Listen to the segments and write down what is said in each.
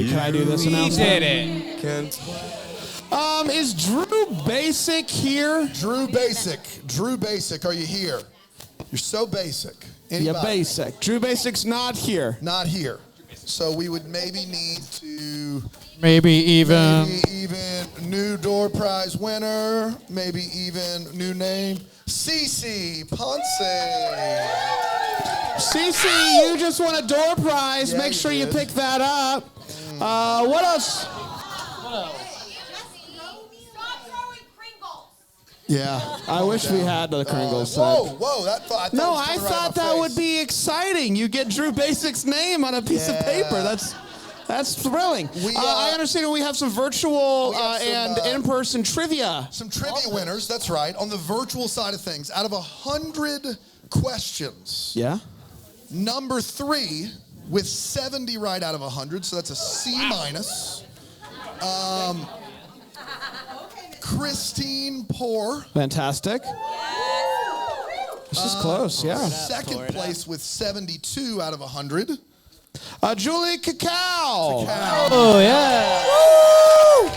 Can I do this announcement? He did it. Is Drew Basic here? Drew Basic, are you here? You're so basic. Anybody? Yeah, Basic. Drew Basic's not here. Not here. So we would maybe need to... Maybe even new door prize winner. Maybe even new name. Cece Ponce. Cece, you just won a door prize. Yeah, Make sure you did. pick that up. What else? Yeah. I wish we had the Kringles. Whoa. I thought that would be exciting. You get Drew Basic's name on a piece of paper. That's thrilling. I understand we have some virtual and in-person trivia. Some trivia winners, that's right. On the virtual side of things, out of 100 questions, number 3 with 70 right out of 100, so that's a C minus. Christine Poor. Fantastic. This is close, yeah. Second place with 72 out of 100. Julie Cacao. Oh, yeah. Woo!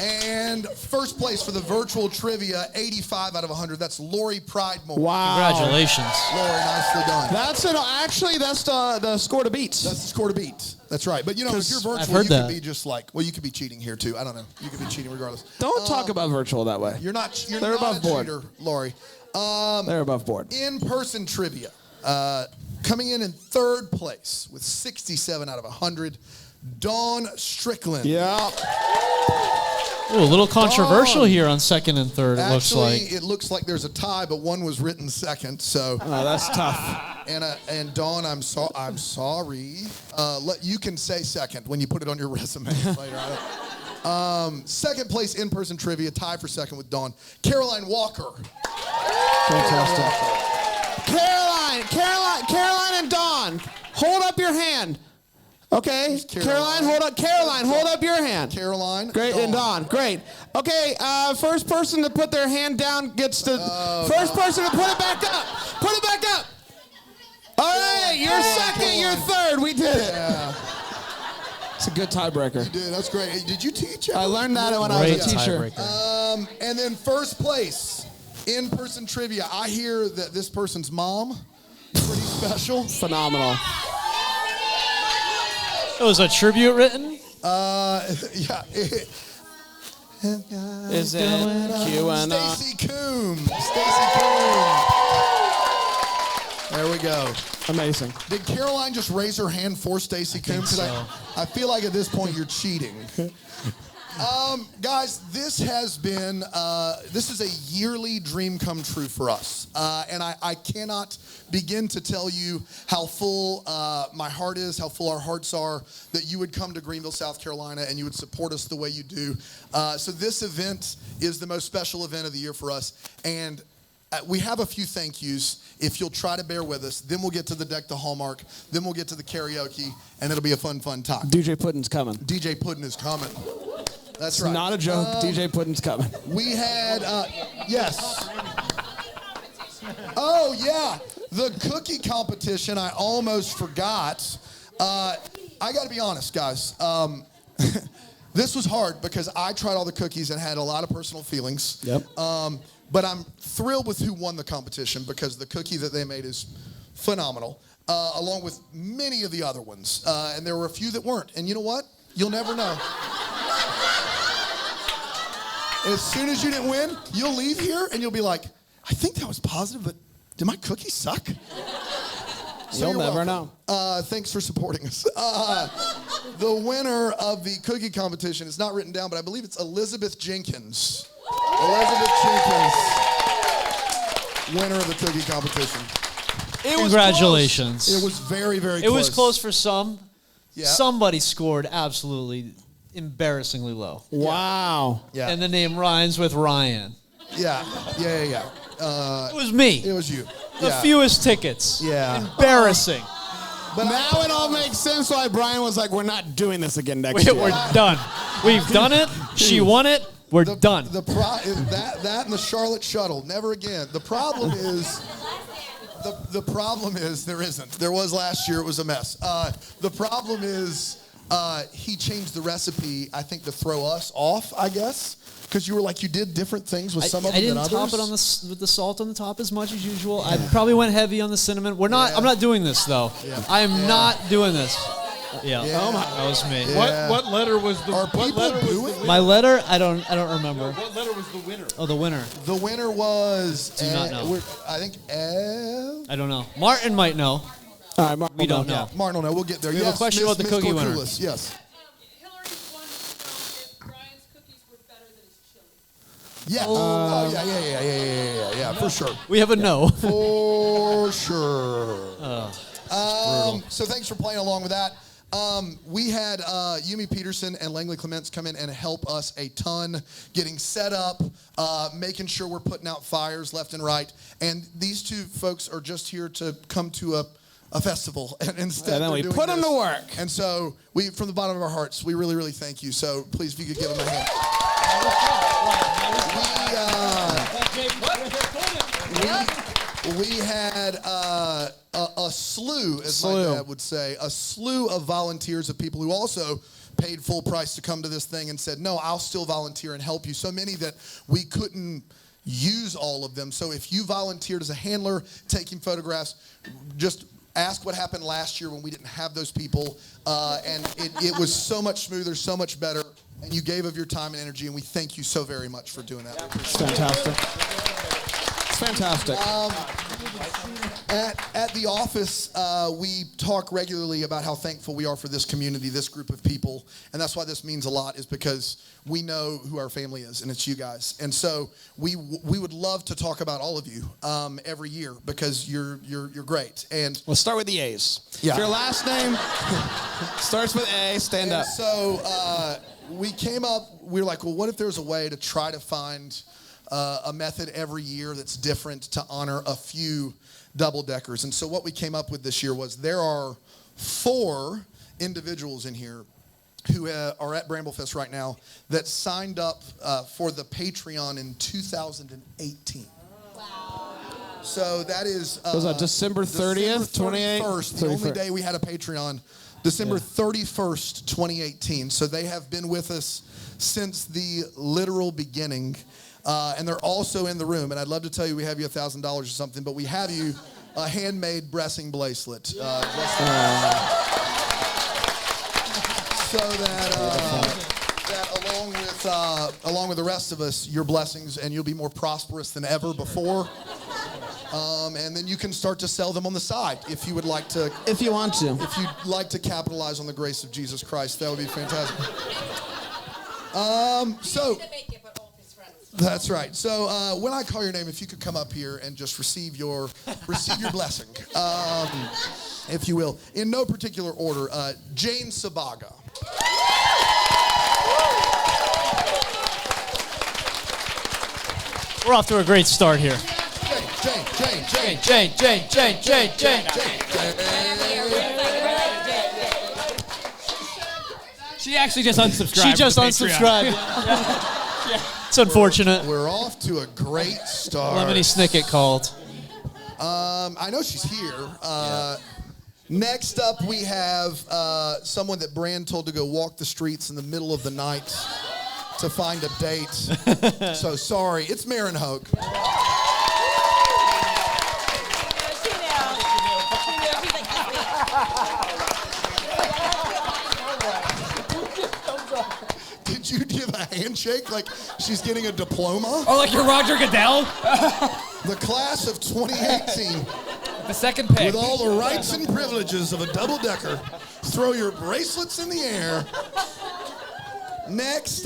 And first place for the virtual trivia, 85 out of 100. That's Lori Pridemore. Wow. Congratulations. Lori, nicely done. That's the score to beat. That's the score to beat. That's right. But, you know, if you're virtual, you could be just like, well, you could be cheating here, too. I don't know. You could be cheating regardless. Don't talk about virtual that way. You're not They're above a board. cheater, Lori. They're above board. In-person trivia. Coming in third place with 67 out of 100, Dawn Strickland. Yeah. Ooh, a little controversial here on second and third, it looks like. Actually, it looks like there's a tie, but one was written second, so. Oh, that's tough. And Dawn, I'm sorry. You can say second when you put it on your resume later. Second place in-person trivia, tie for second with Dawn. Caroline Walker. Fantastic. Caroline and Dawn, hold up your hand. Okay, Caroline, hold up your hand. Caroline. Great, and Dawn, great. Okay, first person to put their hand down gets to, first person to put it back up. Put it back up. All right, you're second, you're third, we did it. Yeah. It's a good tiebreaker. You did, that's great. Hey, did you teach? I learned that when I was a teacher. And then first place, in-person trivia. I hear that this person's mom, pretty special. Phenomenal. Oh, was a tribute written? Yeah. Is it Q&A? Stacy Coombs. There we go. Amazing. Did Caroline just raise her hand for Stacy Coombs? So. I feel like at this point you're cheating. Guys, this has been, this is a yearly dream come true for us. And I cannot begin to tell you how full my heart is, how full our hearts are, that you would come to Greenville, South Carolina, and you would support us the way you do. So this event is the most special event of the year for us. And we have a few thank yous. If you'll try to bear with us, then we'll get to the Deck the Hallmark, then we'll get to the karaoke, and it'll be a fun time. DJ Puddin's coming. DJ Puddin is coming. That's It's right. not a joke. DJ Puddin's coming. We had, yes. Oh, yeah. The cookie competition, I almost forgot. I got to be honest, guys. This was hard because I tried all the cookies and had a lot of personal feelings. Yep. But I'm thrilled with who won the competition because the cookie that they made is phenomenal, along with many of the other ones. And there were a few that weren't. And you know what? You'll never know. As soon as you didn't win, you'll leave here and you'll be like, I think that was positive, but did my cookie suck? So You'll never know. Thanks for supporting us. The winner of the cookie competition is not written down, but I believe it's Elizabeth Jenkins. Elizabeth Jenkins, winner of the cookie competition. Congratulations. It was very, very close. It was close for some. Yeah. Somebody scored absolutely embarrassingly low. Wow. Yeah. And the name rhymes with Ryan. Yeah. It was me. It was you. The Yeah. fewest tickets. Yeah. Embarrassing. But Now it all makes sense why Brian was like, we're not doing this again next year. We're done. We've done it. She won it. We're done. That and the Charlotte Shuttle, never again. The problem is, there isn't. There was last year. It was a mess. The problem is, he changed the recipe, I think, to throw us off, I guess. Because you were like, you did different things with some of them than others. I didn't top it on with the salt on the top as much as usual. I probably went heavy on the cinnamon. I'm not doing this though. Yeah. I am not doing this. Yeah. Oh my. That was me. Yeah. What letter was the? My letter? I don't remember. What letter was the winner? Oh, the winner. The winner was. Do not know. I think. I don't know. Martin might know. All right, Martin. We don't know. Martin will know. We'll get there. We have a question about the cookie winner. Yes. Hillary's wanted to know if Brian's cookies were better than his chili. Yeah. Yeah, for sure. We have a no. For sure. So thanks for playing along with that. We had Yumi Peterson and Langley Clements come in and help us a ton, getting set up, making sure we're putting out fires left and right. And these two folks are just here to come to a festival, and instead then we put them to work. And so we, from the bottom of our hearts, we really, really thank you. So please, if you could give them a hand. We had a slew, as my dad would say, a slew of volunteers of people who also paid full price to come to this thing and said, no, I'll still volunteer and help you. So many that we couldn't use all of them. So if you volunteered as a handler, taking photographs, just ask what happened last year when we didn't have those people. And it was so much smoother, so much better. And you gave of your time and energy, and we thank you so very much for doing that. It's fantastic. It's fantastic. At the office, we talk regularly about how thankful we are for this community, this group of people, and that's why this means a lot, is because we know who our family is, and it's you guys. And so we would love to talk about all of you every year, because you're great. And we'll start with the A's. Yeah. If your last name starts with A, stand up. So we came up, we were like, well, what if there's a way to try to find a method every year that's different to honor a few double-deckers? And so what we came up with this year was there are 4 individuals in here who are at BrambleFest right now that signed up for the Patreon in 2018. Wow. So that is... was that December 30th, 28th? The only day we had a Patreon. December 31st, 2018. So they have been with us since the literal beginning. And they're also in the room. And I'd love to tell you we have you $1,000 or something, but we have you a handmade blessing bracelet. So that along with the rest of us, your blessings, and you'll be more prosperous than ever before. And then you can start to sell them on the side if you would like to. If you want to. If you'd like to capitalize on the grace of Jesus Christ, that would be fantastic. That's right. So when I call your name, if you could come up here and just receive your blessing, if you will, in no particular order. Jane Sabaga. We're off to a great start here. Jane. She actually just unsubscribed. She just unsubscribed. It's unfortunate. We're off to a great start. Lemony Snicket called. I know she's here. Next up, we have someone that Brand told to go walk the streets in the middle of the night to find a date. So sorry, it's Maren Hoke. Did you give a handshake like she's getting a diploma? Oh, like you're Roger Goodell? The class of 2018. The second pick. With all the rights and privileges of a double-decker. Throw your bracelets in the air. Next,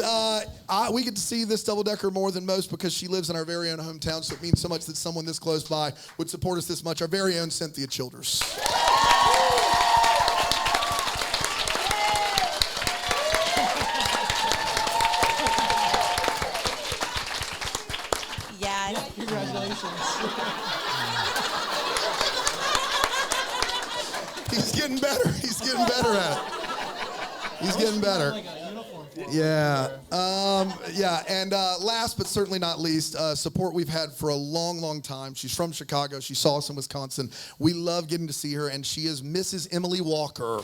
we get to see this double-decker more than most because she lives in our very own hometown, so it means so much that someone this close by would support us this much. Our very own Cynthia Childers. Yes. Congratulations. He's getting better. He's getting better at it. He's getting better. Yeah. And last but certainly not least, support we've had for a long, long time. She's from Chicago. She saw us in Wisconsin. We love getting to see her, and she is Mrs. Emily Walker.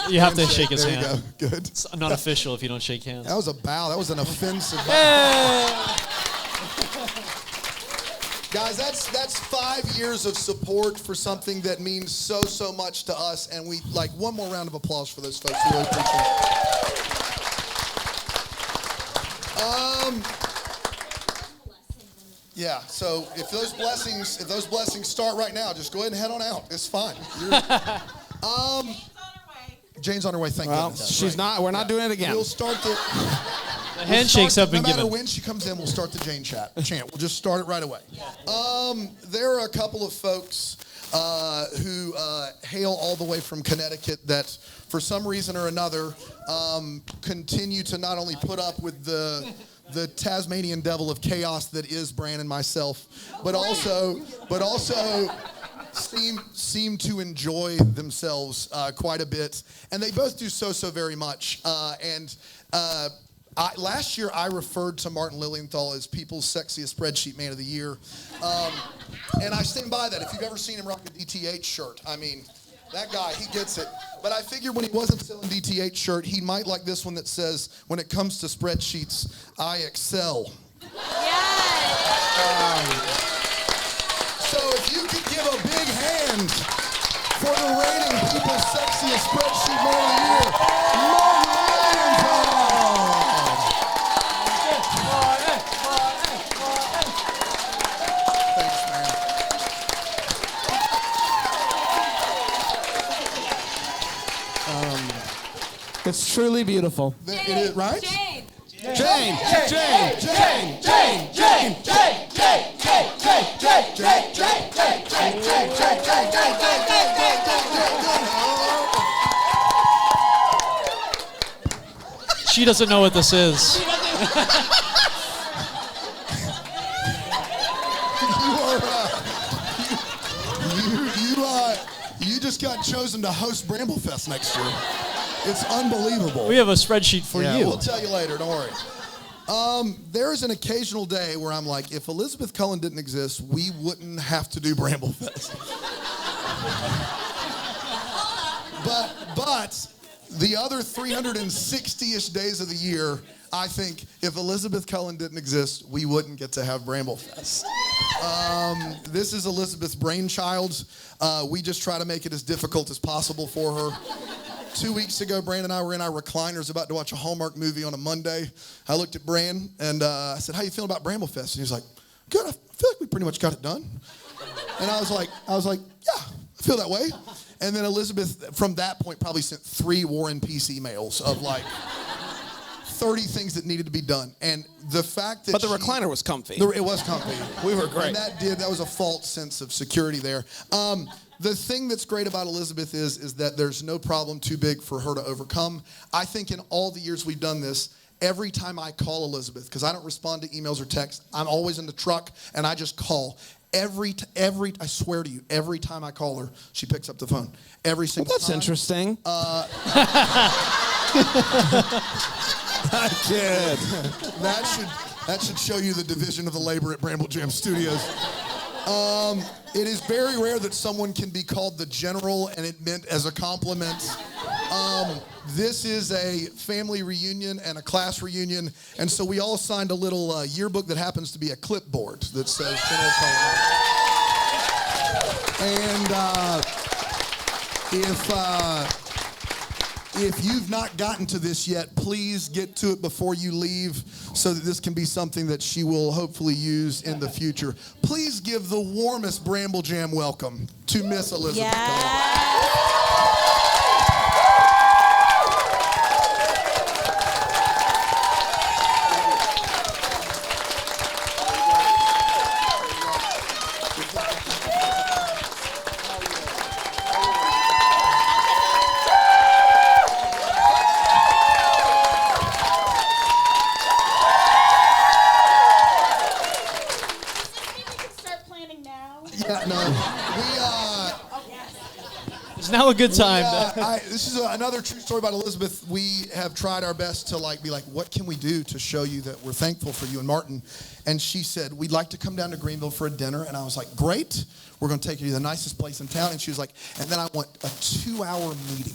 You have to shake his There hand. you go. Good. It's not official if you don't shake hands. That was a bow. That was an offensive bow. Hey! Guys, that's 5 years of support for something that means so much to us, and we like one more round of applause for those folks. We really appreciate it. Yeah. So if those blessings start right now, just go ahead and head on out. It's fine. Jane's on her way. Thank Well, goodness. she's not. We're not doing it again. We'll start the. The handshakes have been No matter given. when she comes in, we'll start the Jane chant. We'll just start it right away. There are a couple of folks who hail all the way from Connecticut that, for some reason or another, continue to not only put up with the Tasmanian devil of chaos that is Bran and myself, but also seem to enjoy themselves quite a bit, and they both do so very much. Last year, I referred to Martin Lilienthal as People's Sexiest Spreadsheet Man of the Year. And I stand by that. If you've ever seen him rock a DTH shirt, I mean, that guy, he gets it. But I figured when he wasn't selling DTH shirt, he might like this one that says, when it comes to spreadsheets, I excel. So if you could give a big hand for the reigning People's Sexiest Spreadsheet Man of the Year, Martin Lilienthal. It's truly beautiful. It is, right? Jane. Jane. She doesn't know what this is. You just got chosen to host BrambleFest next year. It's unbelievable. We have a spreadsheet for you. We'll tell you later, don't worry. There is an occasional day where I'm like, if Elizabeth Cullen didn't exist, we wouldn't have to do BrambleFest. but the other 360-ish days of the year, I think if Elizabeth Cullen didn't exist, we wouldn't get to have BrambleFest. This is Elizabeth's brainchild. We just try to make it as difficult as possible for her. 2 weeks ago, Bran and I were in our recliners about to watch a Hallmark movie on a Monday. I looked at Bran and I said, "How you feeling about BrambleFest?" And he was like, "Good, I feel like we pretty much got it done." And I was like, "Yeah, I feel that way." And then Elizabeth, from that point, probably sent 3 War and Peace emails of like 30 things that needed to be done. And the fact that But the recliner was comfy. it was comfy. We were great. And that was a false sense of security there. The thing that's great about Elizabeth is that there's no problem too big for her to overcome. I think in all the years we've done this, every time I call Elizabeth, because I don't respond to emails or texts, I'm always in the truck and I just call. I swear to you, every time I call her, she picks up the phone. Every single That's time. interesting. I kid. That should show you the division of the labor at Bramble Jam Studios. It is very rare that someone can be called the general and it meant as a compliment. This is a family reunion and a class reunion, and so we all signed a little yearbook that happens to be a clipboard that says General Cullen. And if you've not gotten to this yet, please get to it before you leave so that this can be something that she will hopefully use in the future. Please give the warmest Bramble Jam welcome to Miss Elizabeth Cullen. It's now a good time. This is another true story about Elizabeth. We have tried our best to be like, what can we do to show you that we're thankful for you and Martin? And she said, we'd like to come down to Greenville for a dinner. And I was like, great. We're going to take you to the nicest place in town. And she was like, and then I want a 2-hour meeting.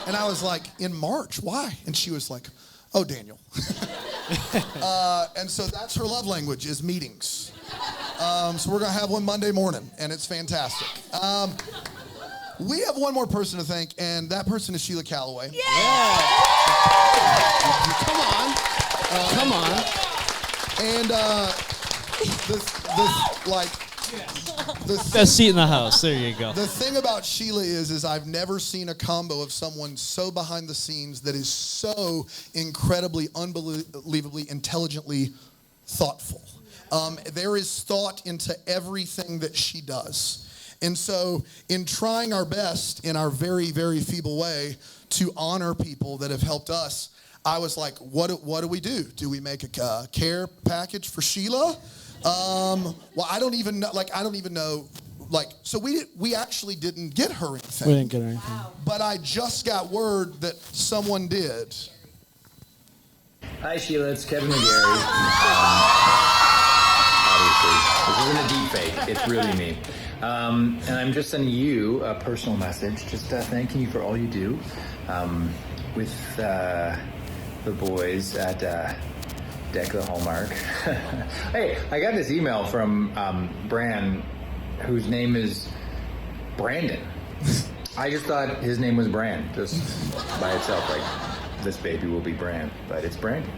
And I was like, in March, why? And she was like, oh, Daniel. And so that's her love language, is meetings. So we're going to have one Monday morning, and it's fantastic. We have one more person to thank, and that person is Sheila Calloway. Yeah. Come on. Come on. And Best seat in the house. There you go. the thing about Sheila is I've never seen a combo of someone so behind the scenes that is so incredibly, unbelievably, intelligently thoughtful. There is thought into everything that she does. And so in trying our best in our very, very feeble way to honor people that have helped us, I was like, what do we do? Do we make a care package for Sheila? Well, I don't even know. So we actually didn't get her anything. We didn't get anything. Wow. But I just got word that someone did. Hi, Sheila. It's Kevin McGarry. Obviously, this isn't a deep fake. It's really me. And I'm just sending you a personal message, just thanking you for all you do with the boys at Deck the Hallmark. Hey, I got this email from Bran, whose name is Brandon. I just thought his name was Bran, just by itself. Like, this baby will be Bran, but it's Brandon.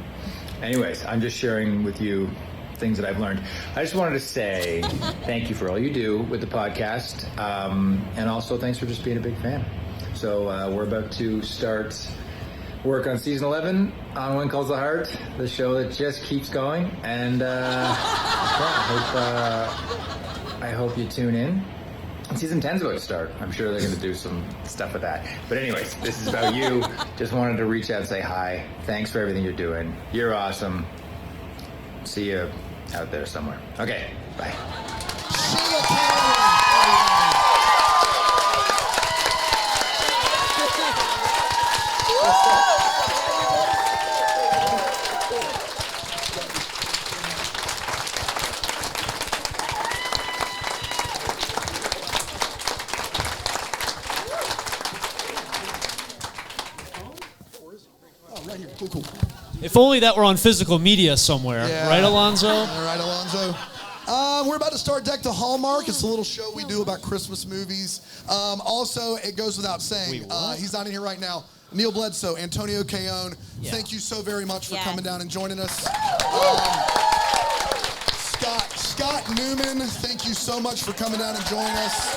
Anyways, I'm just sharing with you things that I've learned. I just wanted to say thank you for all you do with the podcast, and also thanks for just being a big fan. So we're about to start work on season 11 on When Calls the Heart, the show that just keeps going, and I hope you tune in. Season 10's about to start. I'm sure they're going to do some stuff with that. But anyways, this is about you. Just wanted to reach out and say hi. Thanks for everything you're doing. You're awesome. See you out there somewhere. Okay, bye. Sheila Calloway. Cool. If only that were on physical media somewhere. Yeah. Right, Alonzo? All right, Alonzo. We're about to start Deck the Hallmark. It's a little show we do about Christmas movies. Also, it goes without saying, he's not in here right now. Neil Bledsoe, Antonio Caone, thank you so very much for coming down and joining us. Scott Newman, thank you so much for coming down and joining us.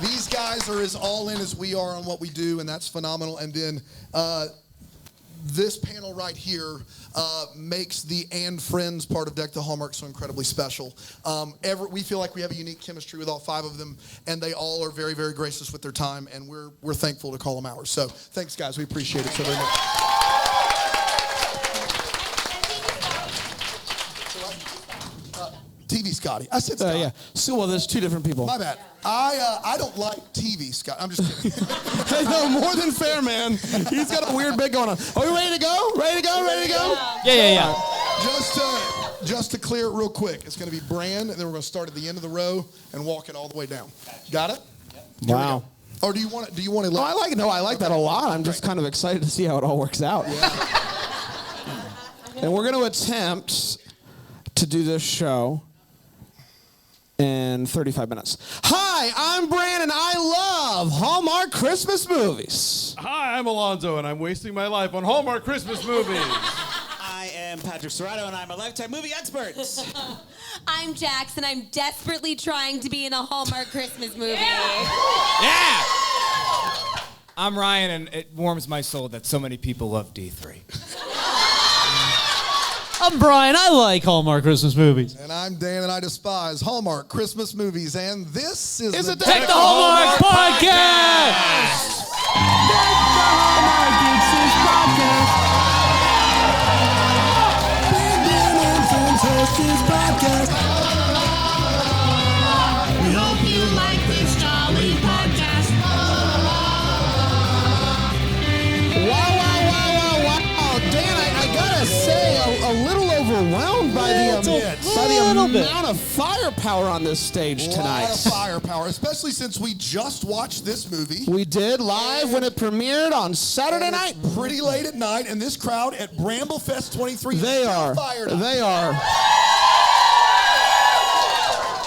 These guys are as all in as we are on what we do, and that's phenomenal. And then this panel right here makes the and friends part of Deck the Hallmark so incredibly special. We feel like we have a unique chemistry with all 5 of them, and they all are very, very gracious with their time, and we're thankful to call them ours. So thanks, guys. We appreciate it so very much. TV Scotty. I said Scott. Yeah. So, well, there's 2 different people. My bad. I don't like TV, Scott. I'm just kidding. Hey, no, more than fair, man. He's got a weird bit going on. Are we ready to go? Ready to go? Ready to go? Yeah. Just to clear it real quick, it's going to be Brand, and then we're going to start at the end of the row and walk it all the way down. Got it? Wow. Or do you want to? No, I like that a lot. I'm just kind of excited to see how it all works out. Yeah. And we're going to attempt to do this show in 35 minutes. Hi, I'm Brandon. I love Hallmark Christmas movies. Hi, I'm Alonzo, and I'm wasting my life on Hallmark Christmas movies. I am Patrick Serrato, and I'm a lifetime movie expert. I'm Jax, and I'm desperately trying to be in a Hallmark Christmas movie. Yeah! I'm Ryan, and it warms my soul that so many people love D3. I'm Brian. I like Hallmark Christmas movies. And I'm Dan, and I despise Hallmark Christmas movies. And this is the Deck the Hallmark Podcast! Deck the Hallmark Geeks Podcast. Brandon and Friends host this podcast. amount of firepower on this stage tonight. A lot of firepower, especially since we just watched this movie. We did live when it premiered on Saturday night. Pretty late at night, and this crowd at BrambleFest 23 is They still are. fired up. They are.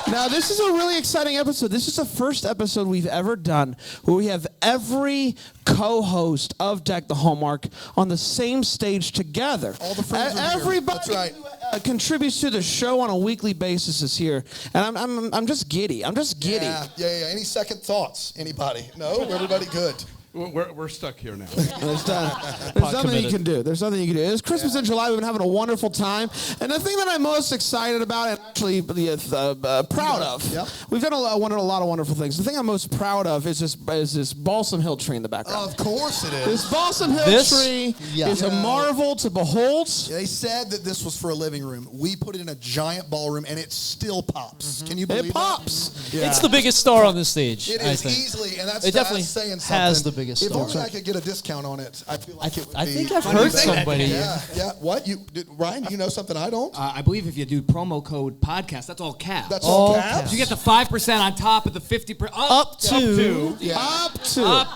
Now, this is a really exciting episode. This is the first episode we've ever done where we have every co-host of Deck the Hallmark on the same stage together. All the friends are here. Everybody That's right. who contributes to the show on a weekly basis is here. And I'm just giddy. I'm just giddy. Yeah. Any second thoughts? Anybody? No? Everybody good? We're stuck here now. There's nothing you can do. There's nothing you can do. It's Christmas in July. We've been having a wonderful time. And the thing that I'm most excited about and actually proud of, we've done a lot of wonderful things. The thing I'm most proud of is this Balsam Hill tree in the background. Of course it is. This Balsam Hill tree is a marvel to behold. They said that this was for a living room. We put it in a giant ballroom, and it still pops. Can you believe It pops. Yeah. It's the biggest star on this stage. It I is think. easily, and that's definitely saying something. has the biggest If star. only I could get a discount on it, I feel like it would be. I think I've heard somebody. Yeah. What? Ryan, you know something I don't? I believe if you do promo code podcast, that's all caps. That's all caps? You get the 5% on top of the 50%. Up to.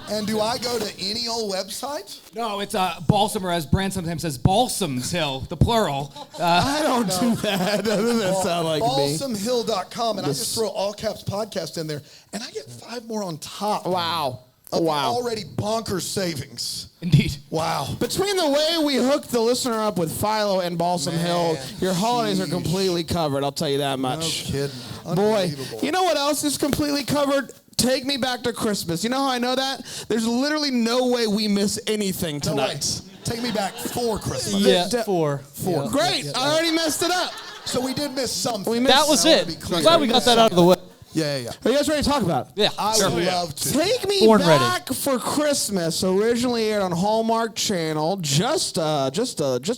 And do I go to any old website? No, it's Balsam, or as Brand sometimes says, Balsams Hill, the plural. I don't do that. That doesn't sound like me. BalsamHill.com, and I just throw all caps podcast in there, and I get 5 more on top. Wow. Of the Wow. already bonkers savings. Indeed. Wow. Between the way we hooked the listener up with Philo and Balsam Hill, your holidays are completely covered. I'll tell you that much. No kidding. Boy, Unbelievable. you know what else is completely covered? Take Me Back to Christmas. You know how I know that? There's literally no way we miss anything No, tonight. wait. Take me back for Christmas. Yeah, 4. Four. Great. I already messed it up. So we did miss something. That was it. Clear. Glad we got that out of the way. Yeah. Are you guys ready to talk about it? Yeah. I would love to. Take Me Born Back for Christmas originally aired on Hallmark Channel just a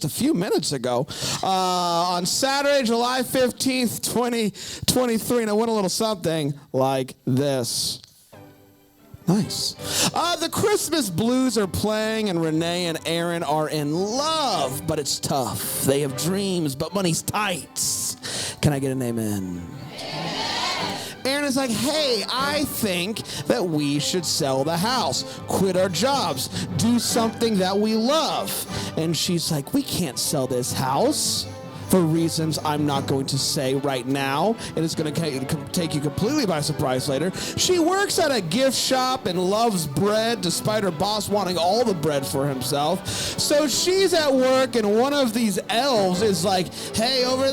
few minutes ago on Saturday, July 15th, 2023, and it went a little something like this. Nice. The Christmas blues are playing, and Renee and Aaron are in love, but it's tough. They have dreams, but money's tight. Can I get an amen? Aaron is like, hey, I think that we should sell the house, quit our jobs, do something that we love. And she's like, we can't sell this house for reasons I'm not going to say right now, and it's going to take you completely by surprise later. She works at a gift shop and loves bread, despite her boss wanting all the bread for himself. So she's at work, and one of these elves is like, hey, over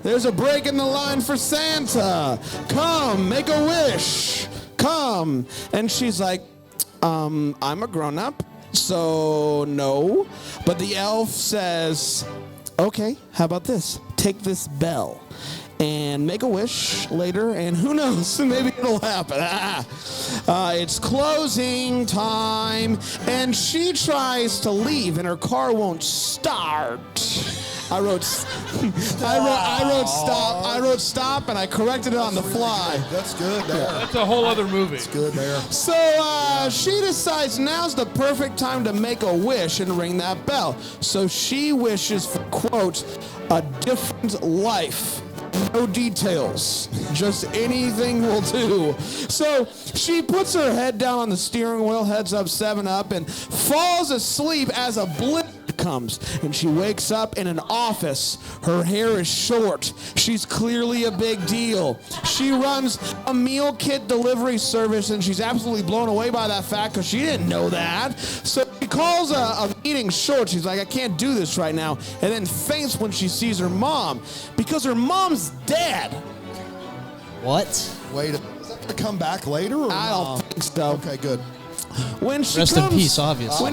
there's a break in the line for Santa. Come, make a wish. Come. And she's like, I'm a grown-up, so no. But the elf says, okay, how about this? Take this bell and make a wish later, and who knows, maybe it'll happen. It's closing time, and she tries to leave, and her car won't start. I wrote stop, and I corrected it on the fly. That's good there. That's a whole other movie. That's good there. So she decides now's the perfect time to make a wish and ring that bell. So she wishes for, quote, a different life. No details, just anything will do. So she puts her head down on the steering wheel, heads up 7-Up, and falls asleep as a blizzard comes. And she wakes up in an office. Her hair is short. She's clearly a big deal. She runs a meal kit delivery service, and she's absolutely blown away by that fact because she didn't know that. So she calls a meeting short. She's like, I can't do this right now. And then faints when she sees her mom because her mom's dead. What? Wait, is that going to come back later? Or I don't think so. Okay, good. When she Rest comes, in peace, obviously.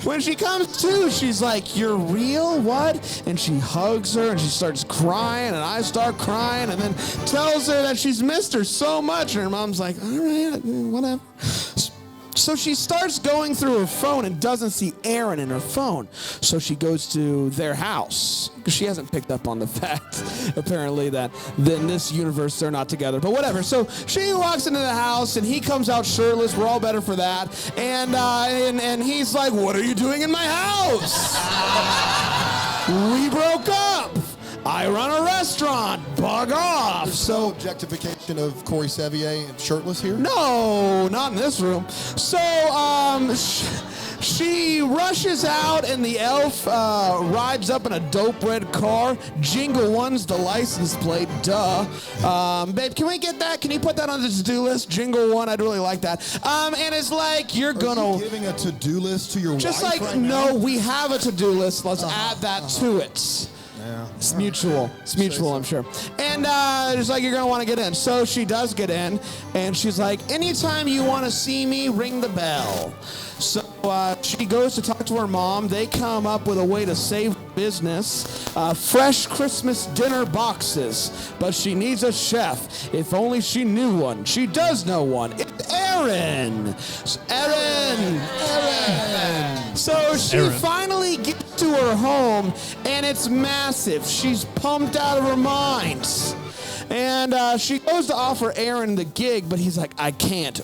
when she comes to, she's like, "You're real? What?" And she hugs her, and she starts crying, and I start crying, and then tells her that she's missed her so much, and her mom's like, "All right, whatever." So she starts going through her phone and doesn't see Aaron in her phone. So she goes to their house because she hasn't picked up on the fact, apparently, that in this universe they're not together. But whatever. So she walks into the house and he comes out shirtless. We're all better for that. And he's like, "What are you doing in my house?" We broke up. I run a restaurant. Bug off. There's no objectification of Corey Sevier shirtless here? No, not in this room. So, she rushes out, and the elf rides up in a dope red car. Jingle One's the license plate, duh. Babe, can we get that? Can you put that on the to-do list? Jingle One, I'd really like that. And it's like, you're gonna... Are you giving a to-do list to your just wife like, right no, now? we have a to-do list. Let's add that to it. Yeah. It's mutual. It's mutual, I'm sure. And it's like, you're going to want to get in. So she does get in, and she's like, anytime you want to see me, ring the bell. So she goes to talk to her mom. They come up with a way to save business. Fresh Christmas dinner boxes. But she needs a chef. If only she knew one. She does know one. It's Erin. Erin. So she finally gets to her home, and it's massive. She's pumped out of her mind. And she goes to offer Aaron the gig, but he's like, I can't.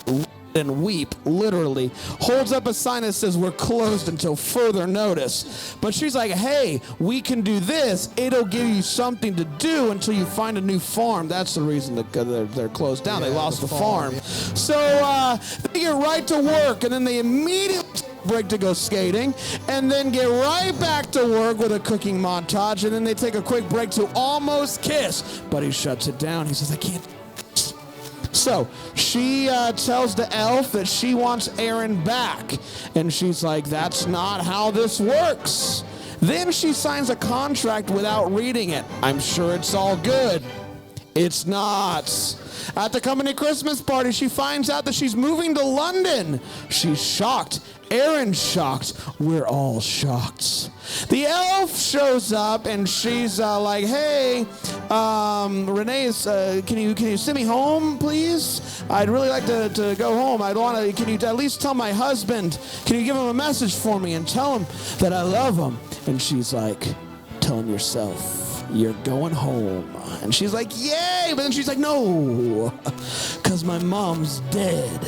And weep, literally. Holds up a sign that says, we're closed until further notice. But she's like, hey, we can do this. It'll give you something to do until you find a new farm. That's the reason that they're closed down. They lost the farm. So they get right to work, and then they immediately break to go skating, and then get right back to work with a cooking montage, and then they take a quick break to almost kiss. But he shuts it down. He says, I can't. So she tells the elf that she wants Aaron back. And she's like, that's not how this works. Then she signs a contract without reading it. I'm sure it's all good. It's not. At the company Christmas party, she finds out that she's moving to London. She's shocked. Aaron's shocked. We're all shocked. The elf shows up, and she's like, hey, Renee, can you send me home, please? I'd really like to go home. Can you at least tell my husband, can you give him a message for me and tell him that I love him? And she's like, tell him yourself. You're going home. And she's like, yay! But then she's like, no, because my mom's dead.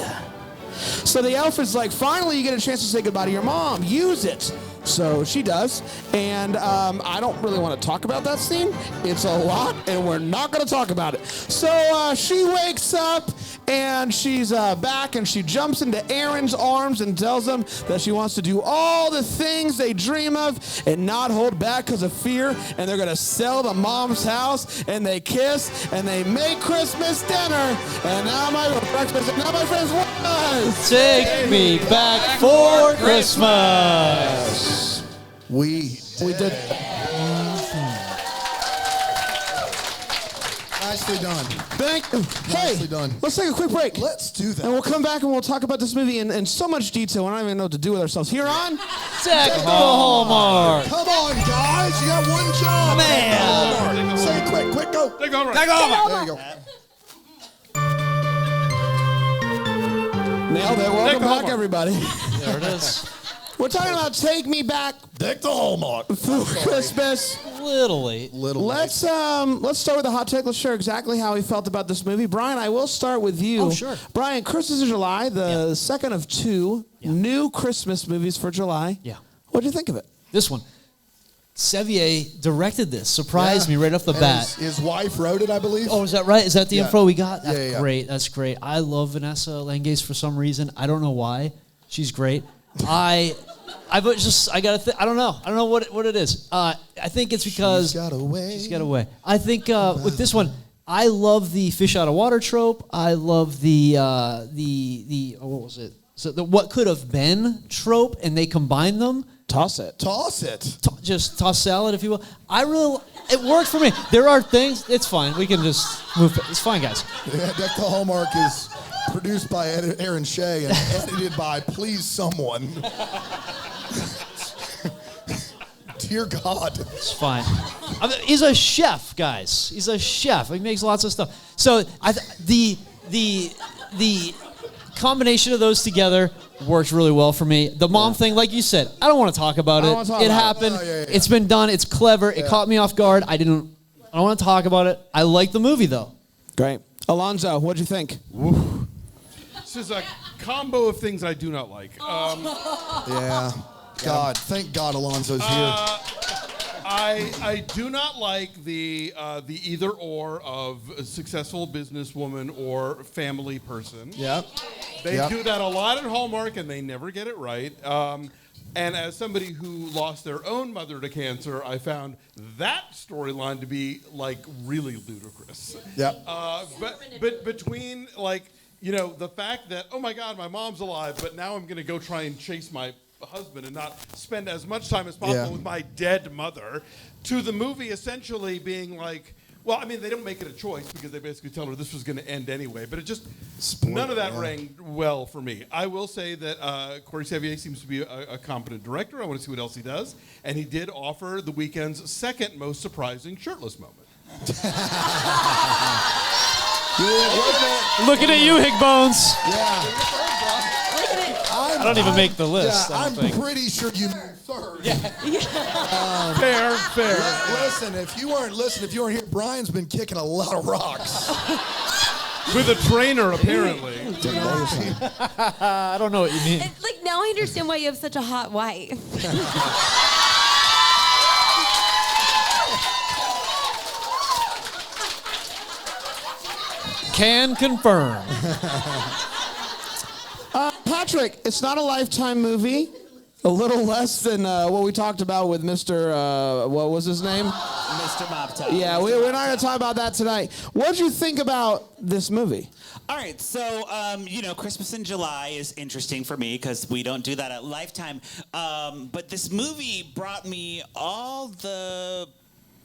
So the elf is like, finally you get a chance to say goodbye to your mom. Use it. So she does. And I don't really want to talk about that scene. It's a lot, and we're not going to talk about it. So she wakes up, and she's back, and she jumps into Aaron's arms and tells him that she wants to do all the things they dream of and not hold back because of fear. And they're going to sell the mom's house, and they kiss, and they make Christmas dinner. And now my friends, was Take me back for Christmas. We did. Nicely done. Thank you. Nicely done. Let's take a quick break. Let's do that. And we'll come back and we'll talk about this movie in so much detail. I don't even know what to do with ourselves. Here on Technical Hallmark. Come on, guys. You got one job. Man. Say it quick, go. Take over. There you go. Nailed it. Welcome back, everybody. There it is. We're talking about Take Me Back Deck the Hallmark. for Christmas. Little late. Let's start with the hot take. Let's share exactly how we felt about this movie. Brian, I will start with you. Oh, sure. Brian, Christmas in July, the second of two new Christmas movies for July. Yeah. What'd you think of it? This one. Sevier directed this. Surprised me right off the bat. His wife wrote it, I believe. Oh, is that right? Is that the info we got? That's Yeah. great. That's great. I love Vanessa Langase for some reason. I don't know why. She's great. I don't know. I don't know what it is. I think it's because She's got away. She's got away. I think with this one, I love the fish out of water trope. I love the what was it? So the what could have been trope, and they combine them. Toss it. Just toss salad, if you will. It worked for me. There are things. It's fine. We can just move. It's fine, guys. Yeah, Deck the Hallmark is produced by Aaron Shea and edited by Please Someone. Dear God. It's fine. He's a chef, guys. He's a chef. He makes lots of stuff. So the combination of those together worked really well for me. The mom thing, like you said, I don't want to talk about it. It happened. It's been done. It's clever. It caught me off guard. I don't want to talk about it. I like the movie, though. Great. Alonzo, what'd you think? This is a combo of things I do not like. Yeah. God, thank God Alonso's here. I do not like the either or of a successful businesswoman or family person. Yep. They do that a lot at Hallmark, and they never get it right. And as somebody who lost their own mother to cancer, I found that storyline to be like really ludicrous. Yep. But between like, you know, the fact that, oh my God, my mom's alive, but now I'm going to go try and chase my husband and not spend as much time as possible with my dead mother, to the movie essentially being like, well, I mean, they don't make it a choice because they basically tell her this was going to end anyway, but it just, none of that rang well for me. I will say that Corey Sevier seems to be a competent director. I want to see what else he does. And he did offer the weekend's second most surprising shirtless moment. Looking at you, Hig Bones. Yeah. I don't even make the list. Yeah, I I'm don't think. pretty sure you moved third. Fair. Listen, if you weren't here, Brian's been kicking a lot of rocks. With a trainer, apparently. I don't know what you mean. Like, now I understand why you have such a hot wife. Can confirm. Patrick, it's not a Lifetime movie. A little less than what we talked about with Mr. What was his name? Mr. Moptop. Yeah, we're not going to talk about that tonight. What did you think about this movie? All right, so, you know, Christmas in July is interesting for me because we don't do that at Lifetime. But this movie brought me all the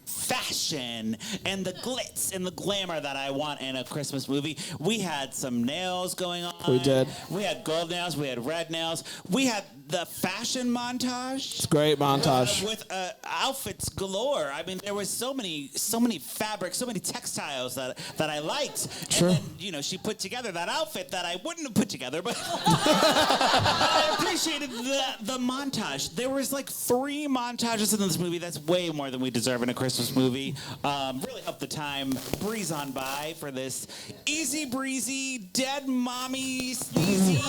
fashion and the glitz and the glamour that I want in a Christmas movie. We had some nails going on. We did. We had gold nails. We had red nails. We had the fashion montage. It's a great montage. With outfits galore. I mean, there was so many fabrics, so many textiles that I liked. Sure. And then, you know, she put together that outfit that I wouldn't have put together, but I appreciated the montage. There was like 3 montages in this movie. That's way more than we deserve in a Christmas movie. Really up the time, breeze on by for this easy breezy, dead mommy sleazy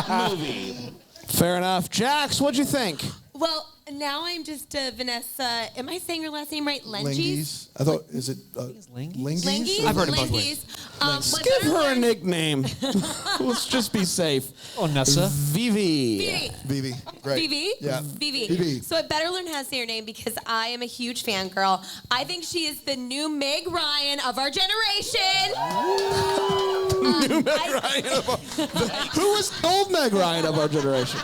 movie. Fair enough. Jax, what'd you think? Well, now I'm just Vanessa. Am I saying her last name right? Lengies. I thought, is it Lengies? Lengies? I've heard it both Lengies. What Give better her a learn- nickname. Let's just be safe. Oh, Nessa. Vivi. Vivi. Great. Vivi? Yeah. Vivi. Vivi. So I better learn how to say her name because I am a huge fangirl. I think she is the new Meg Ryan of our generation. New Meg Ryan. Who was the old Meg Ryan of our generation?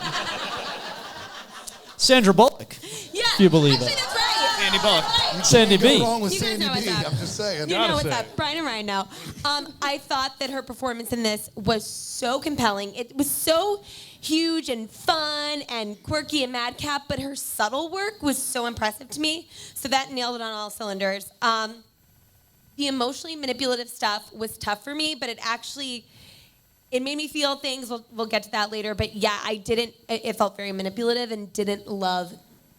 Sandra Bullock. Yeah. If you believe actually, it. that's right. Sandy Bullock. Right. Sandy Go B. wrong with You guys Sandy know what's B. up. I'm just saying. You know Gotta what's say. up. Brian and Ryan know. I thought that her performance in this was so compelling. It was so huge and fun and quirky and madcap, but her subtle work was so impressive to me. So that nailed it on all cylinders. The emotionally manipulative stuff was tough for me, but it made me feel things. We'll get to that later. But yeah, it felt very manipulative and didn't love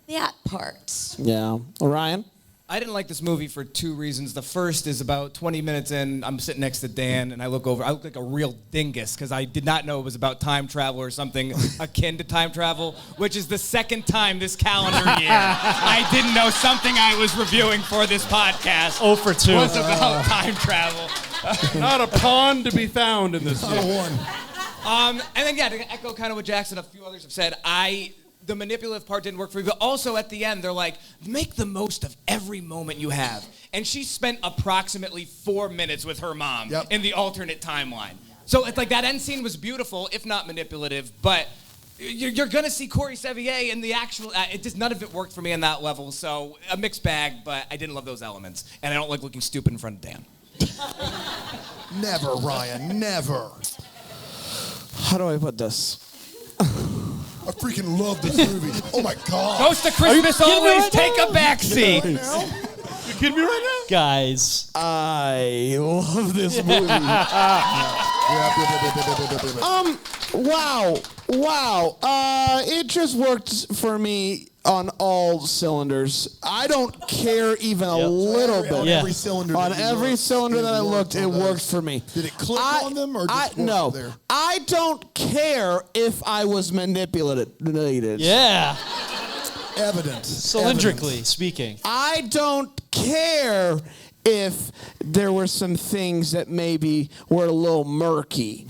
that part. Yeah. Ryan? I didn't like this movie for 2 reasons. The first is about 20 minutes in, I'm sitting next to Dan, and I look like a real dingus, because I did not know it was about time travel or something akin to time travel, which is the second time this calendar year I didn't know something I was reviewing for this podcast 0 for 2. was about time travel. Not a pawn to be found in this. Not a one. And then, yeah, to echo kind of what Jackson and a few others have said, the manipulative part didn't work for me, but also at the end, they're like, make the most of every moment you have. And she spent approximately 4 minutes with her mom in the alternate timeline. So it's like that end scene was beautiful, if not manipulative, but you're going to see Corey Sevier in the actual, none of it worked for me on that level. So a mixed bag, but I didn't love those elements. And I don't like looking stupid in front of Dan. Never, Ryan. Never. How do I put this? I freaking love this movie. Oh my God. Ghost of Christmas always take a backseat. Right now? You kidding me right Guys. I love this movie. Wow. It just worked for me on all cylinders. I don't care even a little bit. On Yeah. every cylinder. On that you every looked, cylinder that I looked, it on worked those. for me. Did it click on them or just no? work there? I don't care if I was manipulated. Yeah. Evident. Cylindrically speaking. I don't care if there were some things that maybe were a little murky.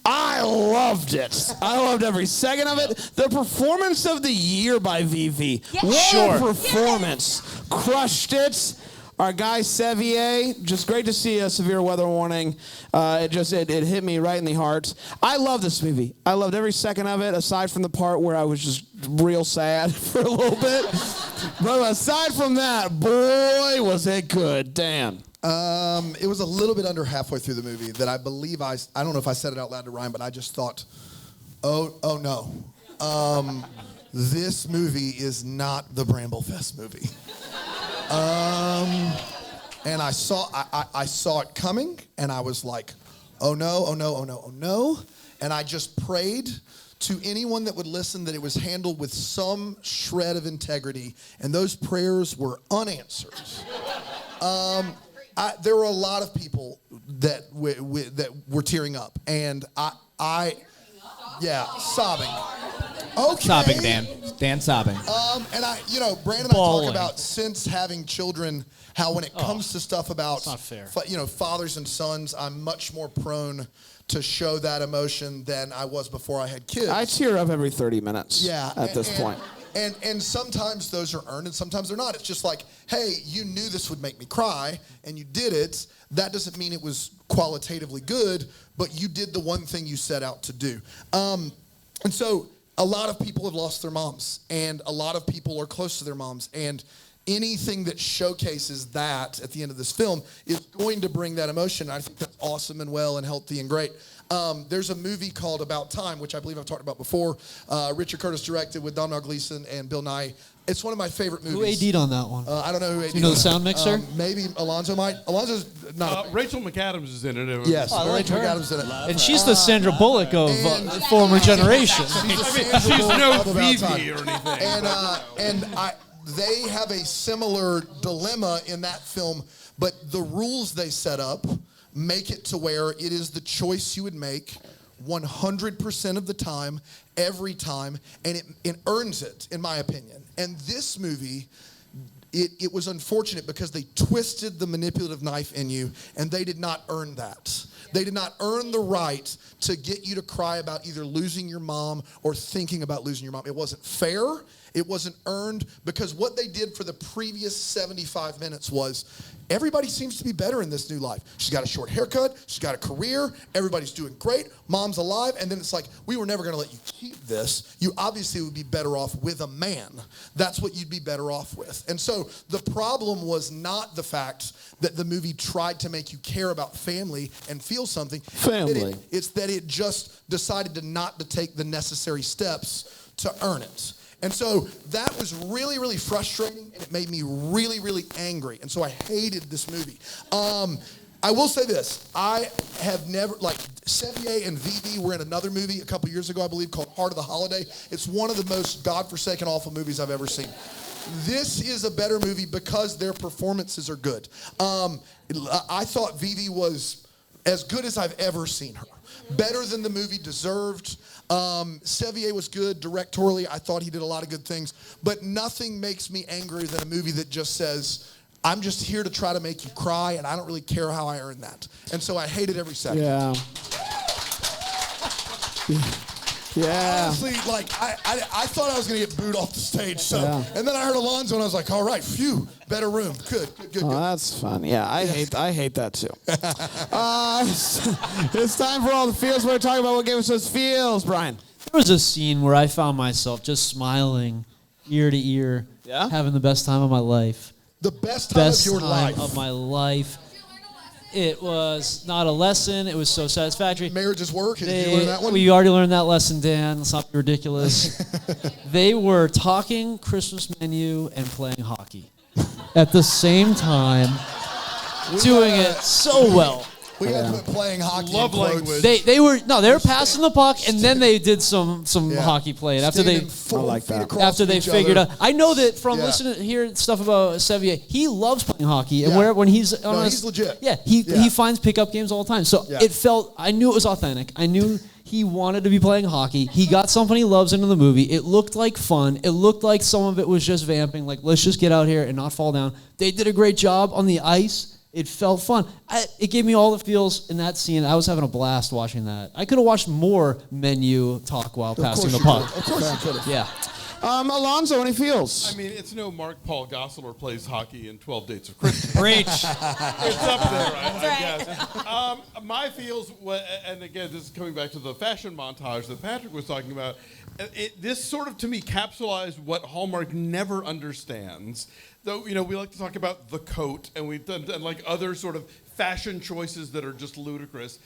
I loved it. I loved every second of it. The performance of the year by Vivi. Yes. What a performance. Crushed it. Our guy Sevier, just great to see a severe weather warning. It hit me right in the heart. I love this movie. I loved every second of it, aside from the part where I was just real sad for a little bit. But aside from that, boy, was it good. Dan. It was a little bit under halfway through the movie that I believe I don't know if I said it out loud to Ryan, but I just thought, oh no. This movie is not the BrambleFest movie. And I saw it coming, and I was like, oh no, oh no, oh no, oh no. And I just prayed to anyone that would listen that it was handled with some shred of integrity, and those prayers were unanswered. There were a lot of people that were tearing up, and sobbing. Okay. Sobbing, Dan. Dan sobbing. And Brandon and I talk about since having children, how when it comes to stuff about, not fair. Fathers and sons, I'm much more prone to show that emotion than I was before I had kids. I tear up every 30 minutes at this point. And sometimes those are earned and sometimes they're not. It's just like, hey, you knew this would make me cry and you did it. That doesn't mean it was qualitatively good, but you did the one thing you set out to do. And so a lot of people have lost their moms, and a lot of people are close to their moms, and anything that showcases that at the end of this film is going to bring that emotion. I think that's awesome and well and healthy and great. There's a movie called About Time, which I believe I've talked about before. Richard Curtis directed with Domhnall Gleeson and Bill Nighy. It's one of my favorite movies. Who AD'd on that one? I don't know who AD'd. You know the sound mixer? Maybe Alonzo might. Alonzo's not. Rachel McAdams is in it. Yes, I like Rachel her. McAdams is in it. And she's the Sandra Bullock of former generation. She's no Phoebe or anything. And they have a similar dilemma in that film, but the rules they set up make it to where it is the choice you would make 100% of the time, every time, and it earns it, in my opinion. And this movie, it was unfortunate because they twisted the manipulative knife in you, and they did not earn that. They did not earn the right to get you to cry about either losing your mom or thinking about losing your mom. It wasn't fair. It wasn't earned, because what they did for the previous 75 minutes was everybody seems to be better in this new life. She's got a short haircut. She's got a career. Everybody's doing great. Mom's alive. And then it's like, we were never going to let you keep this. You obviously would be better off with a man. That's what you'd be better off with. And so the problem was not the fact that the movie tried to make you care about family and feel something. Family. It's that it just decided not to take the necessary steps to earn it. And so that was really, really frustrating, and it made me really, really angry. And so I hated this movie. I will say this. I have never, Sevier and Vivi were in another movie a couple years ago, I believe, called Heart of the Holiday. It's one of the most godforsaken, awful movies I've ever seen. This is a better movie because their performances are good. I thought Vivi was as good as I've ever seen her. Better than the movie deserved. Sevier was good directorially. I thought he did a lot of good things. But nothing makes me angrier than a movie that just says, I'm just here to try to make you cry, and I don't really care how I earn that. And so I hate it every second. Yeah. Yeah. Honestly, I thought I was going to get booed off the stage. So, Yeah. And then I heard Alonzo, and I was like, all right, phew, better room. Good. Oh, that's fun. Yeah, I hate that too. It's time for all the feels. We're talking about what gave us those feels, Brian. There was a scene where I found myself just smiling ear to ear, having the best time of my life. The best time of your life. Of my life. It was not a lesson. It was so satisfactory. Marriages work. Did you learn that one? We already learned that lesson, Dan. Let's not be ridiculous. They were talking Christmas menu and playing hockey at the same time, doing it so well. We had to put playing hockey. Love language. They were passing the puck, and then they did some hockey playing after they figured out. I know that from listening hear stuff about Sevier, he loves playing hockey, and when he's on he's legit. he finds pickup games all the time. So it felt, I knew it was authentic. I knew He wanted to be playing hockey. He got something he loves into the movie. It looked like fun. It looked like some of it was just vamping, like, let's just get out here and not fall down. They did a great job on the ice. It felt fun. It gave me all the feels in that scene. I was having a blast watching that. I could have watched more menu talk while passing the puck. Of course you could have. Yeah. Alonzo, any feels? I mean, it's no Mark Paul Gosselaar plays hockey in 12 Dates of Christmas. Preach. It's up there, I guess. My feels, and again, this is coming back to the fashion montage that Patrick was talking about. This sort of, to me, capsulized what Hallmark never understands. Though, you know, we like to talk about the coat, and we've done like other sort of fashion choices that are just ludicrous.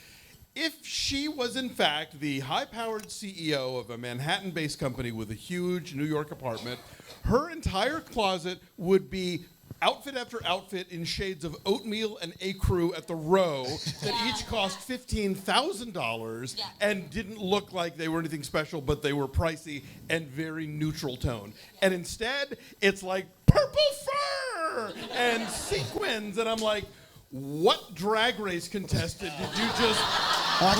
If she was, in fact, the high-powered CEO of a Manhattan-based company with a huge New York apartment, her entire closet would be outfit after outfit in shades of oatmeal and ecru at the row that each cost $15,000 and didn't look like they were anything special, but they were pricey and very neutral tone. And instead, it's like purple fur and sequins, and I'm like, what drag race contestant did you just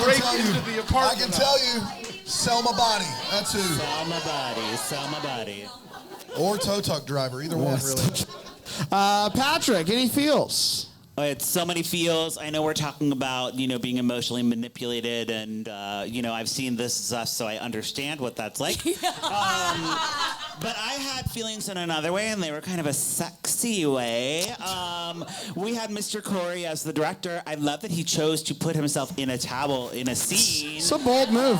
break into the apartment? I can tell you, Selma Body. That's who. Selma Body. Or tow truck driver. Either one, really. Patrick, any feels? It's so many feels. I know we're talking about, you know, being emotionally manipulated, and, you know, I've seen This Is Us, so I understand what that's like. But I had feelings in another way, and they were kind of a sexy way. We had Mr. Corey as the director. I love that he chose to put himself in a towel in a scene. It's a bold move.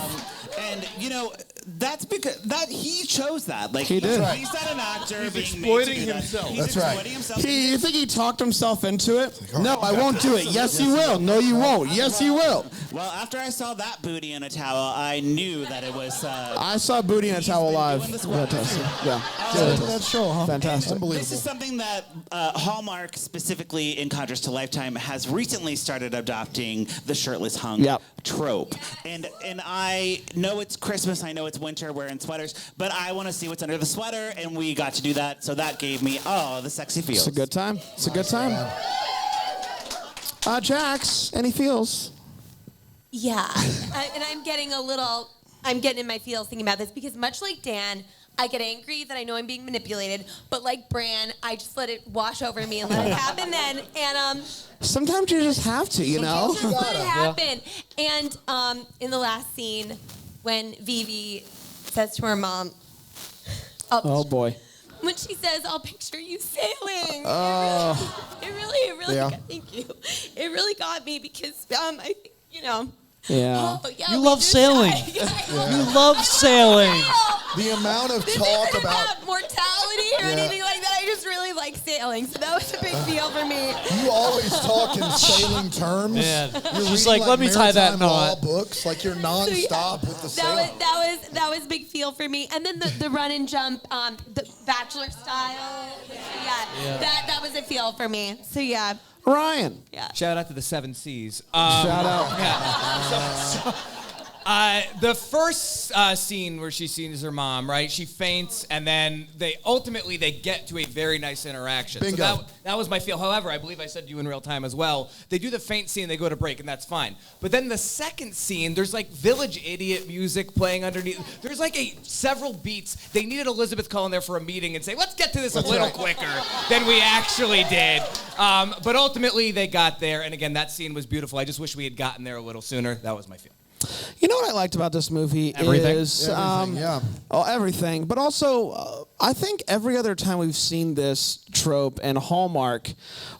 And, you know, that's because he chose that. Like, he did. He's not an actor. He's being exploiting made to do himself. That. He's That's right. exploiting himself. You think he talked himself into it? No, I won't do it. Yes, you will. No, you won't. Yes, you will. Well, after I saw that booty in a towel, I knew that it was... I saw Booty in a Towel live. Fantastic. Yeah. That show, huh? Fantastic. Unbelievable. This is something that Hallmark, specifically in contrast to Lifetime, has recently started adopting the shirtless hunk trope. And I know it's Christmas, I know it's winter, we're in sweaters, but I want to see what's under the sweater, and we got to do that, so that gave me, the sexy feels. It's a good time. It's a good time. Jax, any feels? Yeah, and I'm getting in my feels thinking about this because much like Dan, I get angry that I know I'm being manipulated, but like Bran, I just let it wash over me and let it happen then. And sometimes you just have to, you know. Just let it happen. And in the last scene, when Vivi says to her mom, "Oh boy." When she says, "I'll picture you sailing," it really thank you. It really got me because I think, you know. Yeah. Oh, yeah, you love sailing. You love sailing. The amount of this talk isn't about mortality or anything like that. I just really like sailing, so that was a big deal for me. you always talk in sailing terms. Man. You're She's reading, like, let me tie that maritime law knot. books, like you're nonstop with the sailing. That was a big feel for me. And then the run and jump, the bachelor style. Yeah. That was a feel for me. So yeah. Ryan. Yeah. Shout out to the 7 C's. Shout out. Yeah. The first scene where she sees her mom, right? She faints, and then they ultimately get to a very nice interaction. Bingo. So that was my feel. However, I believe I said to you in real time as well. They do the faint scene, they go to break, and that's fine. But then the second scene, there's like Village Idiot music playing underneath. There's like several beats. They needed Elizabeth Cullen there for a meeting and say, let's get to this a little quicker than we actually did. But ultimately, they got there, and again, that scene was beautiful. I just wish we had gotten there a little sooner. That was my feel. You know what I liked about this movie is everything. But also, I think every other time we've seen this trope and Hallmark,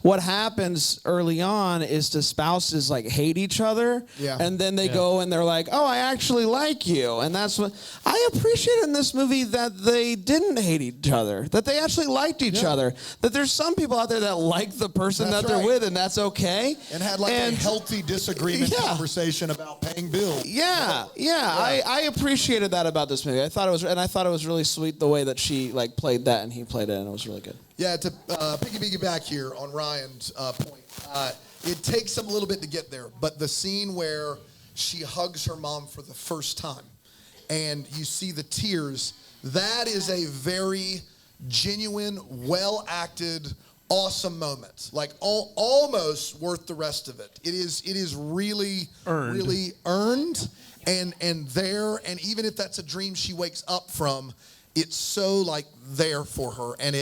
what happens early on is the spouses like hate each other, and then they go and they're like, "Oh, I actually like you," and that's what I appreciate in this movie, that they didn't hate each other, that they actually liked each other, that there's some people out there that like the person that they're with, and that's okay, and had like a healthy disagreement conversation about paying bills. I appreciated that about this movie. I thought it was really sweet the way that she like played that and he played it, and it was really good. Yeah, to piggyback here on Ryan's point, it takes him a little bit to get there, but the scene where she hugs her mom for the first time and you see the tears, that is a very genuine, well-acted, awesome moment. Like almost worth the rest of it. It is really earned. and even if that's a dream she wakes up from, it's so like there for her, and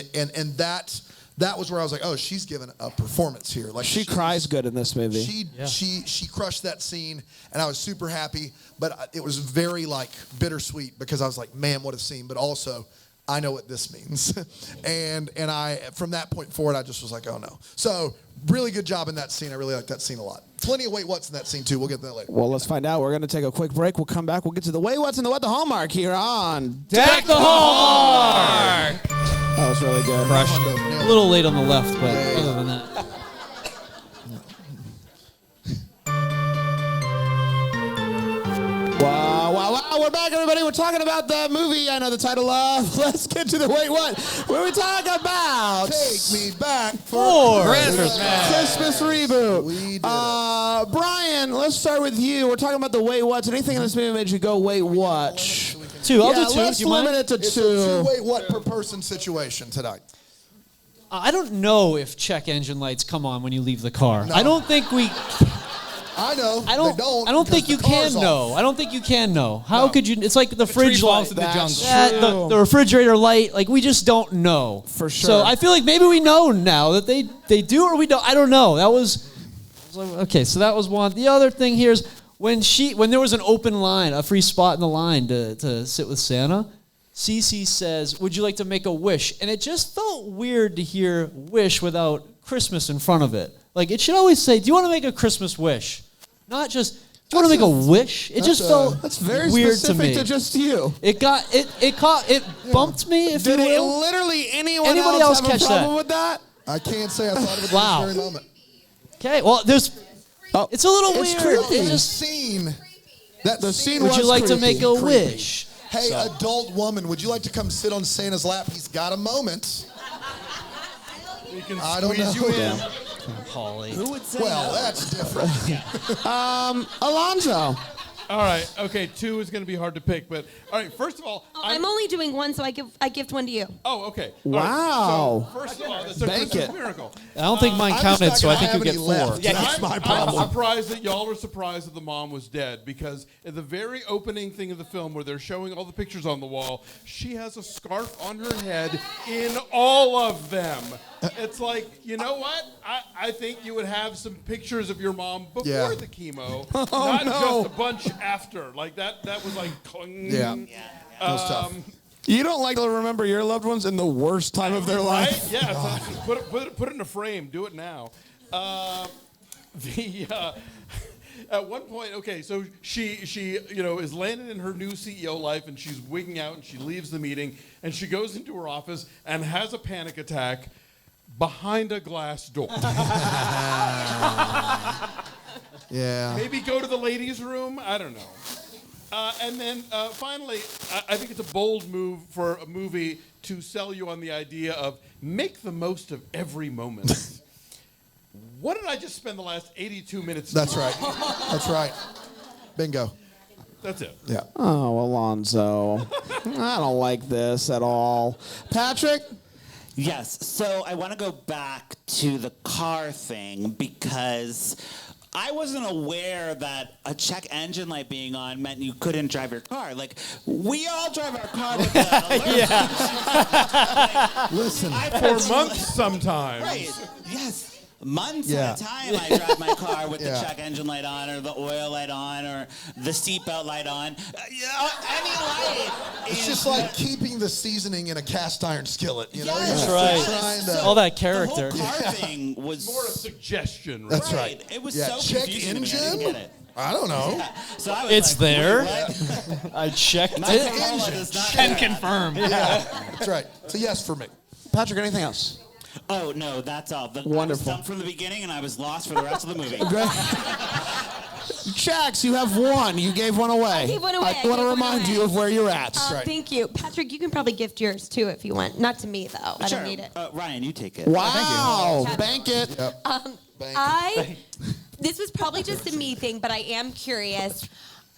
that was where I was like, oh, she's given a performance here. Like she cries good in this movie. She crushed that scene, and I was super happy. But it was very like bittersweet because I was like, man, what a scene. But also, I know what this means, and I from that point forward, I just was like, oh no. So really good job in that scene. I really like that scene a lot. Plenty of wait what's in that scene too. We'll get to that later. Well, let's find out. We're going to take a quick break. We'll come back. We'll get to the wait what's and the what the hallmark here on Deck the Hallmark. That was really good. A little late on the left, but other than that. Wow, we're back, everybody. We're talking about the movie I know the title of. Let's get to the wait what. Where we talk about Take Me Back for Christmas reboot. We did Brian, let's start with you. We're talking about the wait what's. Anything in this movie made you go wait what? 2. I'll do 2. Let's limit it to It's 2. a wait what per person situation tonight. I don't know if check engine lights come on when you leave the car. No. I don't think we. I know. I don't. They don't I don't think because you the car's can know. off. I don't think you can know. How could you? It's like the fridge tree falls light. in the jungle. That's The refrigerator light. Like we just don't know. For sure. So I feel like maybe we know now that they do or we don't. I don't know. That was okay. So that was one. The other thing here is when there was an open line, a free spot in the line to sit with Santa. Cece says, "Would you like to make a wish?" And it just felt weird to hear "wish" without Christmas in front of it. Like it should always say, "Do you want to make a Christmas wish?" Not just, "Do you want to make a wish?" It just felt That's very weird specific to me. just you. It bumped me. If Did you it will. literally anybody Anybody else else have catch a problem that? with that? I can't say I thought of it Wow. at this very moment. Okay, well, it's a little It's weird. creepy. It just, Scene. That The scene scene would was you like to creepy. make a wish? Hey, adult woman, would you like to come sit on Santa's lap? He's got a moment. We can I don't squeeze know. you in. Polly. Who would say Well, no? that's different. Alonzo. All right. Okay. 2 is going to be hard to pick, but all right. First of all, I'm only doing one, so I gift one to you. Oh, okay. All Wow. right, so first of all, that's a Bank Christmas it. miracle. I don't think mine I'm counted, just so not I think gonna you have get any 4. left. That's my I'm problem. surprised that y'all were surprised that the mom was dead because at the very opening thing of the film where they're showing all the pictures on the wall, she has a scarf on her head in all of them. It's like, you know what? I think you would have some pictures of your mom before Yeah. the chemo, not just a bunch after. Like that was like, Yeah. That was tough. You don't like to remember your loved ones in the worst time of their right? life? Yeah, so put it in a frame. Do it now. At one point, okay, so she is landed in her new CEO life, and she's wigging out, and she leaves the meeting, and she goes into her office and has a panic attack behind a glass door. Yeah. Maybe go to the ladies' room. I don't know. And then finally, I think it's a bold move for a movie to sell you on the idea of make the most of every moment. What did I just spend the last 82 minutes That's doing? right. That's right. Bingo. That's it. Yeah. Oh, Alonzo. I don't like this at all. Patrick? Yes. So I want to go back to the car thing because I wasn't aware that a check engine light being on meant you couldn't drive your car. Like, we all drive our car with the alert. Listen. For months sometimes. Right. Yes. Months Yeah. at a time, I drive my car with Yeah. the check engine light on, or the oil light on, or the seatbelt light on. Any light. It's is- just like keeping the seasoning in a cast iron skillet. You know? Yes. You're That's just right. trying to- All that character. The whole car thing was More a suggestion. Right? That's right. It was Yeah, so check confusing to me. I engine? didn't get it. I don't know. So I was It's like, there. what? I checked My it. Corolla does not Can have that. confirm. That's right. It's a yes for me. Patrick, anything else? Oh, no, that's all. I was Wonderful. stumped from the beginning, and I was lost for the rest of the movie. Jax, you have one. You gave one away. I gave one away. I I want gave to one remind away. you of where you're at. right. Thank you. Patrick, you can probably gift yours too if you want. Not to me, though. I Sure. don't need it. Ryan, you take it. Wow. Bank it. This was probably just a me thing, but I am curious.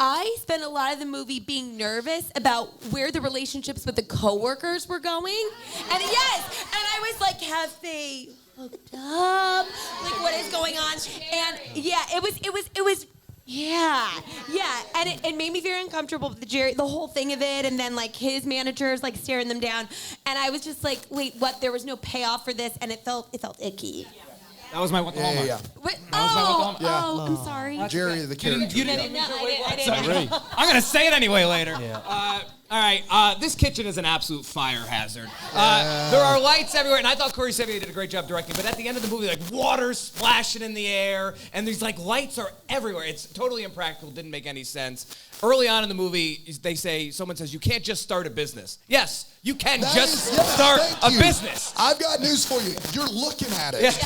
I spent a lot of the movie being nervous about where the relationships with the coworkers were going. And yes, and I was like, have they hooked up? Like, what is going on? And yeah, it was Yeah, and it made me very uncomfortable with the whole thing of it, and then like his managers like staring them down, and I was just like, wait, what? There was no payoff for this, and it felt icky. That was my one to Hallmark. What? Yeah. I'm sorry. Jerry the character. You didn't. I didn't. I'm gonna say it anyway later. All right, this kitchen is an absolute fire hazard. There are lights everywhere, and I thought Corey Sevier did a great job directing, but at the end of the movie, like, water's splashing in the air, and these, like, lights are everywhere. It's totally impractical, didn't make any sense. Early on in the movie, someone says, you can't just start a business. Yes, you can start a business. I've got news for you. You're looking at it.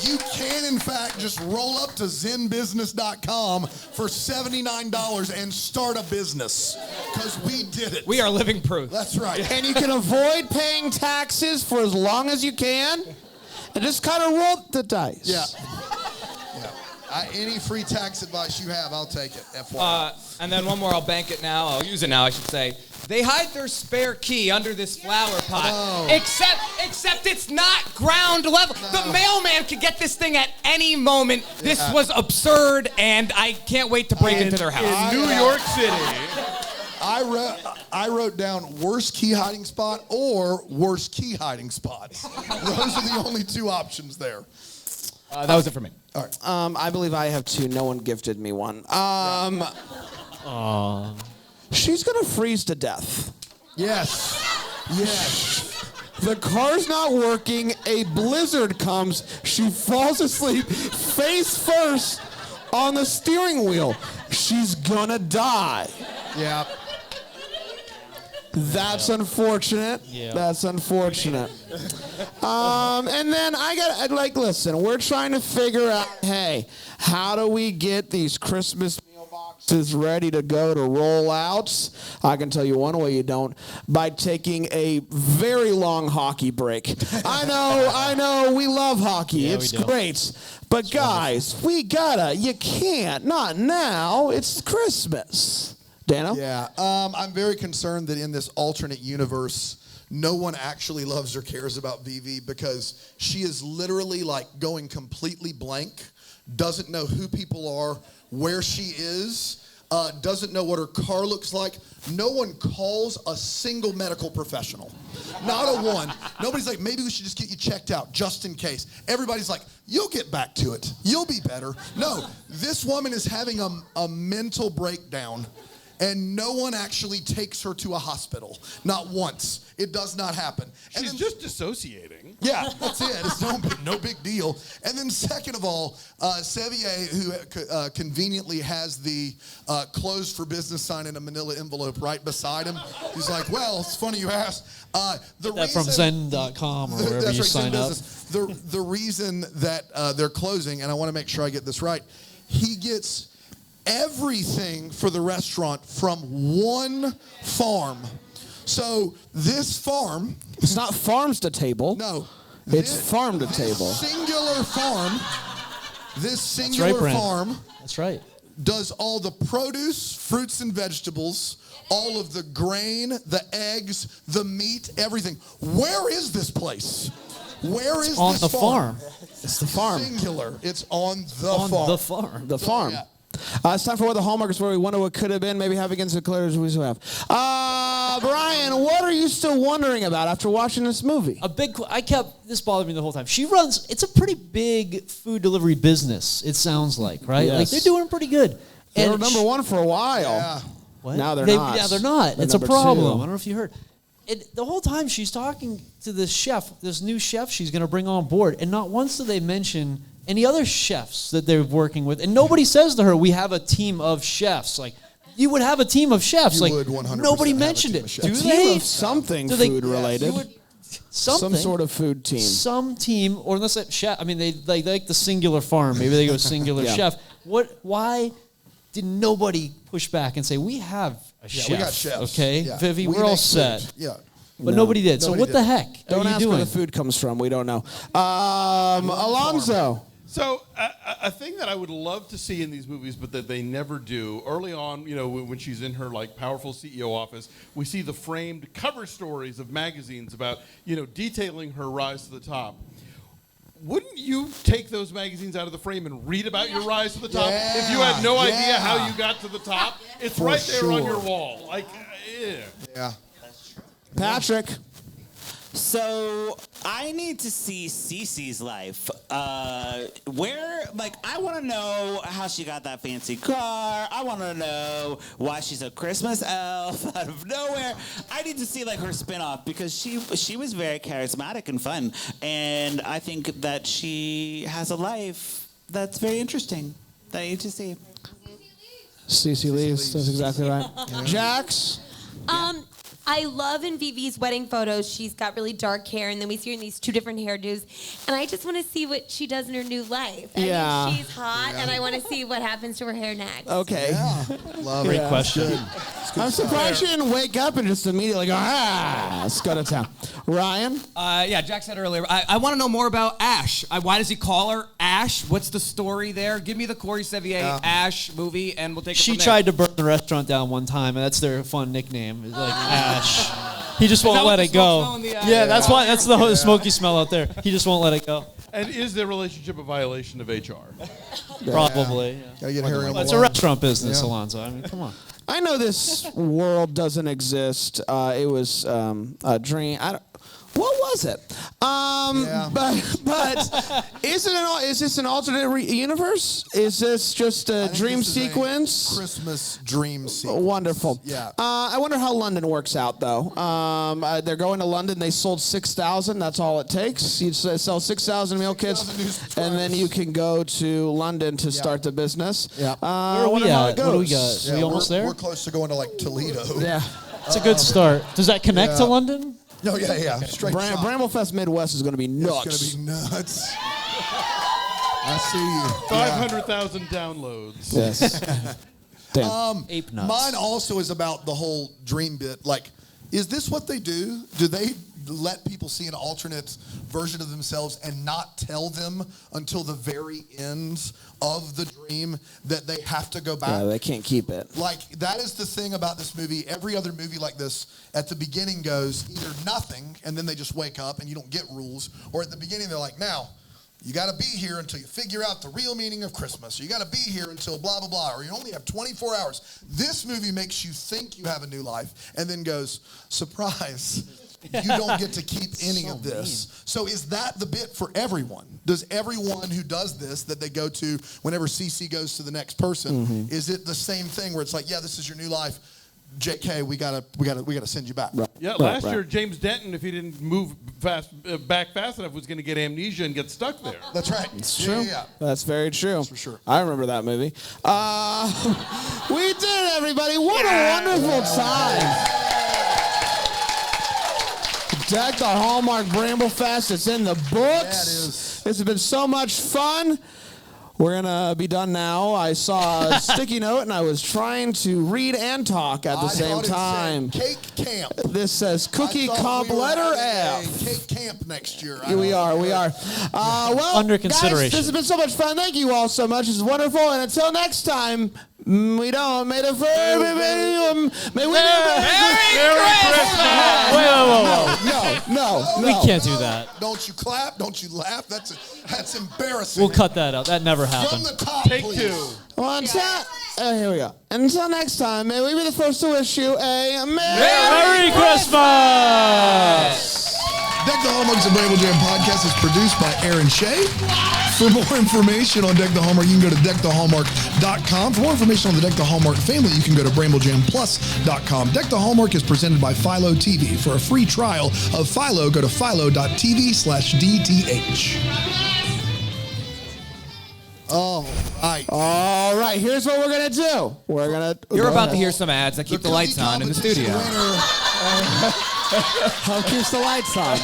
You can, in fact, just roll up to zenbusiness.com for $79 and start a business, because we did it. We are living proof. That's right. And you can avoid paying taxes for as long as you can, and just kind of roll the dice. Yeah. Any free tax advice you have, I'll take it. FYI. And then one more, I'll bank it now. I'll use it now, I should say. They hide their spare key under this flower pot. Oh. Except it's not ground level. No. The mailman could get this thing at any moment. This was absurd, and I can't wait to break into their house. In New York City. I wrote down worst key hiding spot or worst key hiding spots. Those are the only two options there. That was it for me. All right. I believe I have two. No one gifted me one. She's gonna freeze to death. Yes. The car's not working. A blizzard comes. She falls asleep face first on the steering wheel. She's gonna die. Yeah. That's unfortunate. Yeah. That's unfortunate. And then listen, we're trying to figure out, hey, how do we get these Christmas meal boxes ready to go to rollouts? I can tell you one way you don't, by taking a very long hockey break. I know, we love hockey. Yeah, it's we do. great. But guys, you can't, not now. It's Christmas. Dano? Yeah. I'm very concerned that in this alternate universe, no one actually loves or cares about Vivi, because she is literally like going completely blank, doesn't know who people are, where she is, doesn't know what her car looks like. No one calls a single medical professional. Not a one. Nobody's like, maybe we should just get you checked out just in case. Everybody's like, you'll get back to it. You'll be better. No, this woman is having a mental breakdown, and no one actually takes her to a hospital. Not once. It does not happen. She's just dissociating. Yeah, that's it. It's no big deal. And then second of all, Sevier, who conveniently has the closed for business sign in a manila envelope right beside him, he's like, well, it's funny you asked. That from Zen.com or wherever you sign up. The reason that they're closing, and I want to make sure I get this right, he gets everything for the restaurant from one farm. So this farm... It's not farms to table. No. It's farm to table. Singular farm. This singular That's right, Brent. farm That's right. does all the produce, fruits and vegetables, all of the grain, the eggs, the meat, everything. Where is this place? Where is On this the farm. It's the farm. Singular. It's on the On farm. the farm. The farm. Yeah. It's time for What the Hallmarkers, where we wonder what could have been, maybe have against the colors we still have. Brian, what are you still wondering about after watching this movie? This bothered me the whole time. It's a pretty big food delivery business, it sounds like, right? Yes. Like, they're doing pretty good. They were number one for a while. Yeah. What? Now they're not. Yeah, they're not. They're It's a number problem. 2. I don't know if you heard. The whole time she's talking to this chef, this new chef she's going to bring on board, and not once do they mention any other chefs that they're working with. And nobody says to her, we have a team of chefs. Like, you would have a team of chefs. You like, would 100% nobody have a mentioned team it. of chefs. Do A they? team of something food related. Something. Some sort of food team. Some team, or unless that chef. I mean, they like the singular farm. Maybe they go singular Yeah. chef. Why did nobody push back and say we have a chef? We got chefs. Okay, Yeah. Vivi, We we're all make set. food. Yeah. But No. nobody did. So Nobody what the did. heck Don't are you ask doing? where the food comes from. We don't know. Alonzo. So a thing that I would love to see in these movies, but that they never do. Early on, when she's in her like powerful CEO office, we see the framed cover stories of magazines about detailing her rise to the top. wouldn't you take those magazines out of the frame and read about your rise to the top if you had no idea how you got to the top? It's right there on your wall. Like, Yeah. Patrick. So I need to see Cece's life. I want to know how she got that fancy car. I want to know why she's a Christmas elf out of nowhere. I need to see like her spinoff because she was very charismatic and fun, and I think that she has a life that's very interesting that I need to see. Cece leaves. That's exactly right. Jax. I love in Vivi's wedding photos, she's got really dark hair, and then we see her in these 2 different hairdos. And I just want to see what she does in her new life. I mean, she's hot, and I want to see what happens to her hair next. Okay. Love Great question. I'm surprised she didn't wake up and just immediately go, let's go to town. Ryan? Jack said earlier, I want to know more about Ash. Why does he call her Ash? What's the story there? Give me the Corey Sevier Ash movie, and we'll take it from there. She tried to burn the restaurant down one time, and that's their fun nickname. It's like Ash. He just won't let it go. That's why. That's the smoky smell out there. He just won't let it go. And is their relationship a violation of HR? Probably. Gotta get Harry on the It's a line. restaurant business, Alonzo. I mean, come on. I know this world doesn't exist. It was a dream. What was it? But is this an alternate universe? Is this just a dream sequence? Christmas dream sequence. Wonderful. Yeah. I wonder how London works out, though. They're going to London. They sold 6,000. That's all it takes. You sell 6,000 meal kits, and then you can go to London to start the business. Yeah. Where are we at? What do we got? Are we almost there? We're close to going to like Toledo. Yeah. It's a good start. Does that connect to London? No, yeah. Straight shot. BrambleFest Midwest is going to be nuts. It's going to be nuts. I see you. 500,000 downloads. Yes. Damn. Ape nuts. Mine also is about the whole dream bit. Like, is this what they do? Do they let people see an alternate version of themselves and not tell them until the very end of the dream that they have to go back? Yeah, they can't keep it. Like, that is the thing about this movie. Every other movie like this, at the beginning goes either nothing, and then they just wake up and you don't get rules, or at the beginning they're like, now, you got to be here until you figure out the real meaning of Christmas. You got to be here until blah, blah, blah, or you only have 24 hours. This movie makes you think you have a new life and then goes, surprise. You don't get to keep any of this. So is that the bit for everyone? Does everyone who does this that they go to whenever CC goes to the next person, is it the same thing where it's like, yeah, this is your new life? JK, we gotta send you back. Right. Yeah, last year James Denton, if he didn't move back fast enough, was going to get amnesia and get stuck there. That's right. It's true. Yeah. That's very true. That's for sure. I remember that movie. We did it, everybody. What a wonderful time. Deck the Hallmark BrambleFest. It's in the books. Yeah, it is. This has been so much fun. We're going to be done now. I saw a sticky note, and I was trying to read and talk at the same time. Cake camp. This says cookie comp letter F. Cake camp next year. We are. Well, Under guys, consideration. this has been so much fun. Thank you all so much. This is wonderful. And until next time, we don't. May the may we No. We can't do that. Don't you clap? Don't you laugh? That's embarrassing. We'll cut that out. That never From happened. the top, Take please. 2. Well, here we go. Until next time, may we be the first to wish you a Merry Christmas! Deck the Hallmark's a Bramble Jam podcast is produced by Aaron Shea. For more information on Deck the Hallmark, you can go to deckthehallmark.com. For more information on the Deck the Hallmark family, you can go to BrambleJamPlus.com. Deck the Hallmark is presented by Philo TV. For a free trial of Philo, go to philo.tv/DTH. All right. Here's what we're going to do. You're about to hear some ads that keep the lights on in the studio. How keeps the lights on?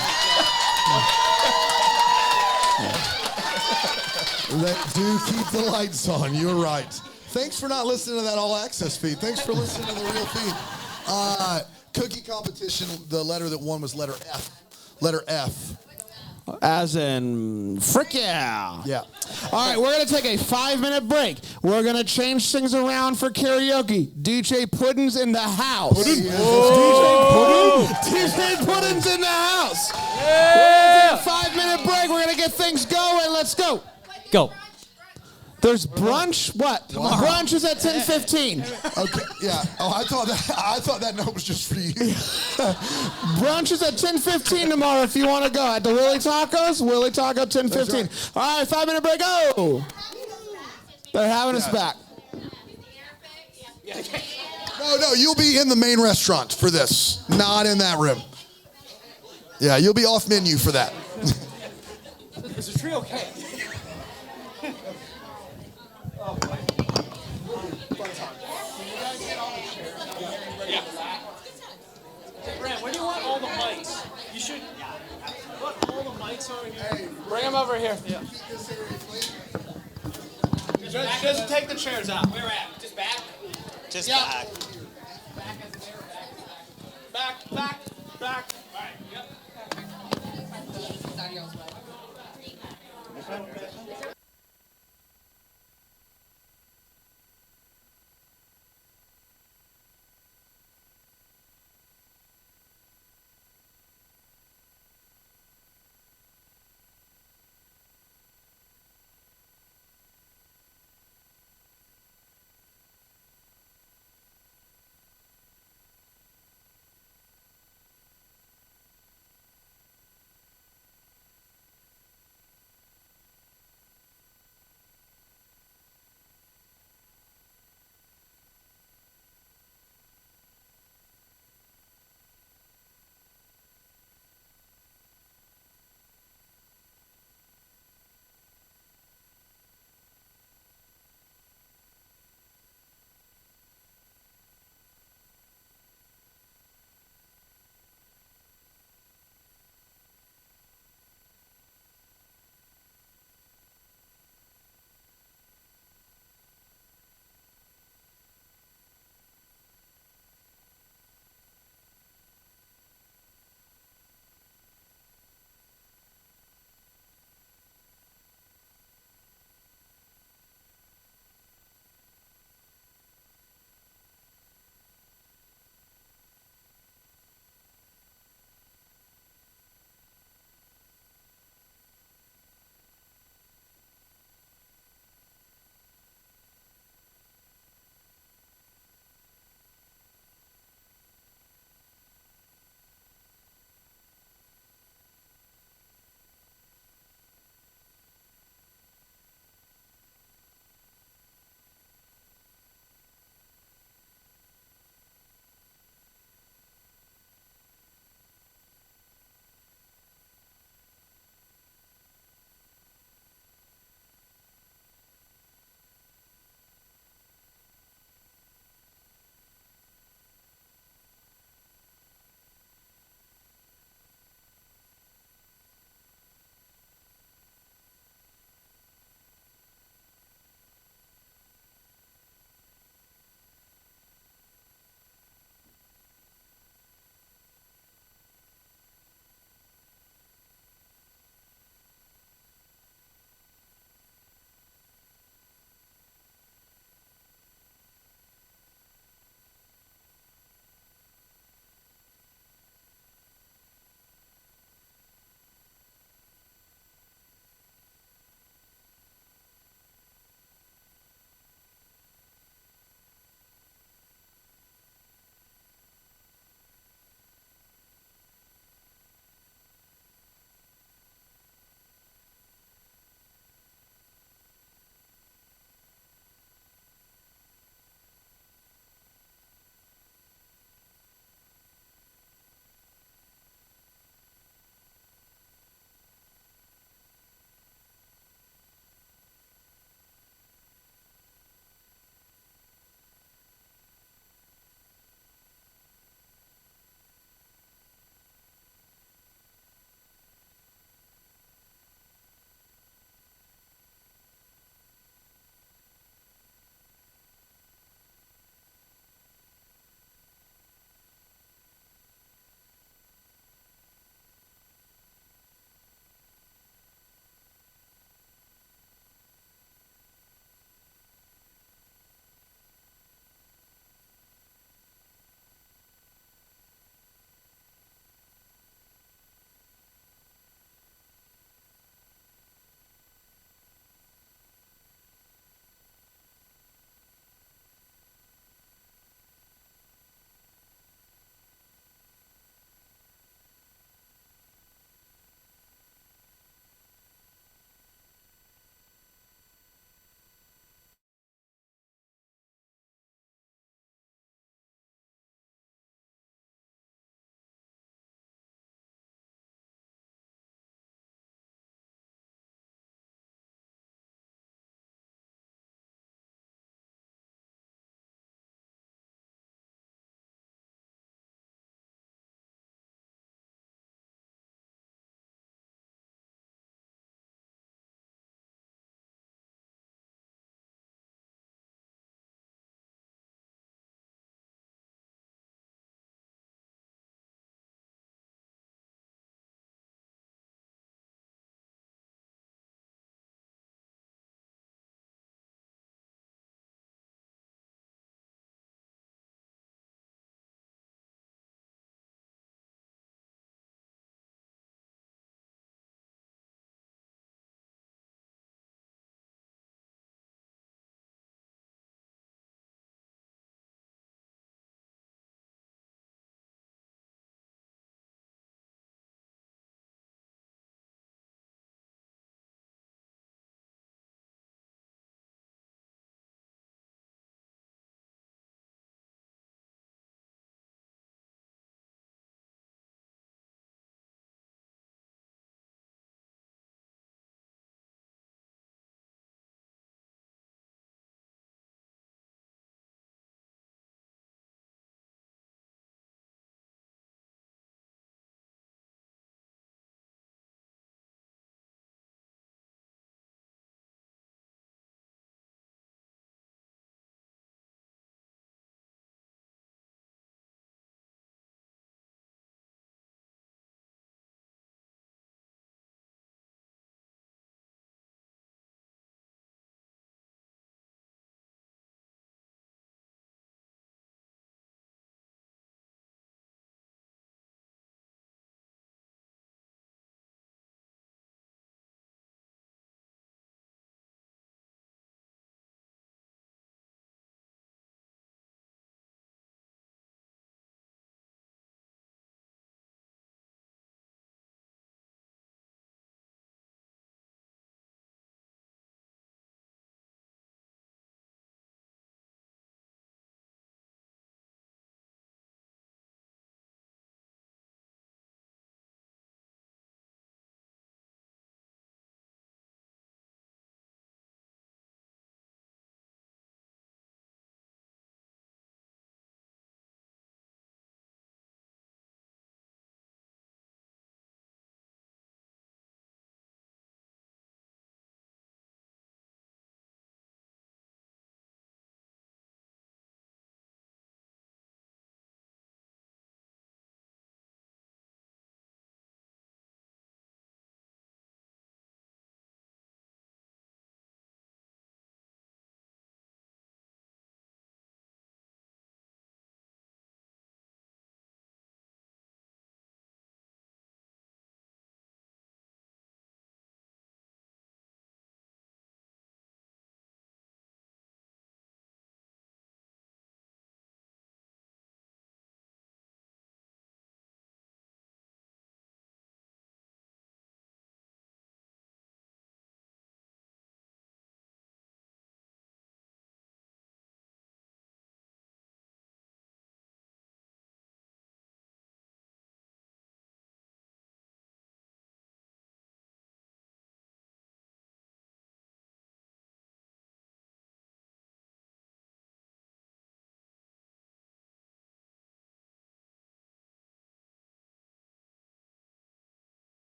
That do keep the lights on. You're right. Thanks for not listening to that all access feed. Thanks for listening to the real feed. Cookie competition. The letter that won was letter F. Letter F. As in, frick yeah. Yeah. All right, we're going to take a 5-minute break. We're going to change things around for karaoke. DJ Puddin's in the house. Puddin'? DJ Puddin's in the house. Yeah. We're going to take a 5-minute break. We're going to get things going. Let's go. Go. There's brunch. What? Brunch is at 10:15. Okay, yeah. Oh, I thought that note was just for you. Brunch is at 10:15 tomorrow if you want to go. At the Willie Tacos, Willie Taco 10:15. Right. All right, 5-minute break. Go. They're having us back. No, you'll be in the main restaurant for this, not in that room. Yeah, you'll be off menu for that. Is the tree okay? Brand, where do you want all the mics? You should put all the mics over here. Bring them over here. Yeah. Just take the chairs out. Where at? Just back? Just back. Back. All right. Yep.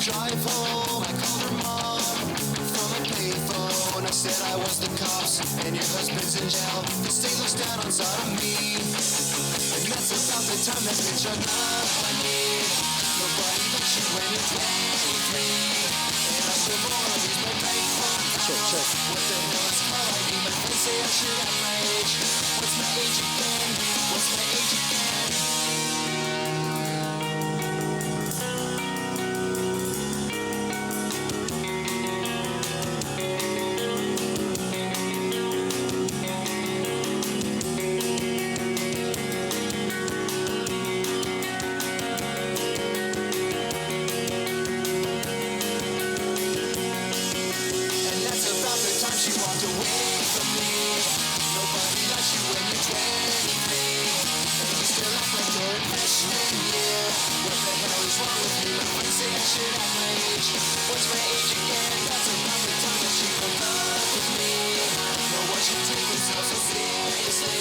drive home, I called her mom from a payphone. I said I was the cops and your husband's in jail. The state looks down on sodomy, and that's about the time that bitch hung up on me. Nobody likes you when you're 23, and I still wanna use my bank phone. What the hell is called ID? My friends say I should have my age. What's my age again? What's my age again? She walked away from me. Nobody likes you when you're 23, and you still act like you're in freshman year. What the hell is wrong with you? My friends say I should have my age. What's my age again? That's about the time that she broke up with me. No one should take themselves so seriously.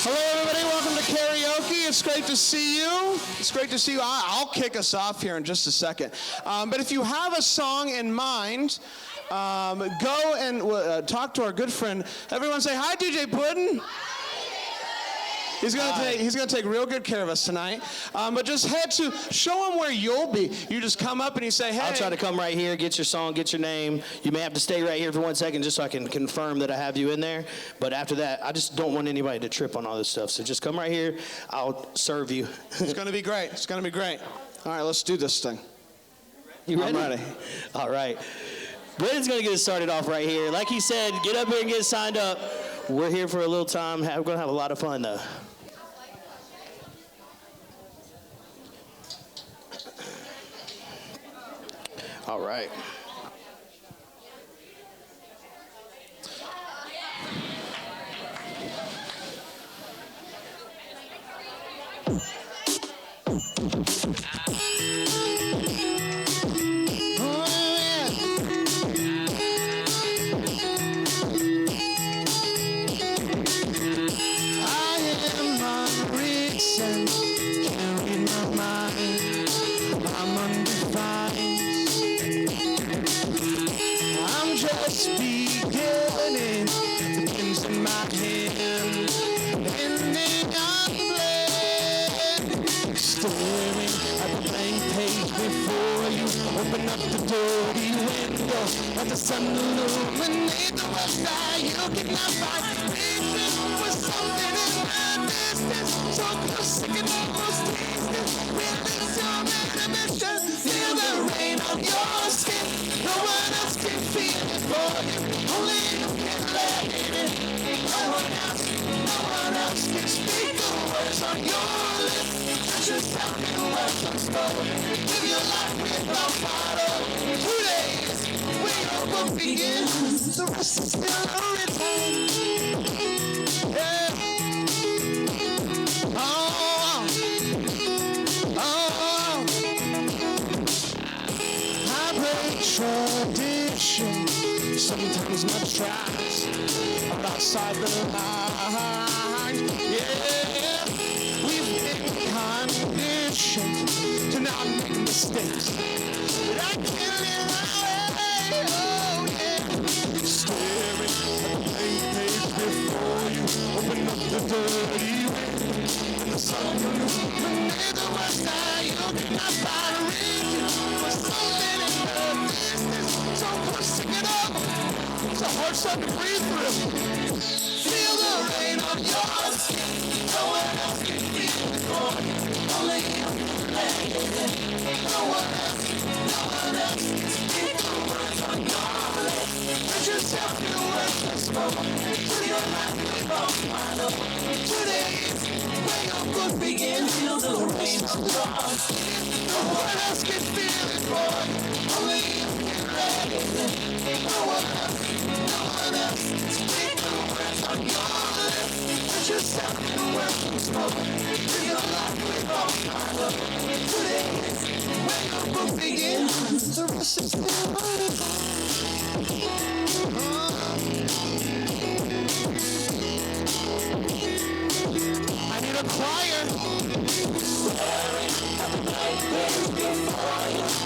Hello, everybody. Welcome to karaoke. It's great to see you. It's great to see you. I'll kick us off here in just a second. But if you have a song in mind, go and talk to our good friend. Everyone say hi, DJ Puddin'. He's gonna take real good care of us tonight. But just show him where you'll be. You just come up and you say, hey. I'll try to come right here, get your song, get your name. You may have to stay right here for 1 second just so I can confirm that I have you in there. But after that, I just don't want anybody to trip on all this stuff. So just come right here. I'll serve you. It's gonna be great. It's gonna be great. All right, let's do this thing. You ready? I'm ready. All right. Brandon's going to get us started off right here. Like he said, get up here and get signed up. We're here for a little time. We're going to have a lot of fun, though. All right. Open up the dirty window, let the sun illuminate the west side. You cannot find reason for something in the distance. So close, it can almost taste it. Release your inhibition, feel the rain on your skin. No one else can feel it for you, only you can let it in. No one else can speak the words on your lips. Put yourself in words unspoken. Live your life without follow. 2 days, where your book begins. The rest is still unwritten. Yeah. Oh. I break tradition. Sometimes my tracks are outside the lines. Yeah. We've been conditioned to not make mistakes, but I can't live my way. Oh yeah, staring at the blank page before you. Open up the dirty window, and the sun illuminates the west side. You cannot find a reason for something in the distance. So come sing it up. It's a hard song to breathe through. Feel the rain on your skin. No one else can feel it for you. Only you can let it in. No one else can speak the words on your lips. Put yourself in the words that spoken. To your life we both follow. Today's where your book begins. Feel the rain on your skin. No one else can feel it for you. Only you can let it in. No one else can speak the words on your lips. Put yourself in the words unspoken. To your life we both follow. Today is where your book begins. The rest is still I need a choir. Staring at the night before you.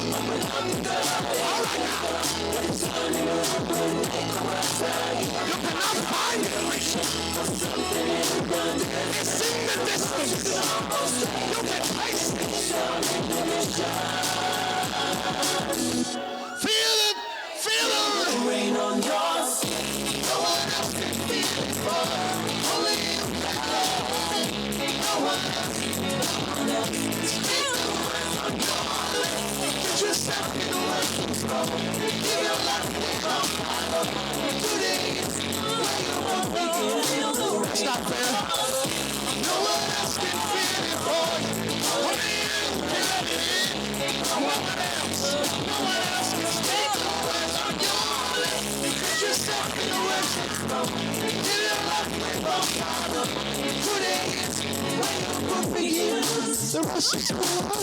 Feel it, feel it. Rain on your skin. No one else can feel it for only you can love. No one else, no one else. Feel the words on your lips. Put yourself in the words flow. Give your life from fire. Today is where you want to feel the rain. That's not fair. No one else can feel it for you. Only you can let it in. No one else, no one else can speak the words on your lips. Put yourself in the words flow. Give your life from fire. Today is where you will begin. The rush is over.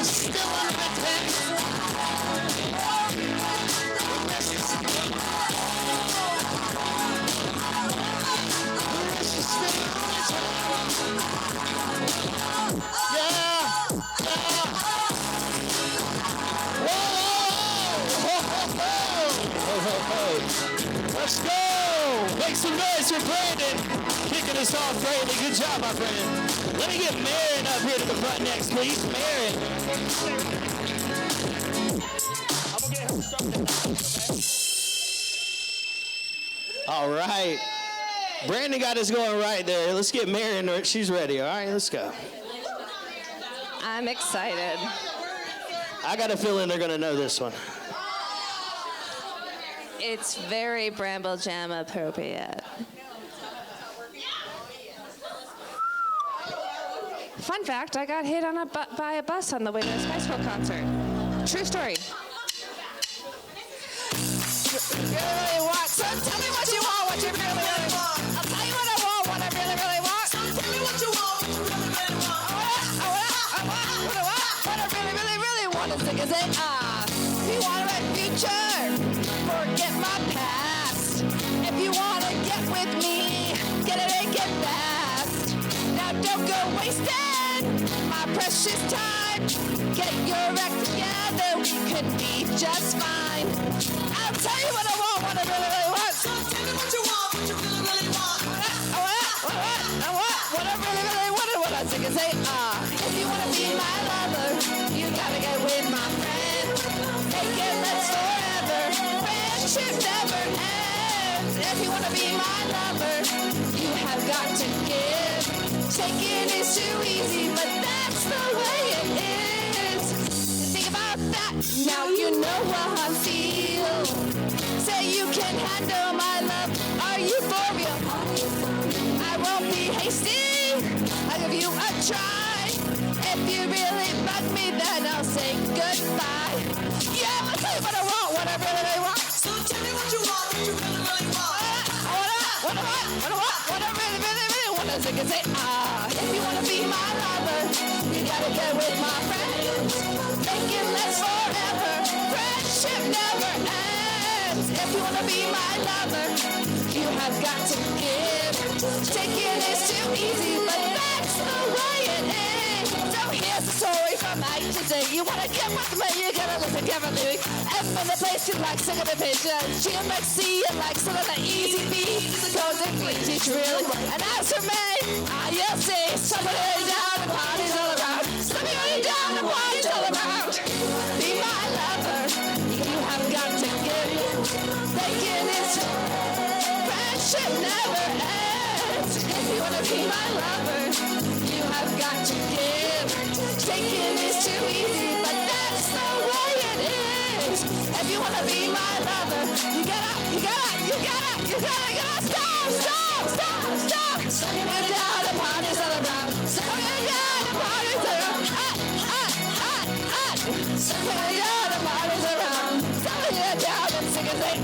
It's still on the text. Let's go! Make some noise for Brandon. Kicking us off greatly. Good job, my friend. Let me get Marin up here to the front next, please. Marin. I'm gonna get her started. All right. Brandon got us going right there. Let's get Marin. She's ready. All right, let's go. I'm excited. I got a feeling they're gonna know this one. It's very Bramble Jam appropriate. Fun fact, I got hit on by a bus on the way to a Spice Girl concert. True story. You really want, so tell me what you want, what you really, really want. I'll tell you what I want, what I really, really want. So tell me what you want, what you really, really want. What I really, really, really want is to say, if you want a red future, forget my past. If you want to get with me, get it and get fast. Now don't go wasting my precious time. Get your act together, we could be just fine. I'll tell you what I want, what I really, really want. So tell me what you want, what you really, really want. What I really, really want is what I think and say, if you want to be my lover, you gotta get with my friend. Make it last forever. Friendship never ends. If you want to be my lover, you have got to give. Taking is too easy, but that's the way it is. Think about that, now you know how I feel. Say you can handle my love, are you for real? I won't be hasty, I'll give you a try. If you really bug me, then I'll say goodbye. Yeah, I'll tell you what I want, what I really, really want. So tell me what you want, what you really, really want. What I really, really, really want is I can say, if you want to be my lover, you gotta get with my friends. Make it last forever, friendship never ends. If you want to be my lover, you have got to give. Taking is too easy, but that's the way it is. So here's the story from A to Z. You want to get with me, you gotta listen carefully. F in the place you like, sing in the picture. G and C, you like some of the easy beat. Cause it please each really. And as for me, you'll see somebody down the parties all around. Somebody down the parties all around. Be my lover, you have got to give. Taking is friendship never ends. If you wanna be my lover, you have got to give. Taking is too easy, but that's the way it is. If you wanna be my lover, you gotta stop. You're down the parties all around. You're down the parties around. You're down the parties around. You're down and sing and say,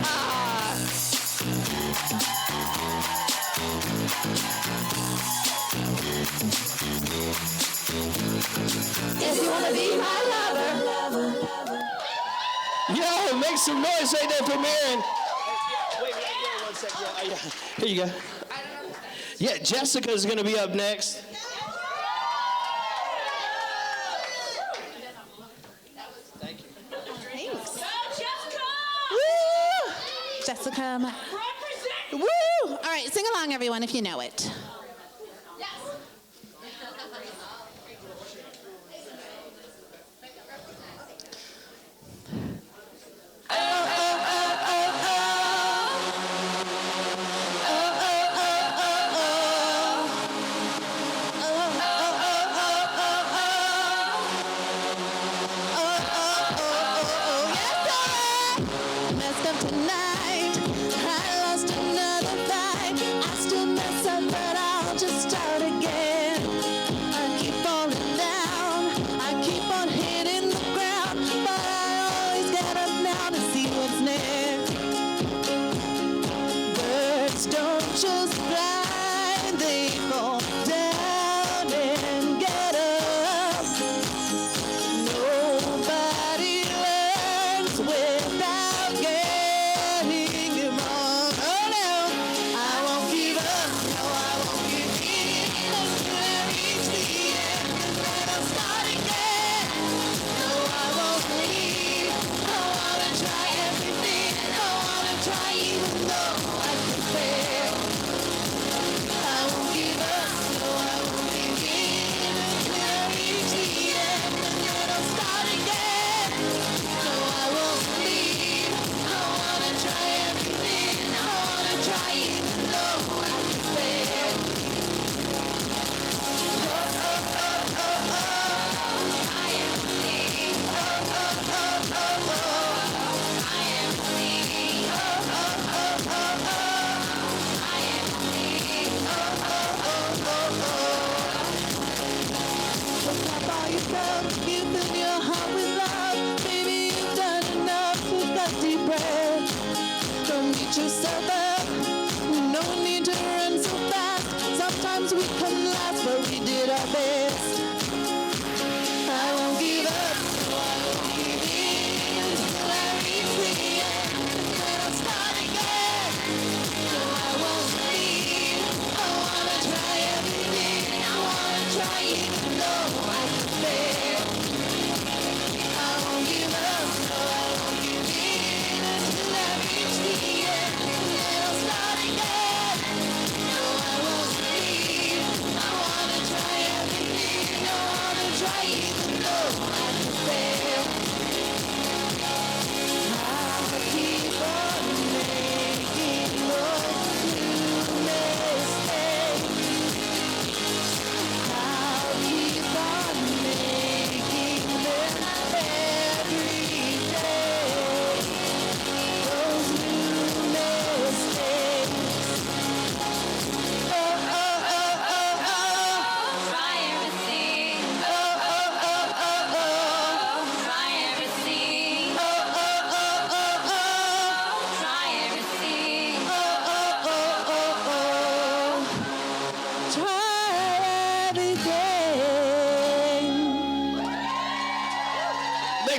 If you wanna be my lover. Yo, make some noise right there for Marin. Wait, 1 second. Yeah. Here you go. Yeah, Jessica's gonna be up next. Thanks. Woo! Jessica. Woo! All right, sing along, everyone, if you know it.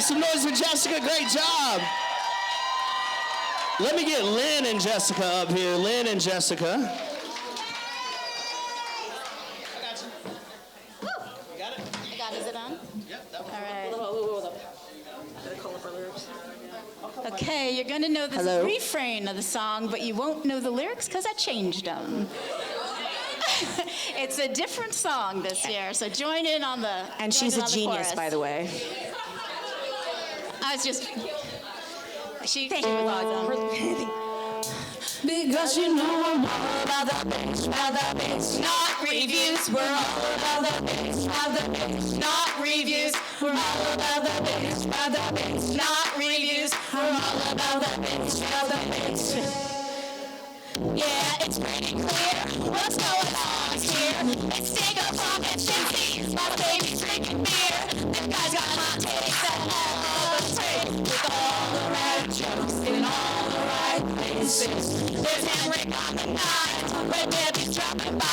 make some noise for Jessica. Great job. Let me get Lynn and Jessica up here. Lynn and Jessica. I got it. Is it on? Yep. All right. Okay, you're going to know this refrain of the song, but you won't know the lyrics because I changed them. It's a different song this year, so join in on the And she's a genius, by the way. I was just... Thank you. Because you know I'm all about the bass, not reviews. We're all about the bass, not reviews. We're all about the bass, not reviews. We're all about the bass, Yeah, it's pretty clear what's going on here. It's Stinker Funk and Shinsies, my baby drinking beer. This guy's got hot takes and all of the tape with all the right jokes in all the right places. There's Henrik on the night when Debbie's dropping by.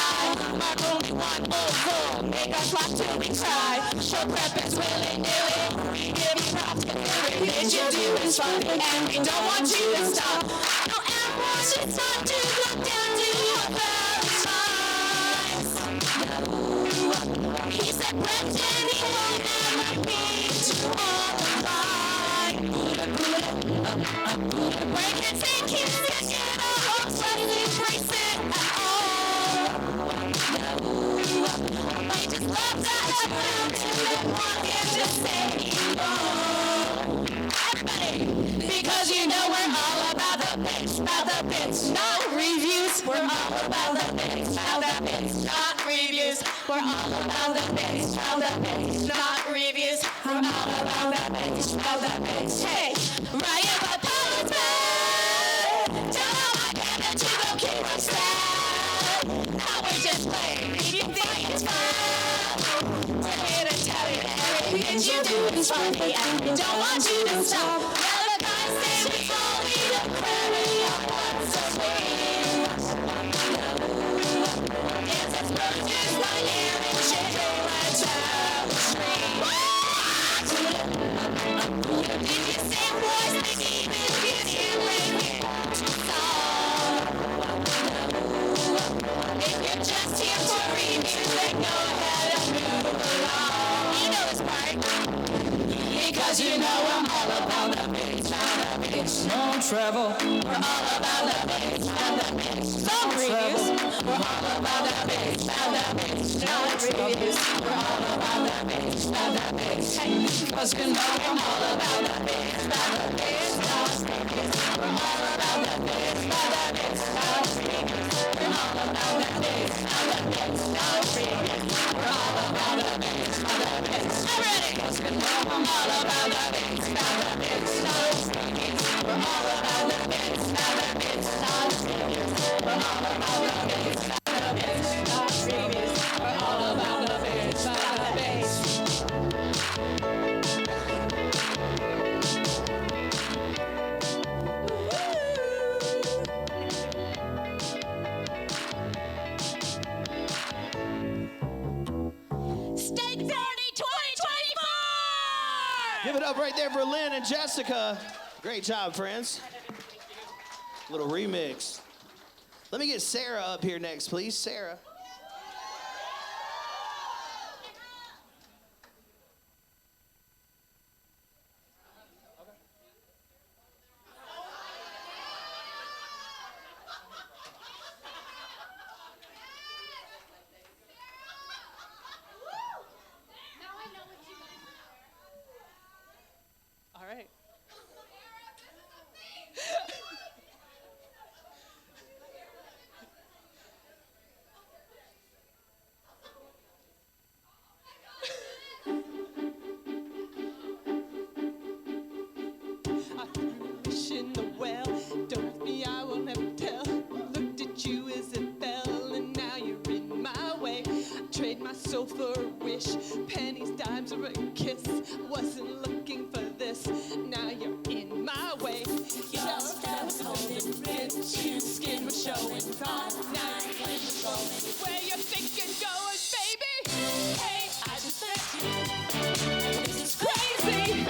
Mark only one goal, make us laugh till we cry. Show prep is willy-nilly, we give you props. Everything you do is fun, and we don't want you to stop. It's time to look down to your Valentine's. He said, Brendan, he won't ever be too online. Break it, take it, stick it, I hope so you embrace it at all. I just love that FM to them want him to say everybody, because you know we're all about the bits, not reviews. We're all about the bits, not reviews. We're all about the bits, not reviews. We're all about the bits, Hey, Ryan, but Paula's bad. Tell them I can't let you go keep us sad. Now we're just playing, you think it's fun. We're here to tell you everything you do is funny, and we don't want you to stop. Well, the guys say we told me to query your what's so sweet. It's explosions by air and shaking right down the street. If you sing boys, make even if you bring it to song. If you're just here for reviews, then go ahead and move along. You know this part. Because you know I'm all about the bass, no travel. We're all about the bass, some reviews. We're all about the bass, no reviews. We're all about the bass, hey, because you know I'm all about the bass, no reviews. We're all about the bass, no reviews. We're all about the bass, no reviews. We're all about the bass, no reviews. I'm ready. Because you know I'm all about the bass, no reviews. We're all about the bass, no reviews. We're all about the bass, no reviews. We're all about the bass, no reviews. Steak Party 2024! Give it up right there for Lynn and Jessica. Great job, friends. Little remix. Let me get Sarah up here next, please. Sarah. All right. Fish in the well, don't be, I will never tell. Looked at you as it fell, and now you're in my way. Trade my soul for a wish, pennies, dimes, or a kiss. Wasn't looking for this, now you're in my way. Your style was holding rich, your skin was showing fine. Now you're going where you think you're going, baby. Hey, I just met you, this is crazy.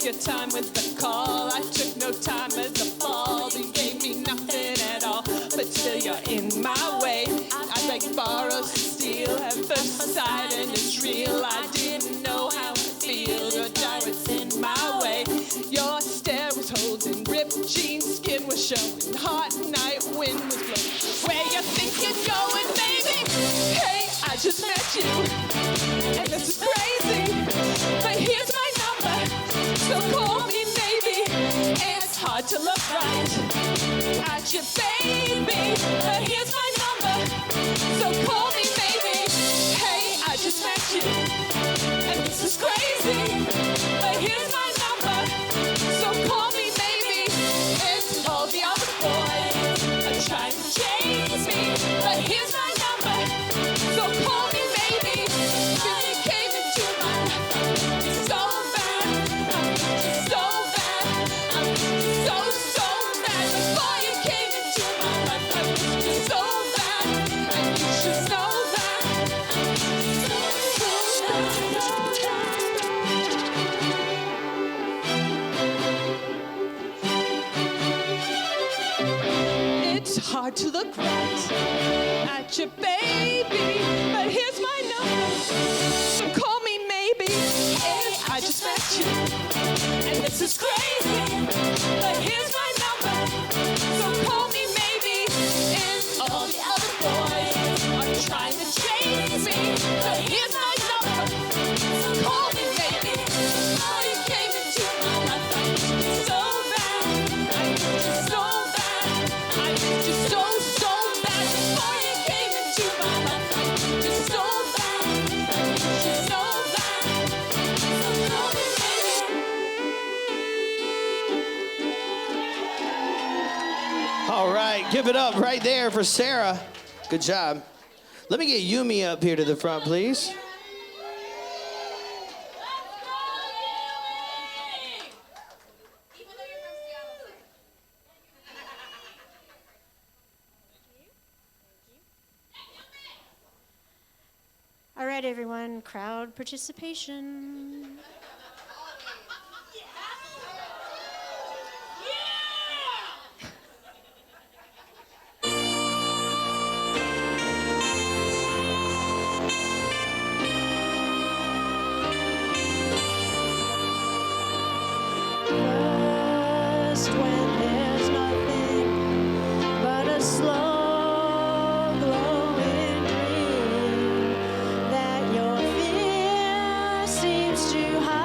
your time with the call. I took no time as the fall. You gave me nothing at all, but still you're in my way. I beg, borrow, steal at first sight, and it's real. I didn't know how I feel, but now it's in my way. Your stare was holding, ripped jeans, skin was showing, hot night wind was blowing. Where you think you're going, baby? Hey, I just met you, and this is crazy, but here's my number, so call me maybe. It's hard to look right at you, baby, but here's my number, so call me maybe. Hey, I just met you, and this is crazy, but here's my number, so call me maybe. It's all the other boys are trying to chase me, but here's my number, so call me maybe. You came into my life, it's so bad, I miss you so bad, I miss you so bad. Before you came into my life, I miss you so bad, and you should know that. It's hard to look right at you, baby, but here's my number, so call me maybe. Hey, I just met you, and this is crazy, but here's my number, so call me maybe. And all the other boys are trying to chase me, but here's my number, so call me maybe. Oh, you came into my life, I missed you so bad, I missed you so bad, I missed you so bad. Before you came into my life, I missed you so bad, I missed you so bad, so call me maybe. All right, give it up right there for Sarah. Good job. Let me get Yumi up here to the front, please. All right, everyone, crowd participation. Just when there's nothing but a slow glowing dream that your fear seems to hide.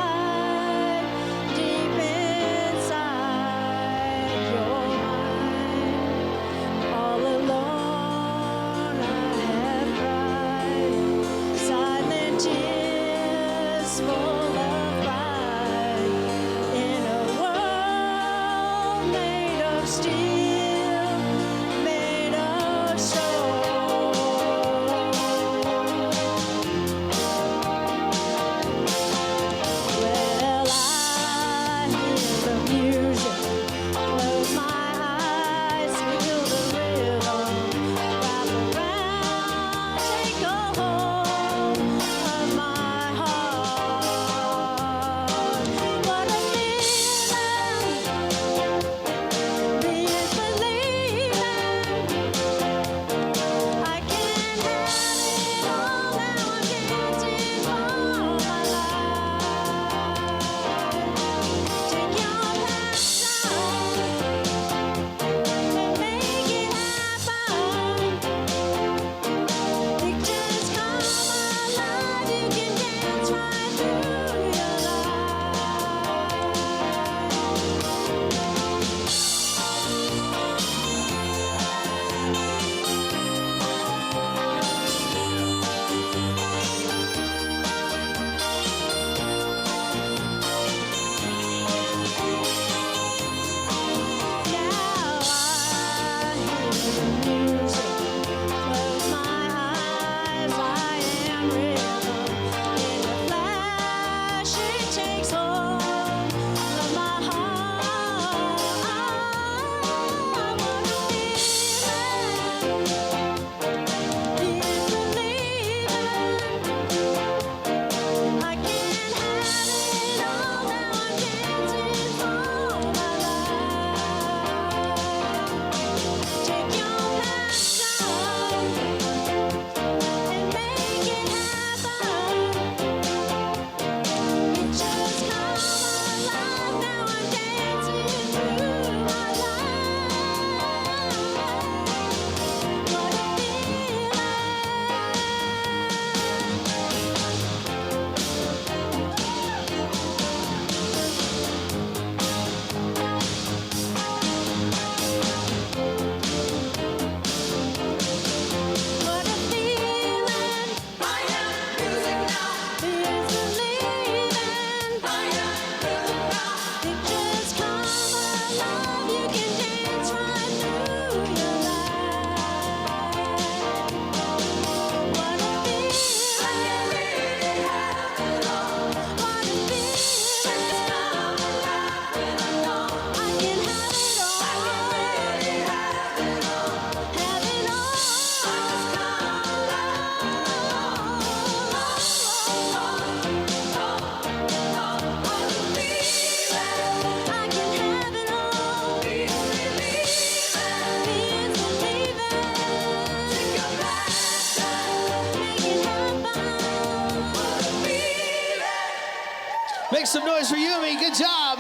Make some noise for Yumi. Good job.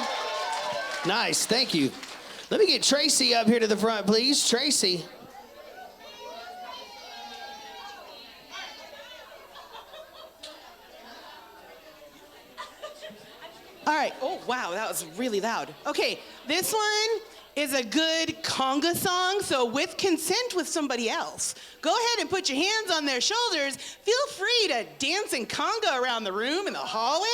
Nice. Thank you. Let me get Tracy up here to the front, please. Tracy. All right. Oh, wow, that was really loud. Okay, this one is a good conga song, so with consent with somebody else. Go ahead and put your hands on their shoulders. Feel free to dance and conga around the room, in the hallway.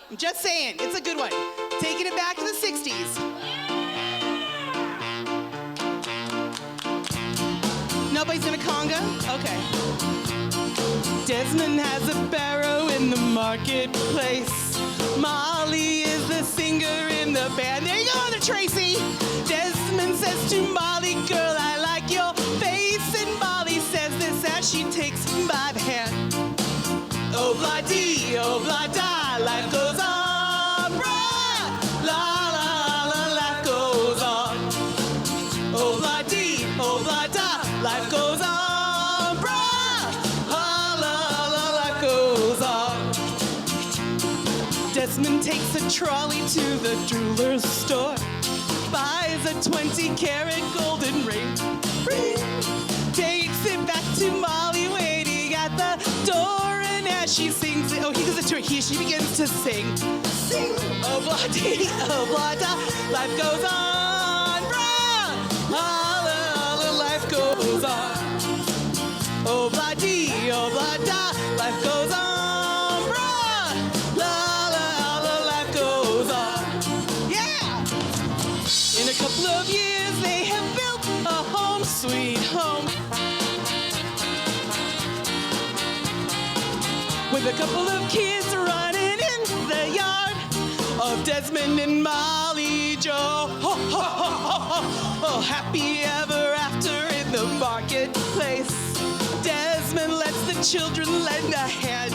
I'm just saying, it's a good one. Taking it back to the 60s. Nobody's gonna conga? Okay. Desmond has a barrow in the marketplace. Molly is the singer in the band. There you go, the Tracy. Desmond says to Molly, girl, I like your face. And Molly says this as she takes him by the hand. Oh, blah-dee, oh, blah-da, life goes on. Right. La, la, la, life goes on. Oh, blah-dee, oh, blah-da, life goes on. Desmond takes a trolley to the jeweler's store, buys a 20-karat golden ring, takes it back to Molly waiting at the door, and as she sings it, oh, he goes to her, she begins to sing. Sing, oh, blah-dee, oh, blah-da, life goes on, life goes on. Oh, blah-dee, oh, blah-da, life goes on. In a couple of years, they have built a home sweet home. With a couple of kids running in the yard of Desmond and Molly Jo. Oh, happy ever after in the marketplace. Desmond lets the children lend a hand.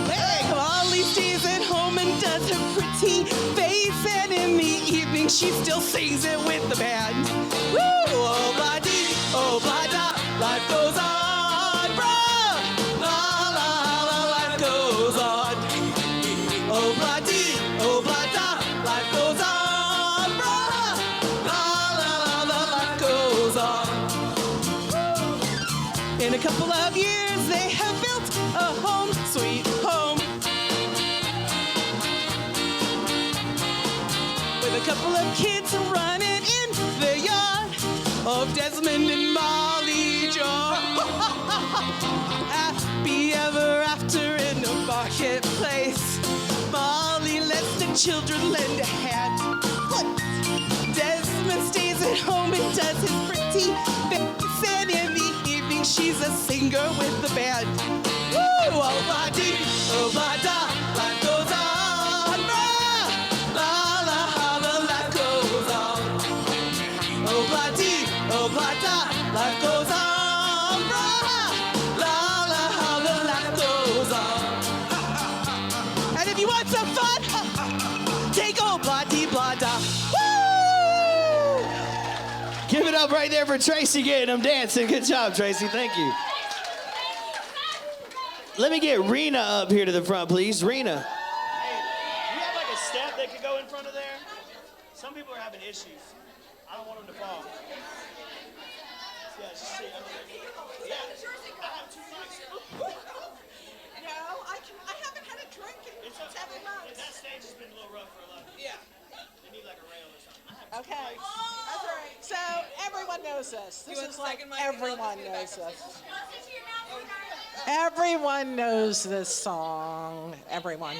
Hey, Molly stays at home and does her pretty face, and in the evening she still sings it with the band. Woo! Oh, blah-dee, oh, blah-da, life goes on, bruh. La, la, la, life goes on. Oh, blah-dee, oh, blah-da, life goes on, bruh. La, la, la, life goes on. In a couple of years, they have built a home, sweet home. With a couple of kids running in the yard of Desmond and Molly Jo. Happy ever after in the marketplace. Molly lets the children lend a hand. Desmond stays at home and does his pretty face, and in the evening she's a singer with the band. Woo! Oh, blah-dee, oh, blah-da, life goes on, bruh. La, la, la, life goes on. Oh, blah-dee, oh, blah-da, life goes on, bruh. La, la, la, life goes on. And if you want some fun, take old blah-dee, blah-da. Woo! Give it up right there for Tracy getting them dancing. Good job, Tracy. Thank you. Let me get Rena up here to the front, please. Rena. Hey, do you have like a step that could go in front of there? Some people are having issues. I don't want them to fall. Yeah, just see. Yeah, I have 2 mics. No, I haven't had a drink in 7 months. That stage has been a little rough for a lot of people. Yeah. They need like a rail or something. I have 2 Okay. mics. That's all right. So everyone knows this. This is like everyone knows this. Everyone knows this song. Everyone.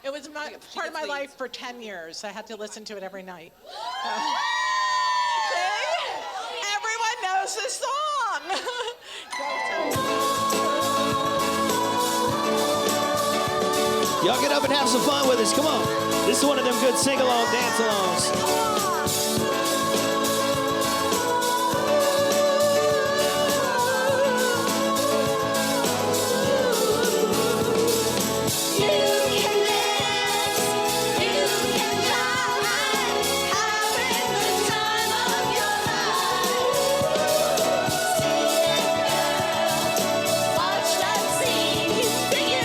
It was part of my life for 10 years. I had to listen to it every night. See? Everyone knows this song. Y'all get up and have some fun with us. Come on. This is one of them good sing-along, dance-alongs. Watch that scene, he's bringing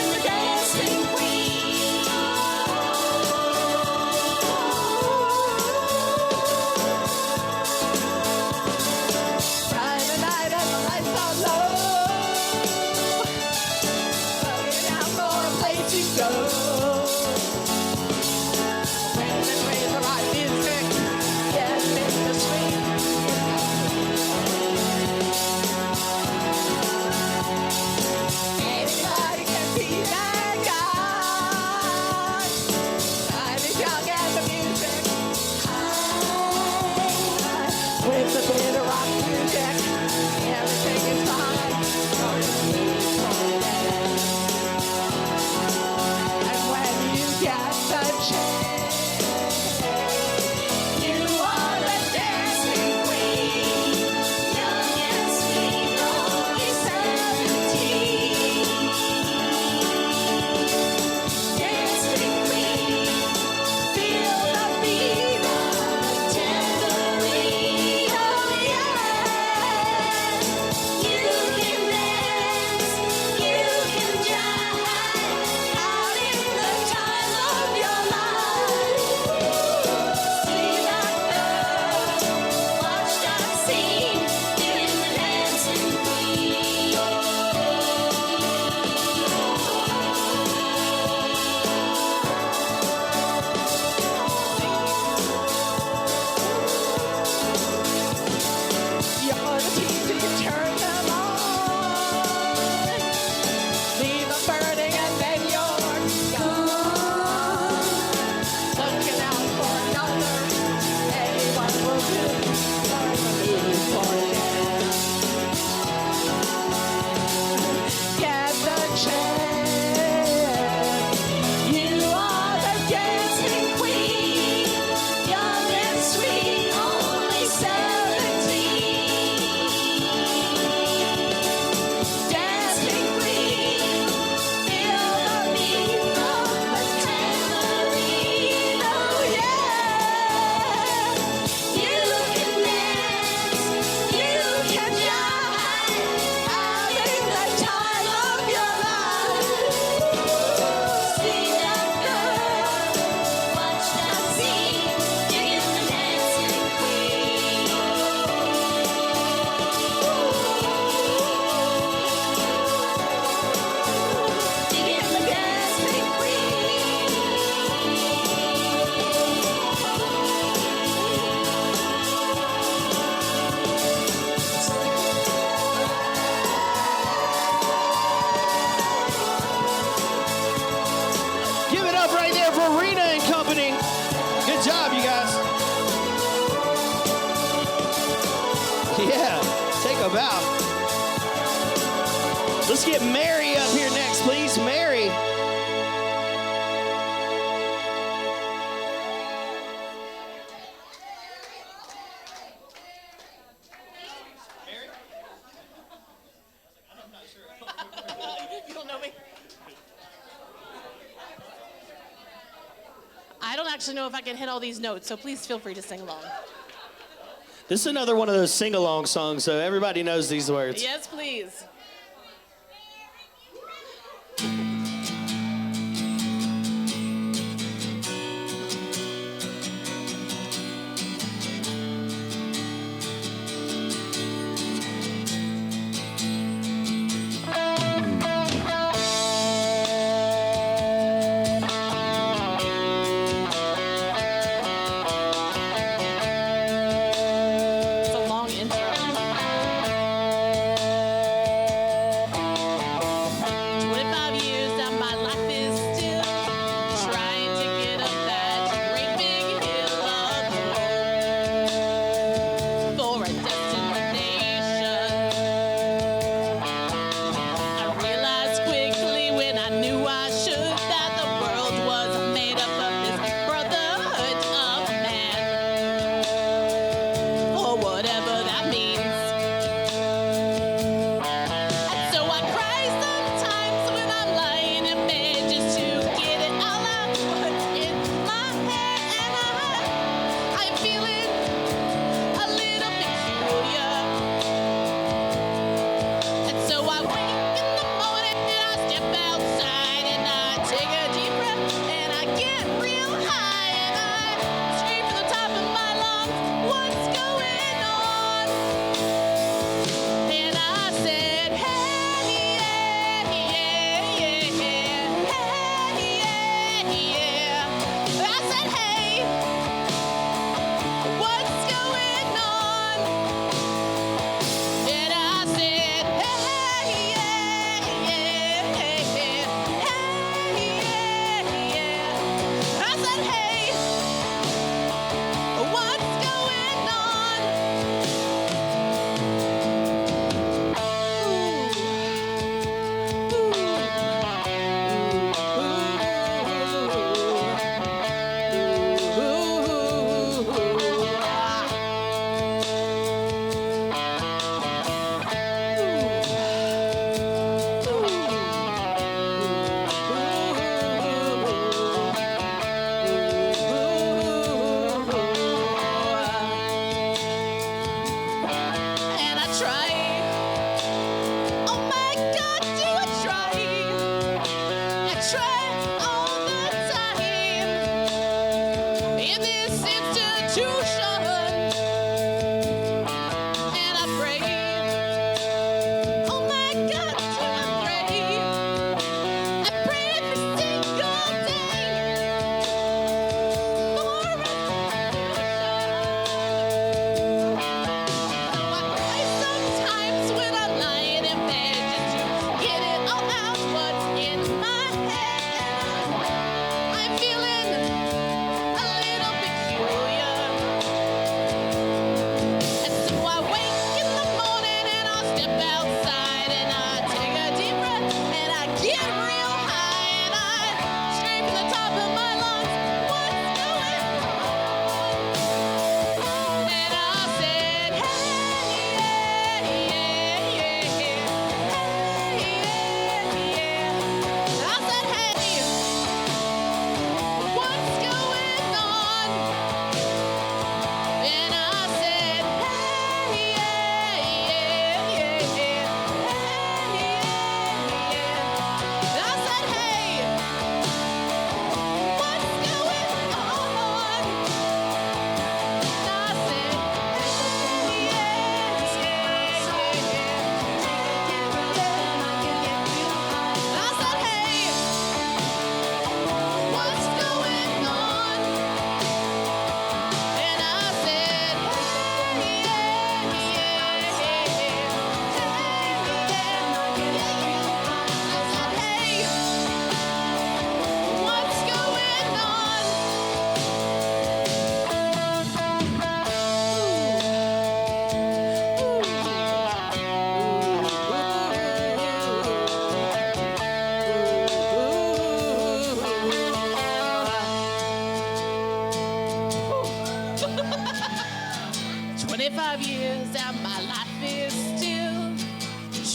about? Let's get Mary up here next, please. Mary. You don't know me? I don't actually know if I can hit all these notes, so please feel free to sing along. This is another one of those sing-along songs, so everybody knows these words. Yes, please. It's a long intro. 25 years and my life is still trying to get up that great big hill of hope for a destination. I realized quickly when I knew I should that the world was made up of this brotherhood of man, or whatever that means. And so I cry sometimes when I'm lying in bed just to get it all out what's in my head. And I'm feeling a little peculiar. And so I wake in the morning and I step outside and I take a deep breath and I get real high and I scream from the top of my lungs, what's going on? And I said, hey, yeah, yeah, yeah, hey, yeah, yeah. I said, hey, what's going on? And I said, hey, yeah, yeah, hey, yeah, yeah. I said, hey, what's going on? And I try. Oh my God, do I try? I try all the time in this institution, and I pray. Oh my God, do I pray? I pray every single day for sometimes when I'm lying in bed just to get it all out what's in my head. I'm feeling a little peculiar. And so I wake in the morning and I step outside and I take a deep breath and I get real high and I scream from the top of my lungs, what's going on? And I said, hey, yeah, yeah, yeah, hey, yeah, yeah. I said, hey, what's going on? And I said, hey, yeah, yeah, yeah,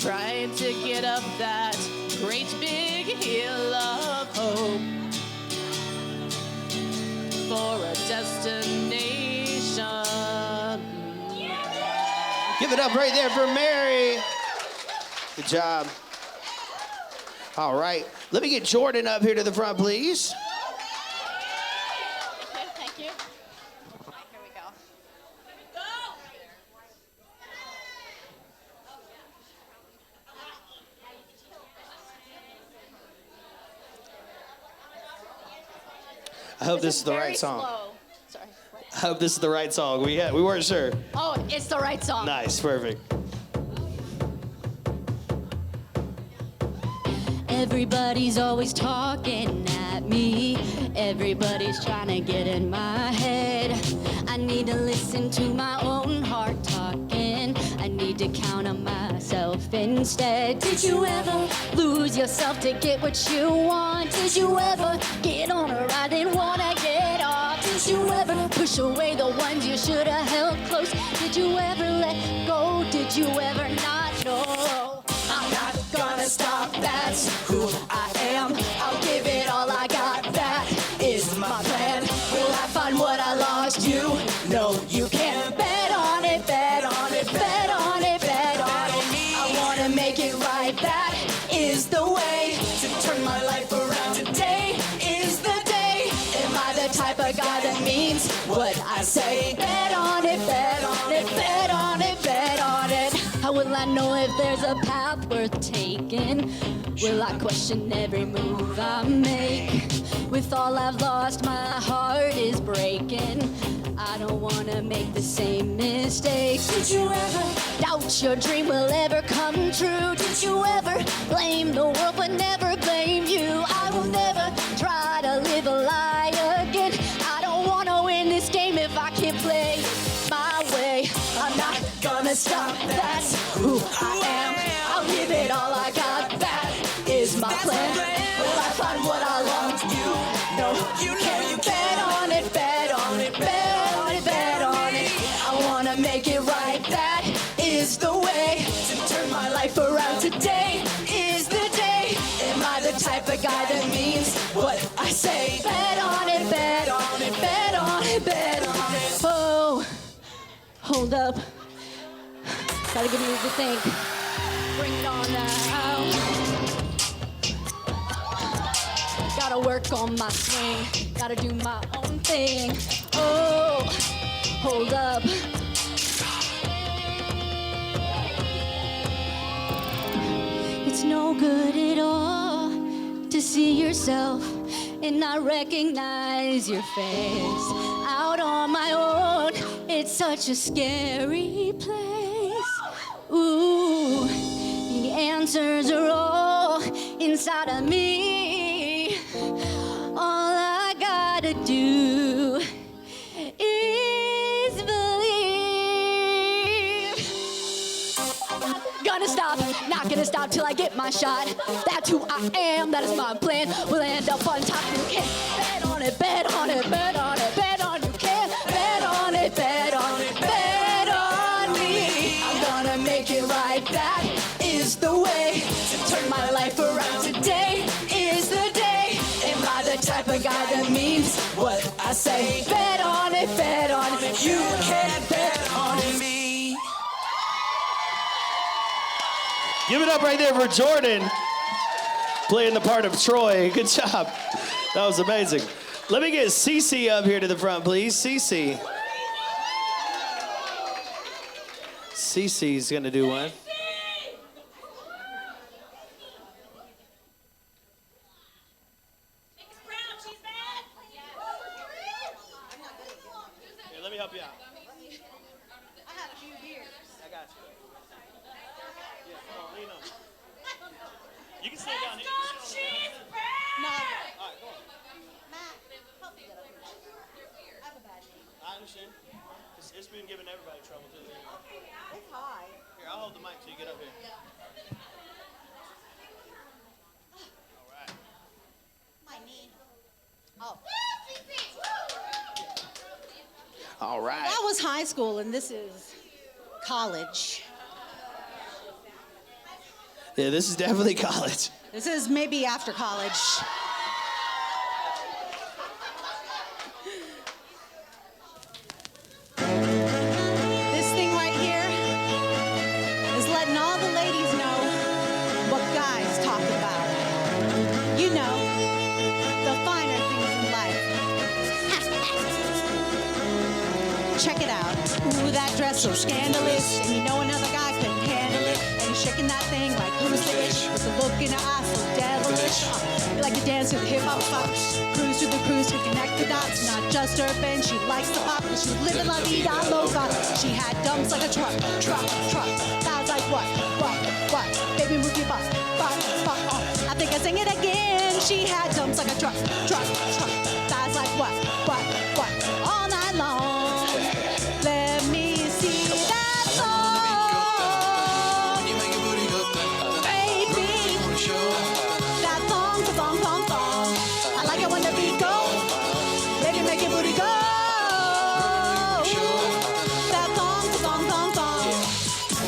trying to get up that great big hill of hope for a destination. Give it up right there for Mary. Good job. All right. Let me get Jordan up here to the front, please. Okay, thank you. All right, here we go. I hope this is the right song. Slow. Sorry. What? I hope this is the right song. We weren't sure. Oh, it's the right song. Nice, perfect. Everybody's always talking at me. Everybody's trying to get in my head. I need to listen to my own heart talking. I need to count on myself instead. Did you ever lose yourself to get what you want? Did you ever get on a ride and wanna get off? Did you ever push away the ones you should have held close? Did you ever let go? Did you ever not know? I'm not gonna stop, that's who I am. I'll give it all I got, that is my plan. Will I find what I lost? You know you can't. Bet on it, bet on it, bet on it, bet on it. I wanna make it right, that is the way to turn my life around. Today is the day. Am I the type of guy that means what I say? Bet on it, bet on it, bet on it, bet on it. How will I know if there's a path worth taking? Will I question every move I make? With all I've lost, my heart is breaking. I don't wanna make the same mistakes. Did you ever doubt your dream will ever come true? Did you ever blame the world but never blame you? I will never try to live a lie again. I don't wanna win this game if I can't play my way. I'm not gonna stop, that's who I am. I'll give it all I got, that is my plan. Will I find what I want? You know you can't. Bet on it, bet on it, bet on it, bet on it. I wanna make it right, that is the way to turn my life around. Today is the day. Am I the type of guy that means what I say? Bet on it, bet on it, bet on it, bet on it. Oh, hold up. Gotta give me to think. Bring it on now. Gotta work on my swing. Gotta do my own thing. Oh, hold up. It's no good at all to see yourself and not recognize your face. Out on my own, it's such a scary place. Ooh, the answers are all inside of me. All I gotta do is believe. Gonna stop, not gonna stop till I get my shot. That's who I am, that is my plan. We'll end up on top. You can bet on it, bet on it, bet on it, bet on you can. Bet on it, bet on it, bet on me. I'm gonna make it right, that is the way to turn my life around. Today is the day. Am I the type of guy that means what I say? Bet on it, bet on it. You can bet on me. Give it up right there for Jordan, playing the part of Troy. Good job. That was amazing. Let me get Cece up here to the front, please. Cece. Cece's gonna do one. Here, let me help you out. I had a few years. I got you. Yeah, come on, lean on. You can stay down here. No. All right, go on. Matt, help me get up here. I have a bad knee. I understand. It's been giving everybody trouble too. It's high. Here, I'll hold the mic so you get up here. All right. My knee. Oh. All right. That was high school, and this is college. Yeah, this is definitely college. This is maybe after college. This thing right here is letting all the ladies know what guys talk about. You know, the finer things in life. Check it out. Ooh, that dress so scandalous. And you know another guy couldn't handle it. And he's shaking that thing like who's the ish? With the look in her eyes so devilish. You like to dance to the hip hop fox. Cruise to the cruise to connect the dots. Not just urban, she likes the pop. Cause she was living la vida loca. She had dumps like a truck. Sounds like what? Baby, move your butt. I think I sing it again. She had dumps like a truck. Sounds like what? All night long. Let me see that thong. Baby. That thong. I like it when the beat goes. Baby, make your booty go. That thong.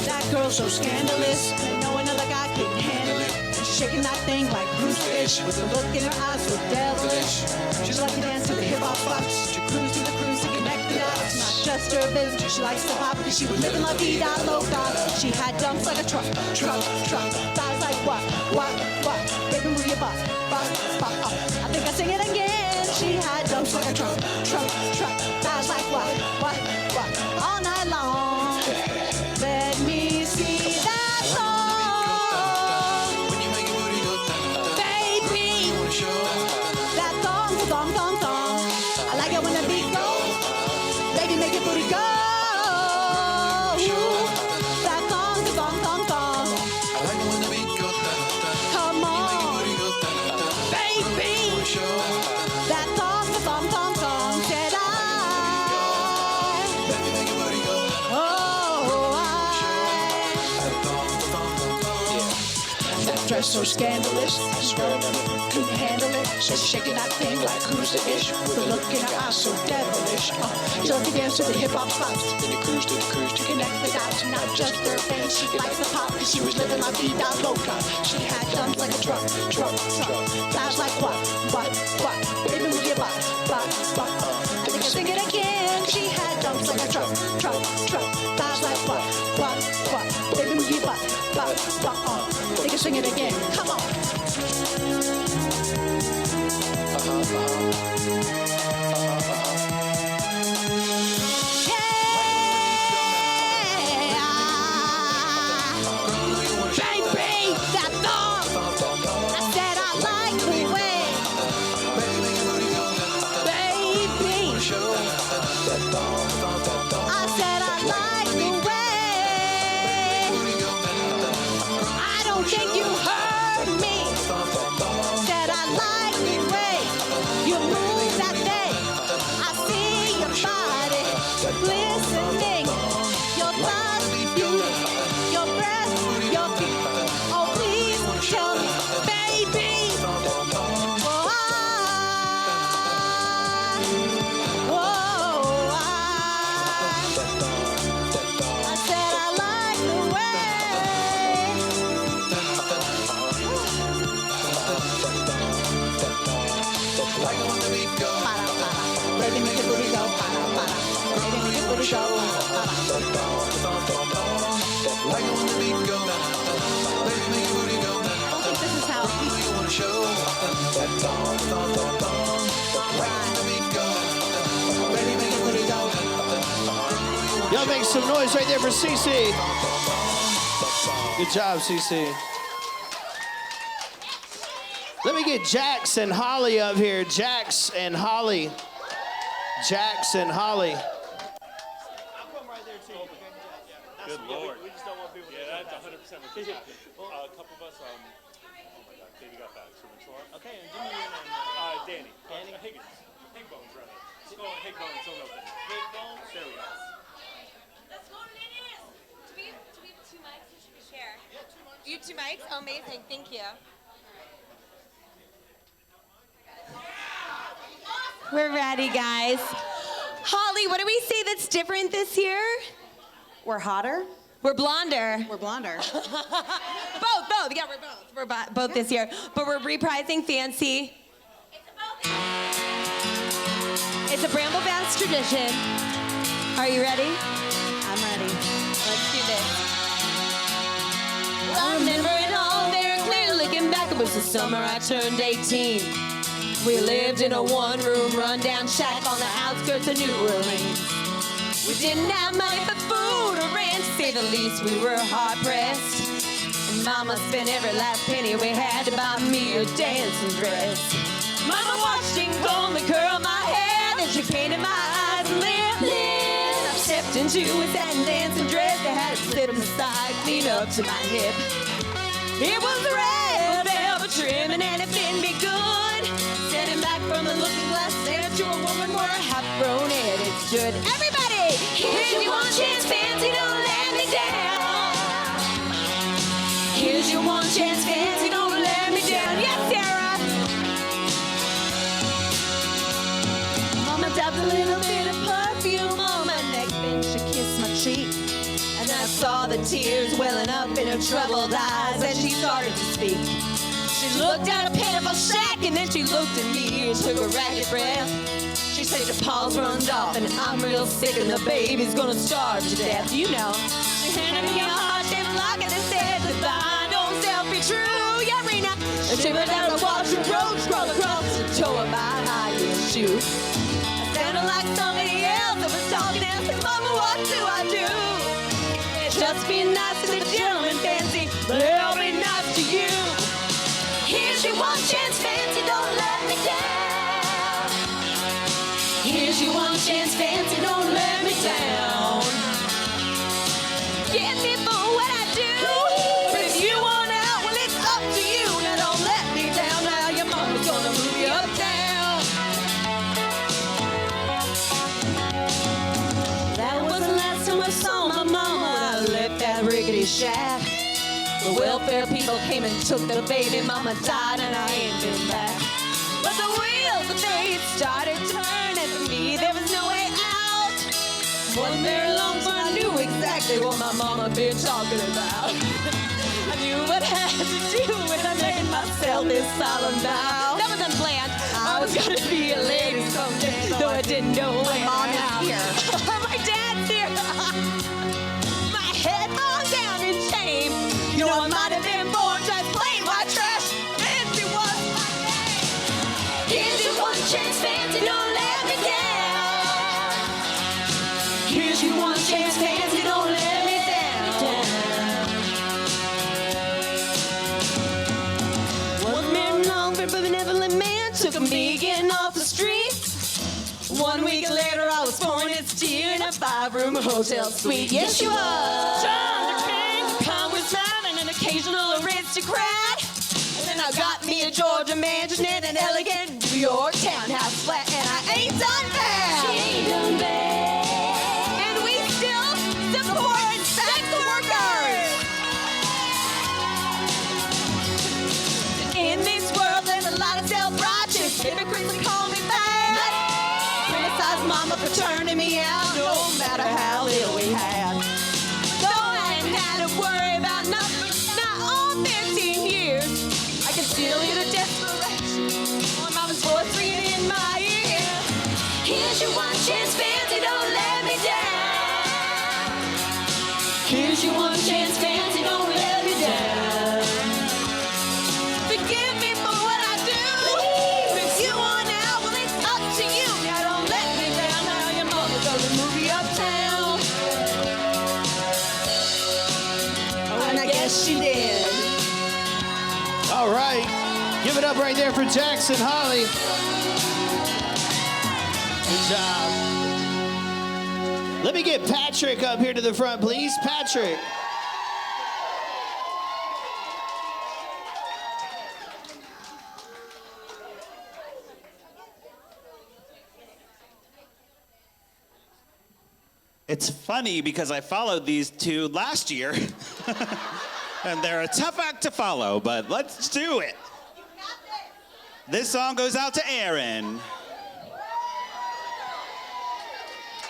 That girl's so scandalous. And I know another guy couldn't handle it. And she's shaking that thing like Bruce Fish. With a look in her eyes so devilish. She's like to dance to the hip hop fox. She cruise to the cruise to connect the dots. Not just her business. She likes to pop because she was living la vida loca. She had dumps like a truck. Thighs like what? Baby, move your butt. I think I sing it again. She had dumps like a truck. Thighs like what? All night long. Let me see that song. Baby. That thong. I like it when the beat goes. Baby, make your booty go. That thong. I like it when the beat goes. Come on. Baby. That thong. Said I. Baby, make your booty go. That dress so scandalous, couldn't handle it. So she's shaking that thing like who's the ish? With a look in her eyes so devilish. She likes to dance to the hip hop spots. Then you cruise to connect the dots. Not just her fans, she likes the pop. Cause she was living la vida loca. She had dumps like a truck. Thighs like what? Baby, move your butt. I think I sing it again. She had dumps like a truck. Thighs like what? Baby, move your butt. I think I sing it again. Come on. Baby, that thong. I said I like the way. Baby. I said I like the way. I don't think you heard me. Said I like the way you move that thing. I see your body glistening. Your thighs, your breath, your feet. Oh, please tell me, baby. I said I like the Like it when the beat goes. Baby, make your booty go. Baby, make your booty go. Like it when the beat goes. Baby, make your booty go. I think this is how You wanna show. Like it when the beat goes. Baby, make your booty go. Y'all make some noise right there for CC. Good job, CC. Let me get Jax and Holly up here. Jax and Holly. Good Lord. We just don't want people to. Yeah, that's 100% what you a couple of us, oh my God, Katie got back. So okay, and give me your name. Danny. Higgins. Higbones, rather. Let's go on Higbones, so open. Higbones? There we go. Let's go to it. Do we have 2 mics or should we share? Yeah, 2 mics. You have 2 mics? Oh, amazing. Thank you. We're ready, guys. Holly, what do we say that's different this year? We're hotter. We're blonder. We're blonder. both. Yeah, we're both. We're both this year. But we're reprising Fancy. It's a BrambleFest tradition. Are you ready? I'm ready. Let's do this. Well, I remember it all very clearly. Looking back, it was the summer I turned 18. We lived in a one-room, run-down shack on the outskirts of New Orleans. We didn't have money for food or rent, to say the least. We were hard-pressed. And Mama spent every last penny we had to buy me a dancing dress. Mama watched and combed and curled my hair, then she painted my eyes and lips. I stepped into a satin dancing dress that had a slit on the side, clean up to my hip. It was red velvet trimming and it fit me good. Standing back from the looking glass there to a woman wore a half-grown head. It stood. Everybody, here's your one chance, Fancy, don't let me down. Here's your one chance, Fancy, don't let me down. Yes, Sarah. Mama dabbed a little bit of perfume on my neck, then she kissed my cheek. And I saw the tears welling up in her troubled eyes as she started to speak. She looked at a pitiful shack and then she looked at me and took a ragged breath. She said, your paws runned off and I'm real sick and the baby's gonna starve to death. You know. She handed me a heart-shaped locket and said, goodbye, don't self be true, yeah, Rena. And she went down to watch the road scroll across the toe of my high-heel shoe. I sounded like somebody else that was talking and said, Mama, what do I do? Just be nice to the gentleman, Fancy, but I'll be nice to you. Here's your one chance, Fancy, don't let me down. Here's your one chance, Fancy, don't let me down. Get me for what I do, but if you want out, well, it's up to you. Now don't let me down, now your mama's gonna move you uptown. That was the last time I saw my mama when I left that rickety shack. The welfare people came and took the baby. Mama died and I ain't been back. But the wheels of fate started turning for me. There was no way out. Wasn't very long before I knew exactly what my mama been talking about. I knew what I had to do when I made myself this solemn vow. That was unplanned. I was gonna be a lady someday, though I didn't know when. Mom is here. My dad's here. My head falls down in shame. You know, I might have been born just plain white trash. Fancy was my name. Here's your one chance, Fancy, don't let me down. Here's your one chance, Fancy, don't let me down. One man long for a benevolent man took me getting off the street. 1 week later, I was pouring his tea in a 5-room hotel suite. Yes, you was. John the King, come with mine, an occasional aristocrat. And then I got me a Georgia mansion and an elegant New York townhouse flat, and I ain't done bad. She ain't done bad. And we still support sex workers. In this world, there's a lot of self-righteous hypocrites that call me bad. Criticize Mama for turning me out, no matter how little we had. Though I ain't had to worry about nothing, not all 15 years. I can still hear the desperation on Mama's voice ringing in my ear. Here's your one chance, Fancy, don't let me down. Here's your one chance, Fancy, don't let me down. Forgive me for what I do. If you want out, well, it's up to you. Now don't let me down. Now your mama's gonna move you uptown. Oh, and I guess she did. All right. Give it up right there for Jackson Holly. Good job. Let me get Patrick up here to the front, please. Patrick. It's funny because I followed these two last year. And they're a tough act to follow, but let's do it. This song goes out to Aaron.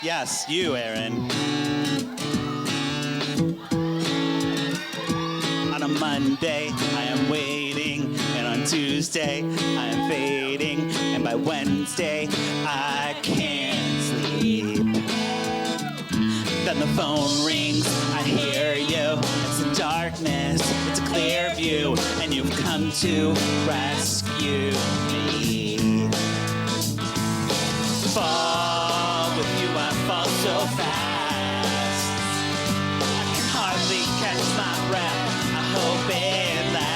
Yes, you, Aaron. On a Monday, I am waiting, and on Tuesday, I am fading, and by Wednesday, I can't sleep. Then the phone rings, I hear you. It's in darkness, it's a clear view, and you've come to rescue me. Fall with you, I fall so fast. I can hardly catch my breath. I hope it lasts.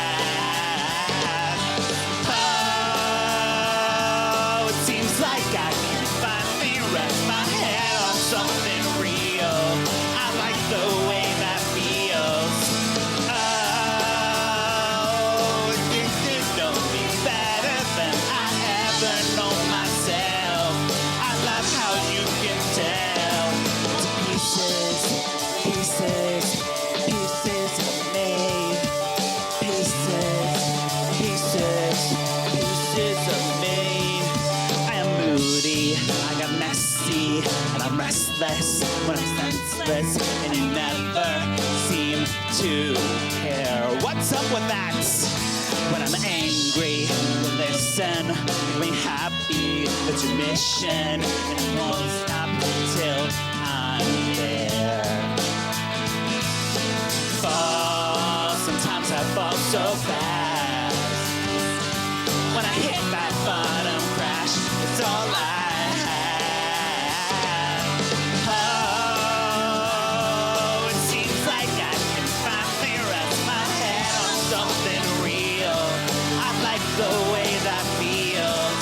Oh, it seems like I can finally rest my head on something real. I like the way that feels. Oh, this is know me better than I ever know myself. I love how you can tell. It's pieces, pieces, pieces of me. Pieces, pieces, pieces of me. I am moody, I got messy, and I'm restless when I'm senseless, and you never seem to care. What's up with that? When I'm angry, you listen. Make me happy, that's your mission, and it won't stop till I'm there. Fall, sometimes I fall so fast. When I hit that bottom crash, it's all I have. Oh, it seems like I can finally rest my head on something real. I like the way that feels.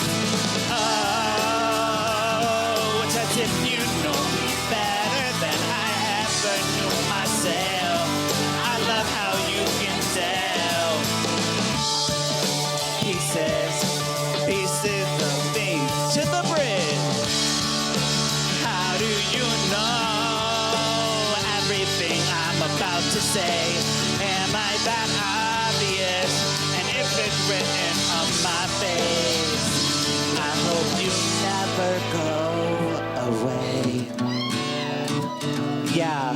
Oh, it's as if you know me better than I ever knew myself. I love how you can tell. Pieces, pieces of me to the bridge. How do you know everything I'm about to say? Am I that obvious? And if it's written on my face, I hope you never go away. Yeah.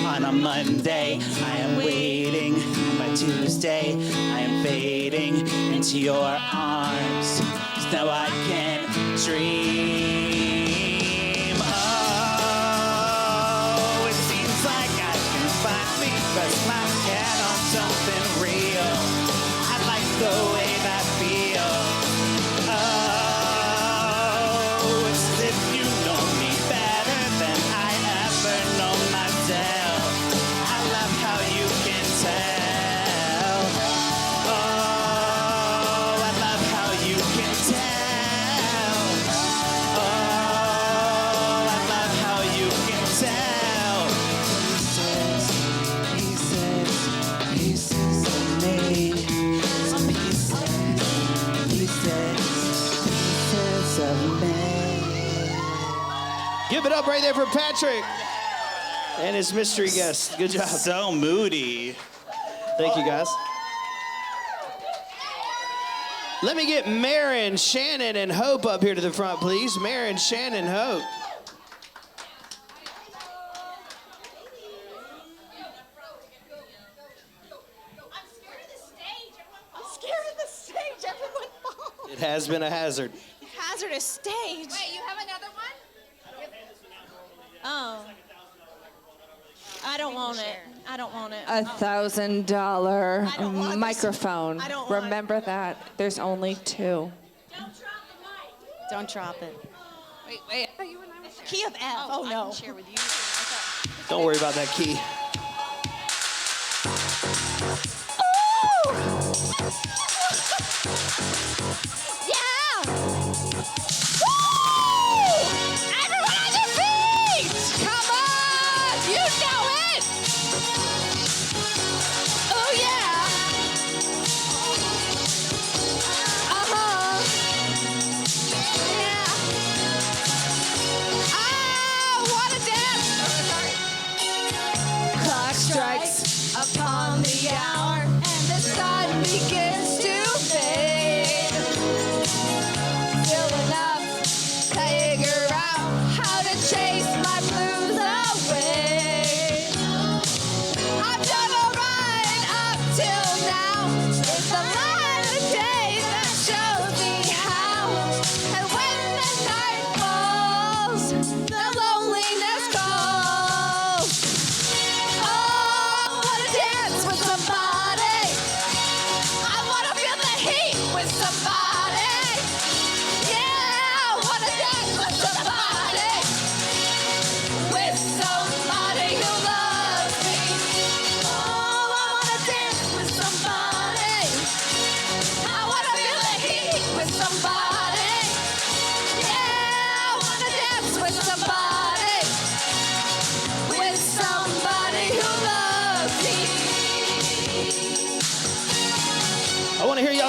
On a Monday, I am waiting. By Tuesday, I am fading into your arms. 'Cause now I can dream. Oh, it seems like I can finally rest my head on something real. I like the way that feels. Oh, it's as if you know me better than I ever know myself. I love how you can tell. Oh, I love how you can tell. Oh, I love how you can tell. Pieces, pieces, pieces of me. Some pieces, pieces, pieces of me. Give it up right there for Patrick and his mystery guest. Good job. So moody. Thank you, guys. Let me get Marin, Shannon, and Hope up here to the front, please. Marin, Shannon, Hope. I'm scared of the stage. Everyone falls. It has been a hazard. Hazardous stage. Wait, you have another one? Oh. I don't want it. I don't want it. $1,000 microphone. I don't want- Remember that. There's only 2. Don't drop it. Wait, I thought you and I were sharing. Key of F. Oh, no. I can share with you. Don't worry about that key. Yeah! Woo! Everyone on their feet! Come on! You know it! Oh, yeah! Uh-huh! Yeah! I wanna dance! Clock strikes upon the hour, and the sun begins to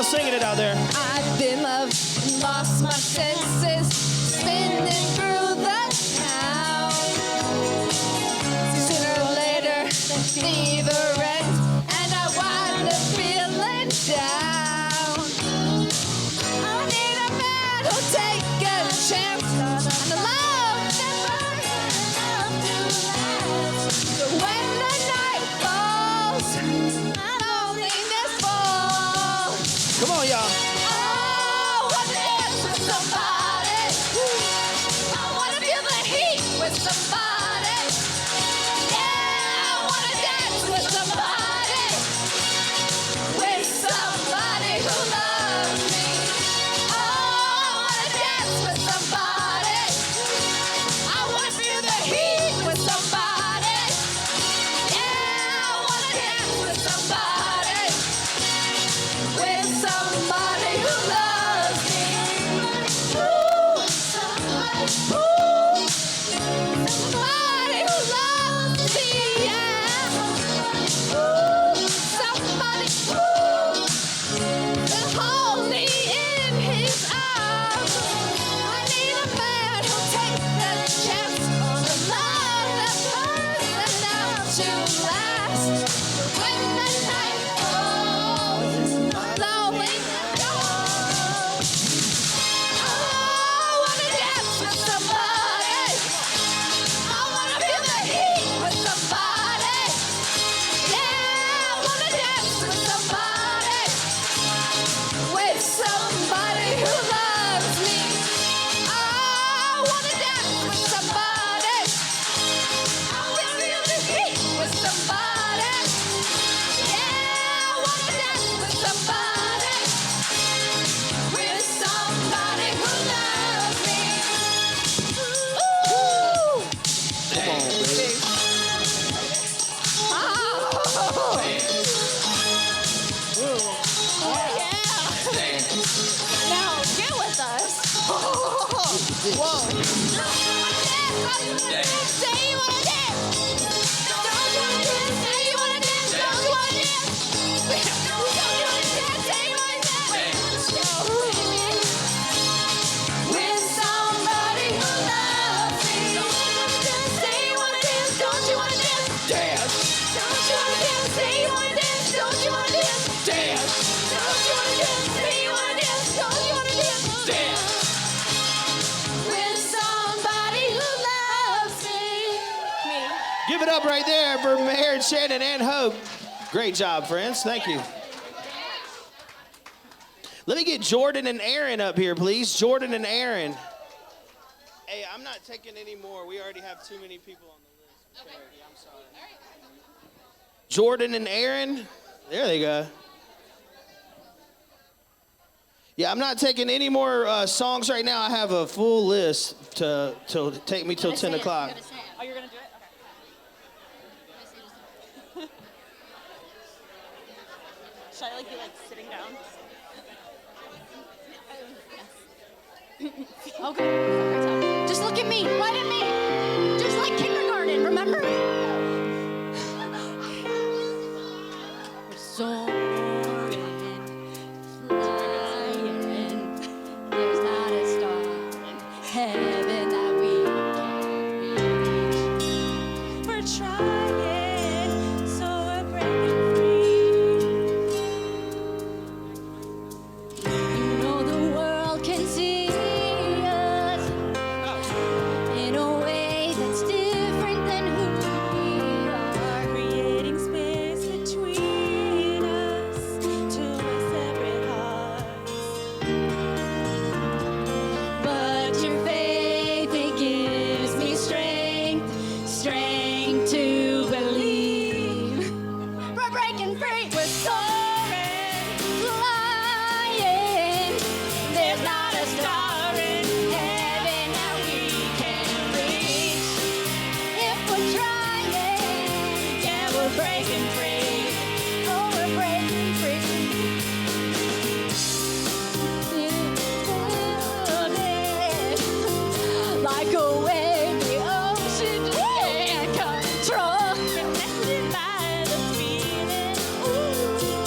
singing it out there. I've been loved and lost my senses, spinning through the town. Sooner or later, the fever ends, and I wind up feeling down. I need a man who'll take a chance on the love that burns enough to last. So when the night falls, my loneliness falls. Come on, y'all. Oh, I wanna dance with somebody. I wanna feel the heat with somebody. Yeah, I wanna dance with somebody. With somebody who loves me. Oh, I wanna dance with somebody. I wanna feel the heat with somebody. Yeah, I wanna dance with somebody. With somebody who loves me. Ooh, somebody who loves me, yeah. Ooh, somebody that hold me in his arms. I need a man who'll take the chance on a love that burns enough to last. When the night falls, loneliness goes. Oh, I wanna dance with somebody. I wanna feel the heat with somebody. Yeah, I wanna dance with somebody. With somebody who loves me. I wanna dance with somebody. I wanna feel the heat with somebody. Yeah, I wanna dance with somebody. With somebody who loves me. Ooh. Come on, baby. Oh, yeah. Now, get with us. Whoa. Say you wanna dance. Don't you wanna dance? Say you wanna dance. Don't you wanna dance? Don't you wanna dance? Say you wanna dance. With somebody who loves me. Say you wanna dance. Don't you wanna dance? Dance. Don't you wanna dance? Say you wanna dance. Don't you wanna dance? Dance. Don't you wanna dance? Say you wanna dance. Don't you wanna dance? Dance. With somebody who loves me. Give it up right there for Mayor Shannon and Hope. Great job, friends. Thank you. Let me get Jordan and Aaron up here, please. Jordan and Aaron. Hey, I'm not taking any more. We already have too many people on the list. Charity, I'm sorry. Jordan and Aaron. There they go. Yeah, I'm not taking any more songs right now. I have a full list to take me till 10 o'clock. Oh, you're gonna do it? Okay. Should I be sitting down? Okay. Just look at me. Right at me. Just like kindergarten, remember? We're soaring, flying. There's not a star in heaven that we can reach. We're trying, so we're breaking free. You know the world can see us in a way that's different than who we are. Creating space between us, two separate hearts. But your faith, it gives me strength, strength to believe. We're breaking free. We're soaring, flying. There's not a star in heaven that we can reach. If we're trying, yeah, we're breaking free. Oh, we're breaking free. Like a wave, the ocean just can't control. Connected by the feeling. Ooh.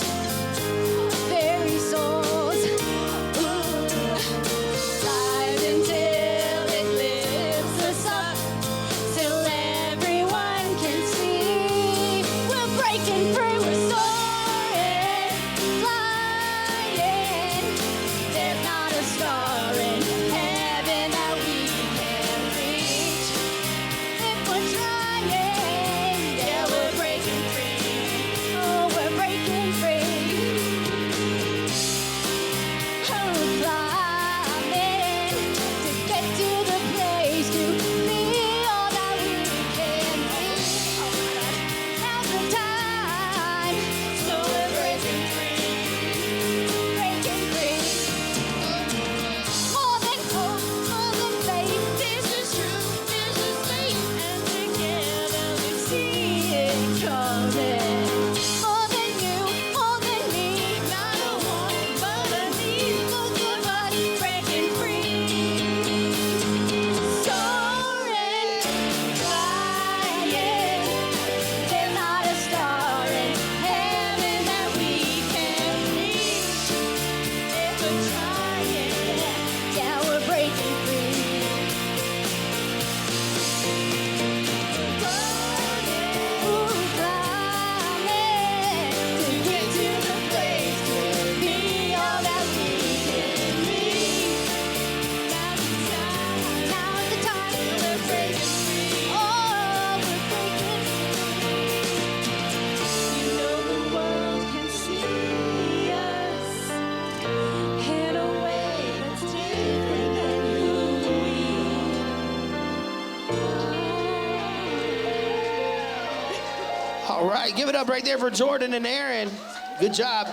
All right, give it up right there for Jordan and Aaron. Good job.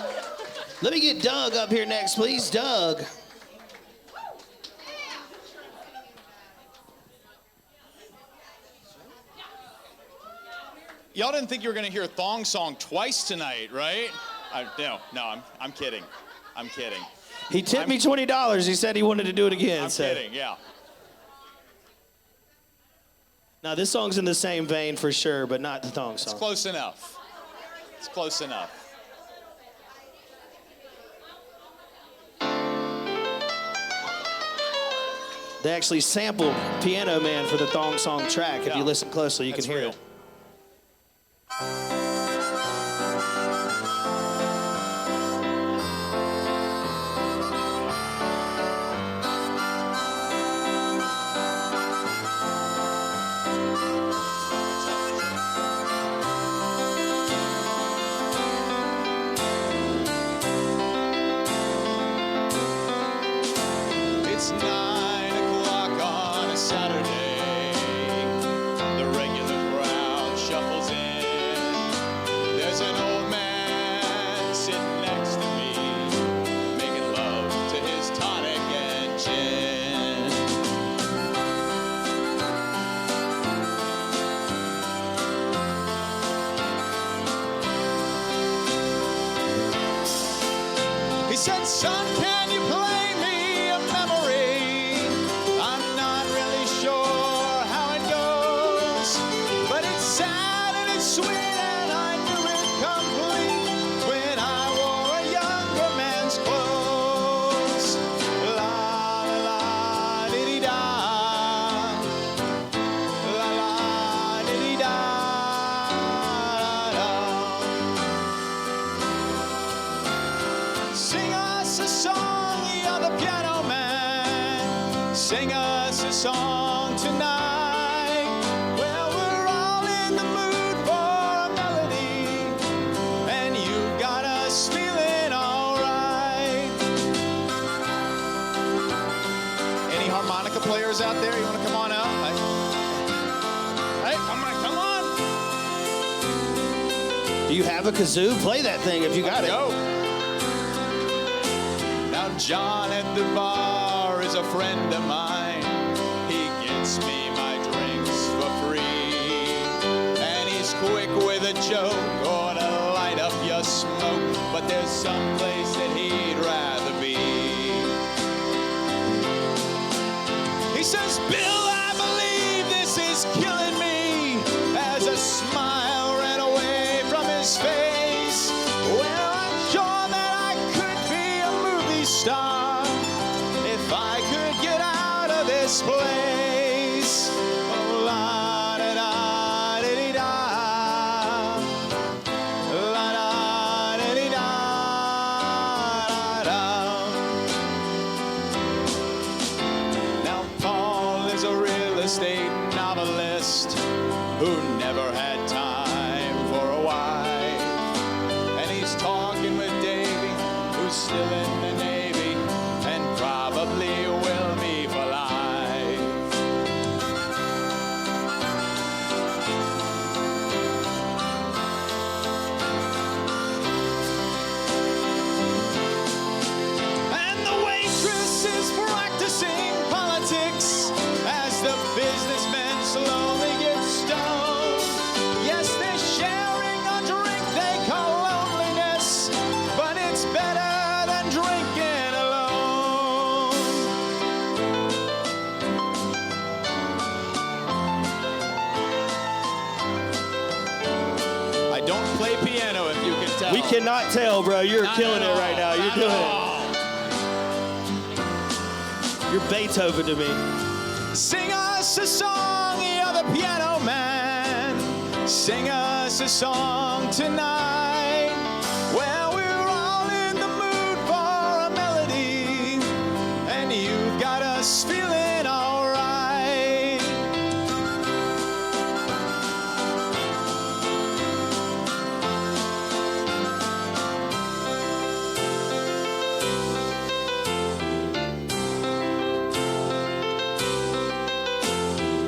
Let me get Doug up here next, please. Doug. Y'all didn't think you were going to hear Thong Song twice tonight, right? I'm kidding. I'm kidding. He tipped me $20. He said he wanted to do it again. I'm kidding, yeah. Now, this song's in the same vein for sure, but not the Thong Song. It's close enough. It's close enough. They actually sampled Piano Man for the Thong Song track. If you listen closely, you can hear it. It's 9 o'clock on a Saturday. The regular crowd shuffles in. There's an old man sitting next to me, making love to his tonic and gin. He said, "Son, can you play me a memory? I'm not really sure how it goes, but it's sad and it's sweet and I knew it complete when I wore a younger man's clothes." La la la diddy da, la la diddy da da. Sing us a song, you're the piano man. Sing us a song tonight. Well, we're all in the mood for a melody, and you've got us feeling all right. Any harmonica players out there? You want to come on out? Hey, come on. Do you have a kazoo? Play that thing if you got it. Go. Now John at the bar is a friend of mine. He gets me my drinks for free. And he's quick with a joke or to light up your smoke. But there's some place that he'd rather be. He says, "Bill, I believe this is killing me," as a smile ran away from his face. Well, I'm sure that I could be a movie star if I could get out of this place. Oh, la da da diddy da, la da diddy da da. Now Paul is a real estate novelist who never had time for a wife, and he's talking with Davy, who's still in the Navy and probably will be for life. And the waitress is practicing politics as the businessmen slowly get stoned. Yes, they're sharing a drink they call loneliness, but it's better than drinking alone. I don't play piano, if you can tell. We cannot tell, bro. You're Not killing at it all. right now. You're Not doing at it. all. You're Beethoven to me. Sing us a song, you're the piano man. Sing us a song tonight. Well, we're all in the mood for a melody, and you've got us feeling all right.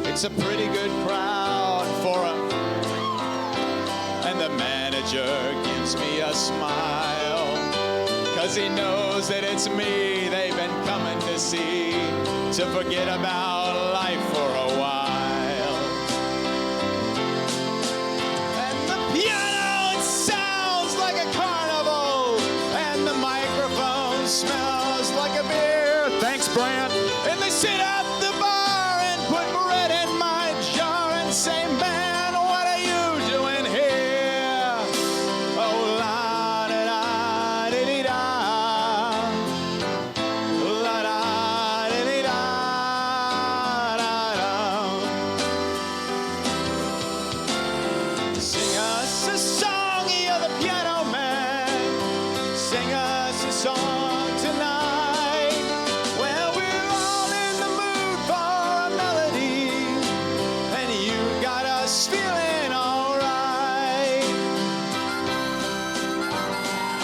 It's a pretty good crowd for a, and And the manager gives me a smile, 'cause he knows that it's me they've been coming to see, to forget about life for a while. And the piano, it sounds like a carnival, and the microphone smells like a beer. Thanks, Brand. And they sit at the bar and put bread in my jar and say, man, what are you doing here? Oh, la da da di di da, la da di di da da da. Sing us a song, you're the piano man. Sing us a song tonight. Well, we're all in the mood for a melody, and you got us feeling alright.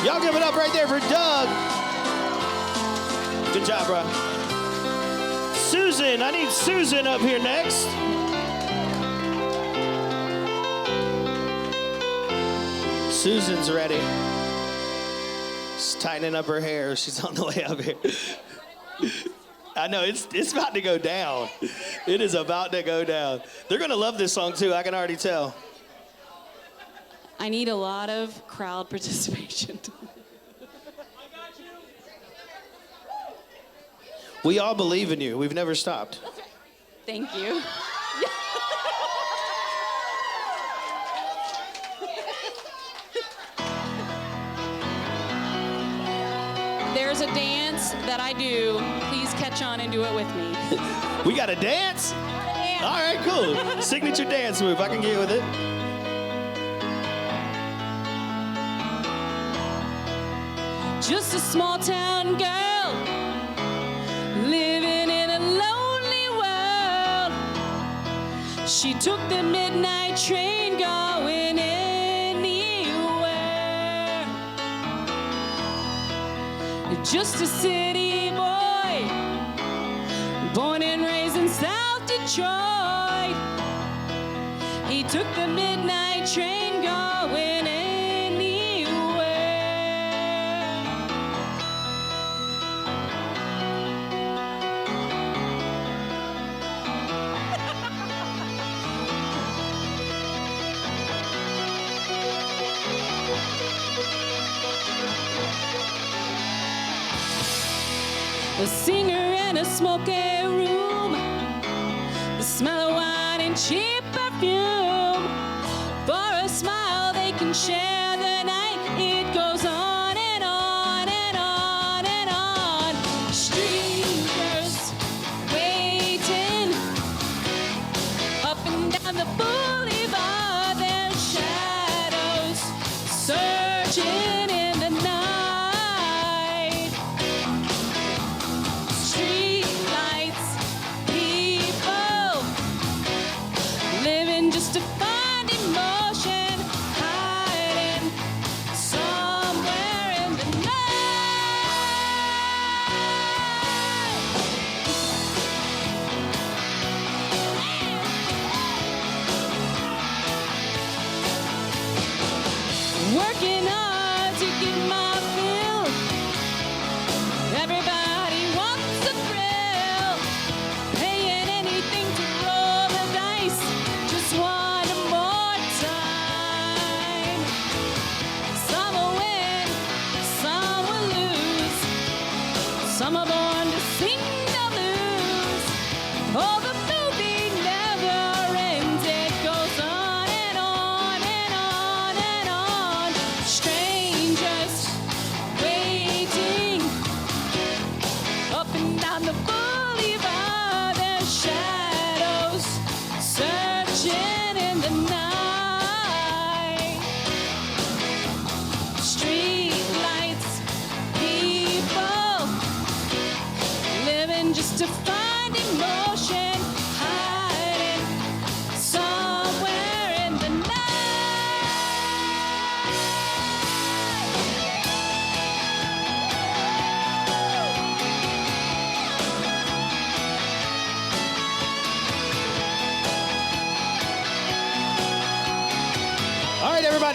Y'all give it up right there for Doug. Good job, bro. Susan, I need Susan up here next. Susan's ready. She's tightening up her hair. She's on the way up here. I know, it's about to go down. It is about to go down. They're going to love this song, too. I can already tell. I need a lot of crowd participation. We all believe in you. We've never stopped. Thank you. There's a dance that I do. Please catch on and do it with me. We got a dance? All right, cool. Signature dance move. I can get with it. Just a small town girl living in a lonely world. She took the midnight train going anywhere. Just a city boy, born and raised in South Detroit. He took the midnight train going anywhere. A singer in a smoky room, the smell of wine and cheap perfume. For a smile they can share the night. It goes on and on and on and on. Strangers waiting up and down the boulevard. Their shadows searching in the night. Street lights, people living just to find emotion, hiding somewhere in the night. Working hard to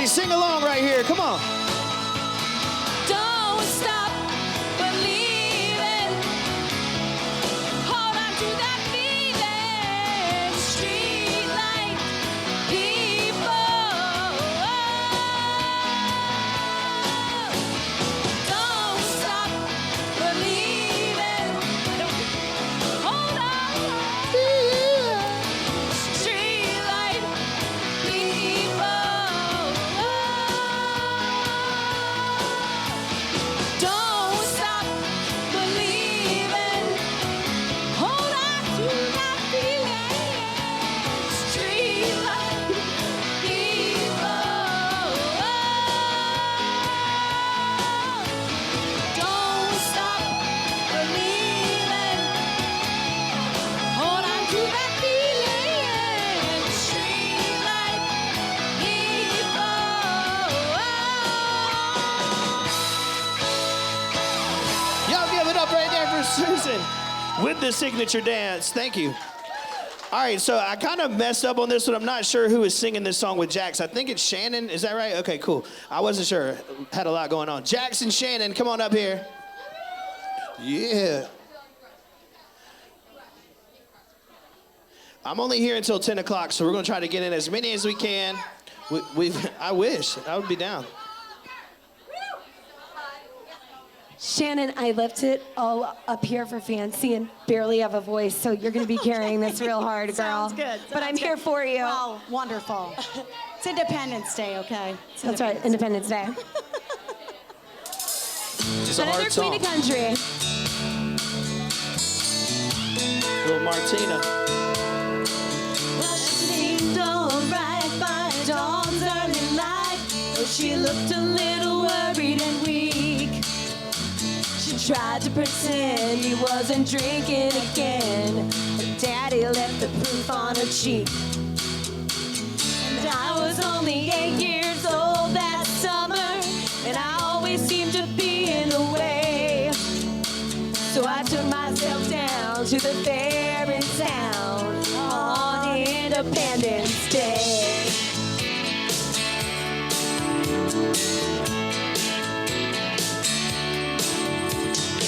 Everybody sing along right here. Come on. Don't stop believing. Hold on to that feeling. Street light people. Don't stop believing. Hold on. Street light people. Don't stop believing. Hold on to that feeling. Street light people. Don't stop believing. Hold on to that feeling. Street light Y'all give it up right there for Susan with the signature dance. Thank you. All right, so I kind of messed up on this one. I'm not sure who is singing this song with Jax. I think it's Shannon. Is that right? Okay, cool. I wasn't sure. Had a lot going on. Jax and Shannon, come on up here. Yeah. I'm only here until 10 o'clock, so we're going to try to get in as many as we can. I wish. I would be down. Shannon, I left it all up here for fancy and barely have a voice, so you're going to be carrying this real hard, girl. Sounds good. But I'm here for you. Well, wonderful. It's Independence Day, okay? That's right, Independence Day. It's a Another hard queen song. of country. Little Martina. Well, she seemed alright by dawn's early light, though she looked a little worried and weak. She tried to pretend he wasn't drinking again, but Daddy left the proof on her cheek. And I was only 8 years old that summer, and I always seemed to be in the way. So I took myself down to the fair in town on Independence Day.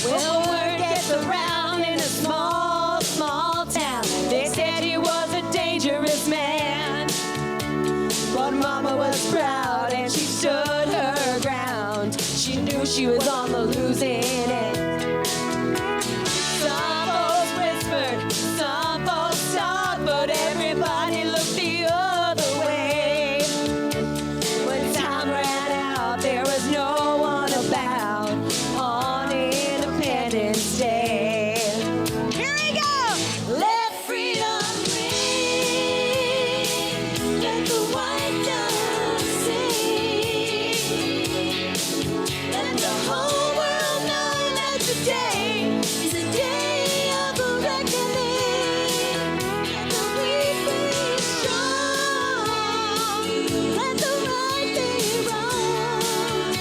Well, word gets around in a small, small town. They said he was a dangerous man. But Mama was proud and she stood her ground. She knew she was on the losing end. Some folks whispered, some folks talked, but everybody looked the other way. When time ran out, there was no one about on Independence Day. Here we go! Let freedom ring, let the white dove sing, let the whole world know that today is a day of a reckoning. Let the weak be strong, let the right be wrong.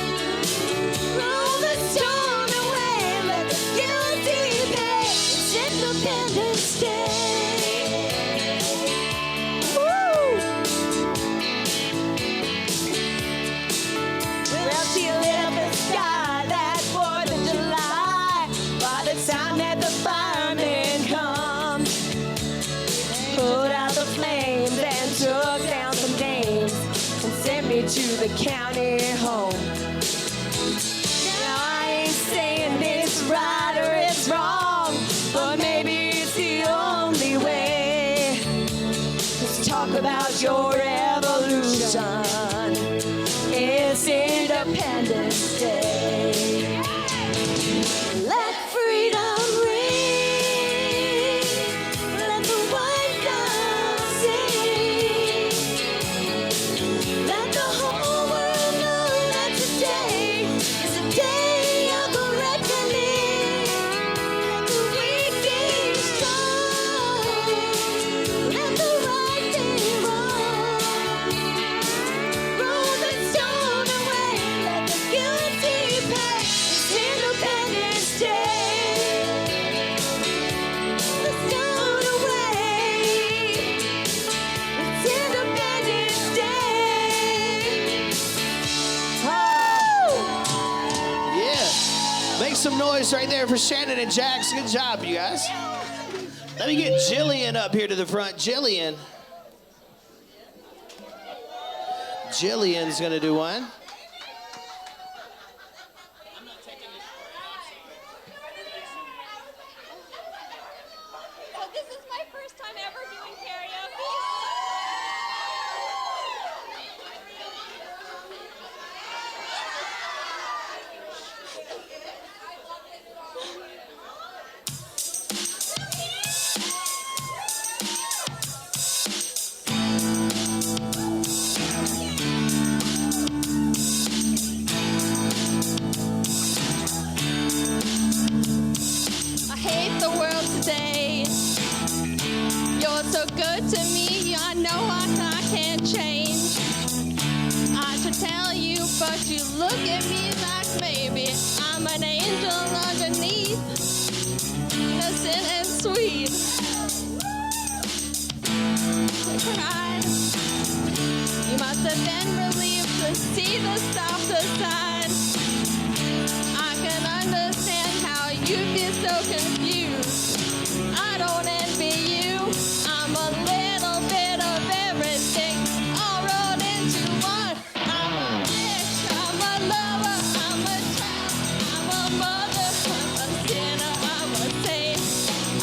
Roll the stone away, let the guilty pay. It's Independence Day. Woo! Well, she lit up the sky that 4th of July. By the time that the firemen come, put out the flames and took down some names and sent me to the county home. Now I ain't saying this right or it's wrong, but maybe it's the only way. Just talk about your revolution. It's Independence Day. Let freedom ring, let the white dove sing, let the whole world know that today is a day of a reckoning. Let the weak be strong, let the right be wrong. Roll the stone away, let the guilty pay. some noise right there for Shannon and Jax. Good job, you guys. Let me get Jillian up here to the front. Jillian's gonna do one. So this is my first time ever doing karaoke. I hate the world today. You're so good to me, I know I can't change. I should tell you, but you look at me like maybe I'm an angel underneath, innocent and sweet. I cried. You must have been relieved to see the softer side. I can understand how you feel so confused. I don't envy you. I'm a little bit of everything, all rolled into one. I'm a bitch, I'm a lover, I'm a child, I'm a mother, I'm a sinner, I'm a saint.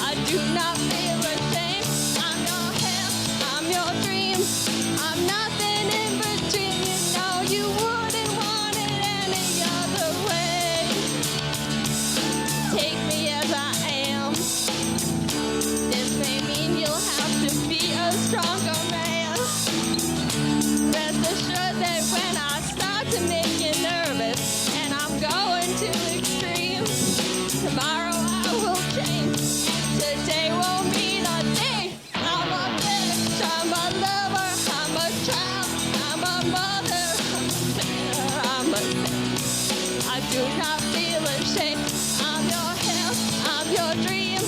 I do not feel ashamed. I'm your hell, I'm your dream. I'm nothing in between. You know you wouldn't want it any other way. Take me as I am. This may mean you'll have to be a stronger man. Rest assured that when I start to make you nervous and I'm going to extremes, tomorrow I will change. Today won't mean a thing. I'm a bitch, I'm a lover, I'm a child, I'm a mother, I'm a sinner, I'm a saint. I do not feel ashamed. I'm your hell, I'm your dream.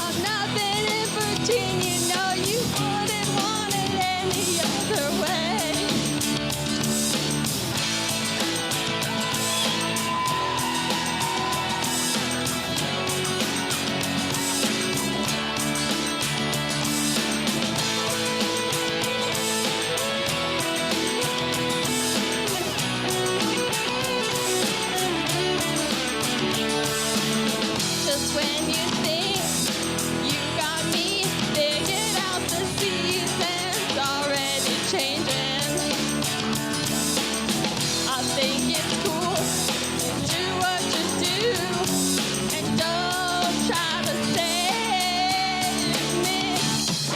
I'm nothing in between. You know you wouldn't want it any other way. Just when you think you got me figured out, the season's already changing. I think it's cool to do what you do and don't try to save me.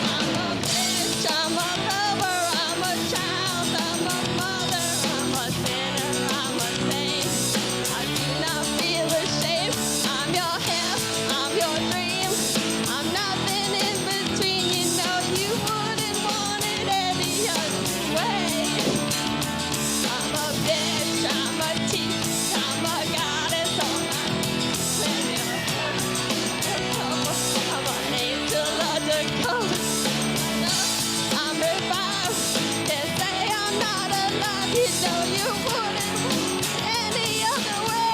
I'm a bitch, I'm a lover, I'm a child, I'm a mother, I'm a sinner, I'm a saint. I do not feel ashamed. I'm your hell, I'm your dream. I'm nothing in between. You know you wouldn't want it any other way. I'm a bitch, I'm a tease, I'm a goddess all I'm an angel undercover. I'm revived. They say I'm not alive. You know you wouldn't want any other way.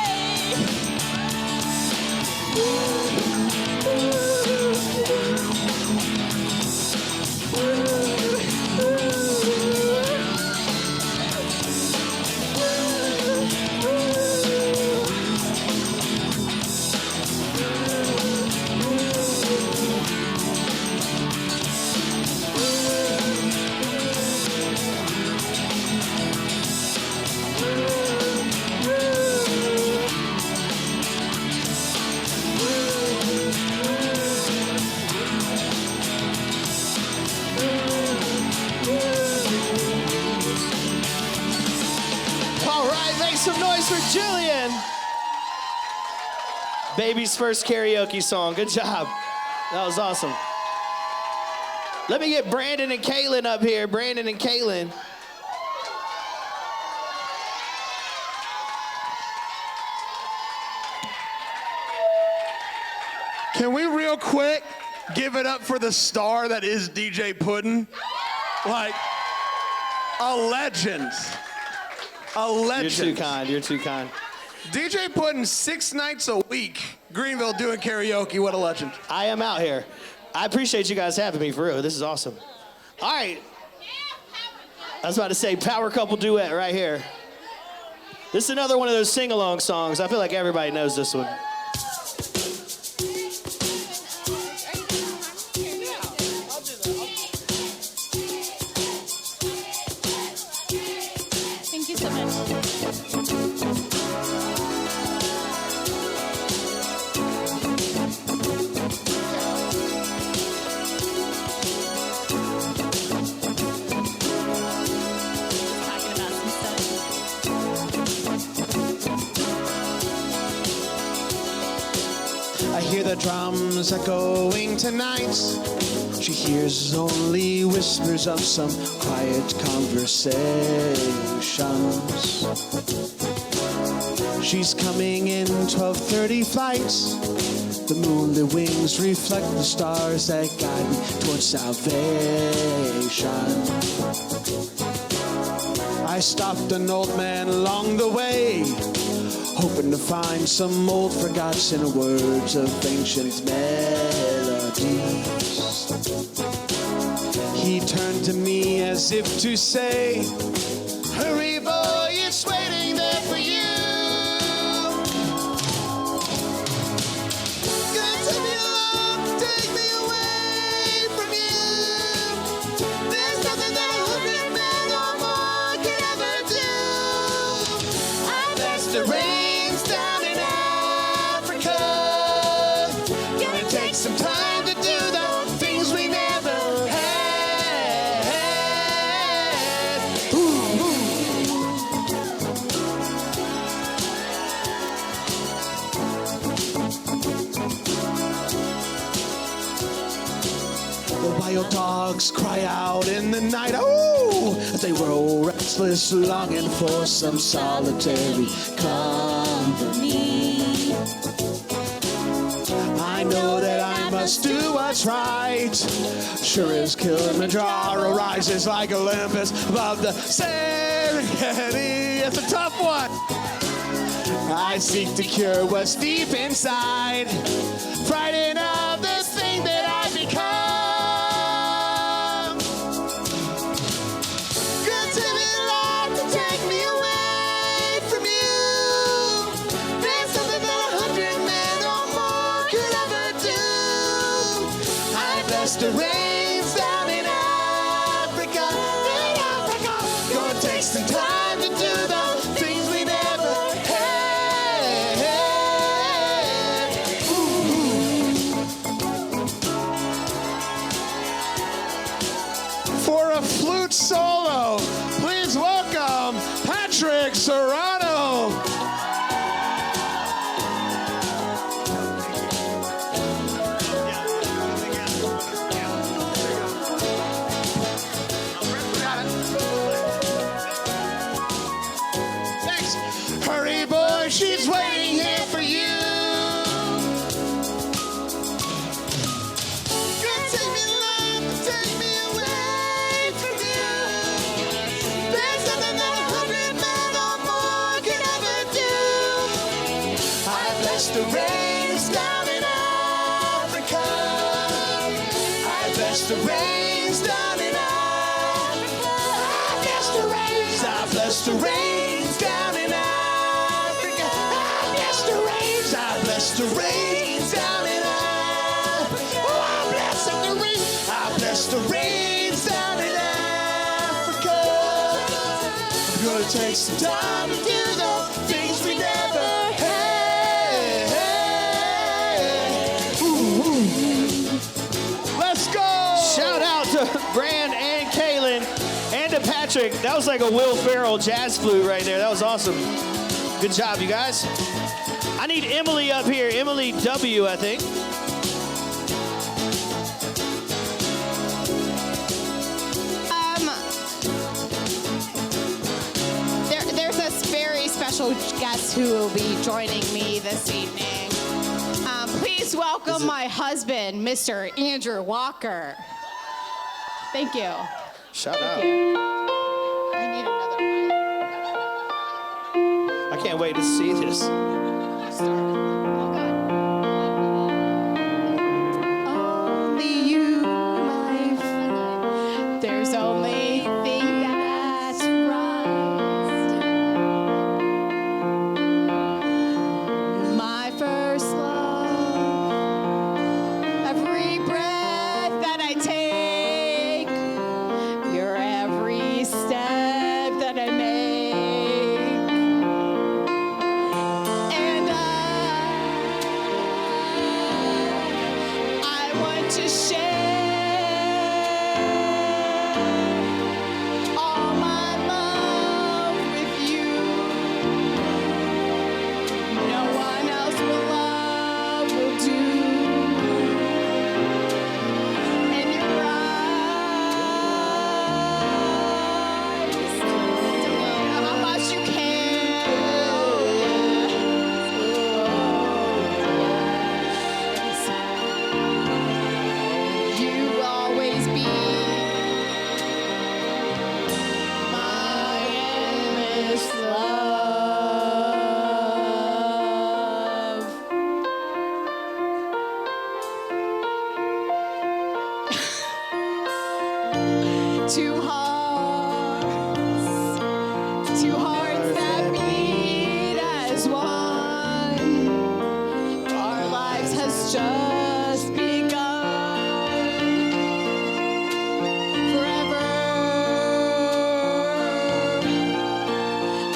All right, make some noise for Jillian. Baby's first karaoke song. Good job. That was awesome. Let me get Brandon and Caitlin up here. Brandon and Caitlin. Can we real quick give it up for the star that is DJ Puddin'? Like, a legend. A legend. You're too kind. You're too kind. DJ putting 6 nights a week, Greenville doing karaoke. What a legend. I am out here. I appreciate you guys having me, for real. This is awesome. All right. I was about to say power couple duet right here. This is another one of those sing-along songs. I feel like everybody knows this one. Thank you so much. I hear the drums echoing tonight. She hears only whispers of some quiet conversations. She's coming in 12:30 flights. The moonlit wings reflect the stars that guide me towards salvation. I stopped an old man along the way, hoping to find some old forgotten words of ancient melodies. He turned to me as if to say, "Hurry, boy, it's waiting there for you." Gonna take me along, take me away from you. There's nothing that 100 men or more could ever do. I bless the rains down in Africa. Gonna take some time to do the things we never had. Ooh, ooh. The wild dogs cry out in the night, oh, as they roll restless, longing for some solitary company. I know that I must do what's right. Sure as Kilimanjaro rises like Olympus above the Serengeti. It's a tough one. I seek to cure what's deep inside, frightened of this thing that I become. Gonna take me along to take me away from you. There's something that 100 men or more could ever do. I bless the rains down in Africa. In Africa. Gonna take some time to do the things we never had. For a flute solo, please welcome Patrick Serrano. Thanks. Hurry, boy, she's waiting here for you. Gonna take me along, take me away from you. There's nothing that 100 men or more could ever do. I bless the rains down in Africa. I bless the rains down in Africa. I bless the rains. I bless the rains down in Africa. I bless the rains. I bless the rains down in Africa. Oh, I bless the rains. I bless the rains down in Africa. I'm gonna take some time to do the things we never had. Ooh, ooh. Let's go! Shout out to Brand and Kaylin and to Patrick. That was like a Will Ferrell jazz flute right there. That was awesome. Good job, you guys. I need Emily up here. Emily W, I think. There's a very special guest who will be joining me this evening. Please welcome my husband, Mr. Andrew Walker. Thank you. Shout out. I need another mic. I can't can't wait to see this. Only you, life. There's only thing that's right. My first love. Every breath that I take. Your every step that I make. And I want to share all my love with you. No one else will love will do. And your eyes tell me how much you care. You will always be my endless love. Two hearts that beat as one. Our lives has just begun. Forever,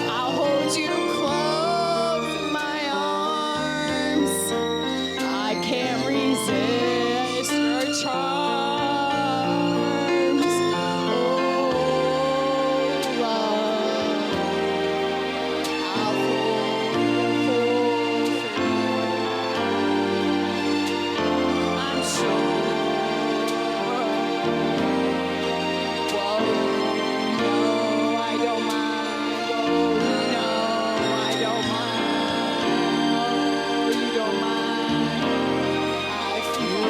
I'll hold you close in my arms. I can't resist your charms. Oh, love, I'll fall for you. I'm sure. Whoa, no, I don't mind. Oh, no, I don't mind. Oh, you don't mind. I feel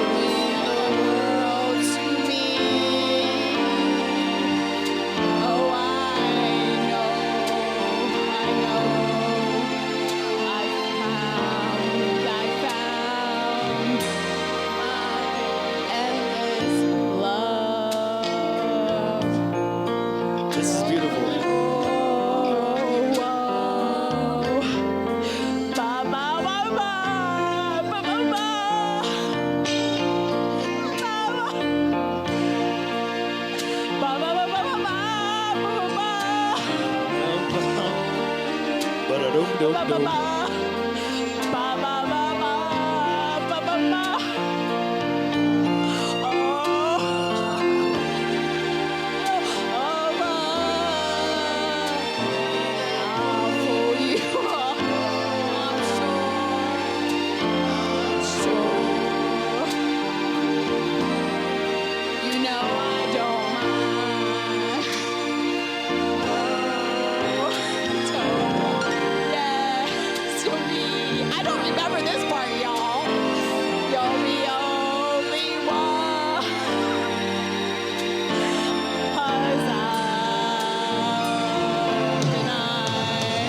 the world to me. Oh, I know. I found endless love. This is beautiful. Ba ba ba ba ba ba ba. Ba ba ba ba ba ba ba Ba-da-dum-dum-dum. ba ba ba. Ba ba ba ba ba ba ba. I don't remember this part, y'all. You're the only one. 'Cause I'll deny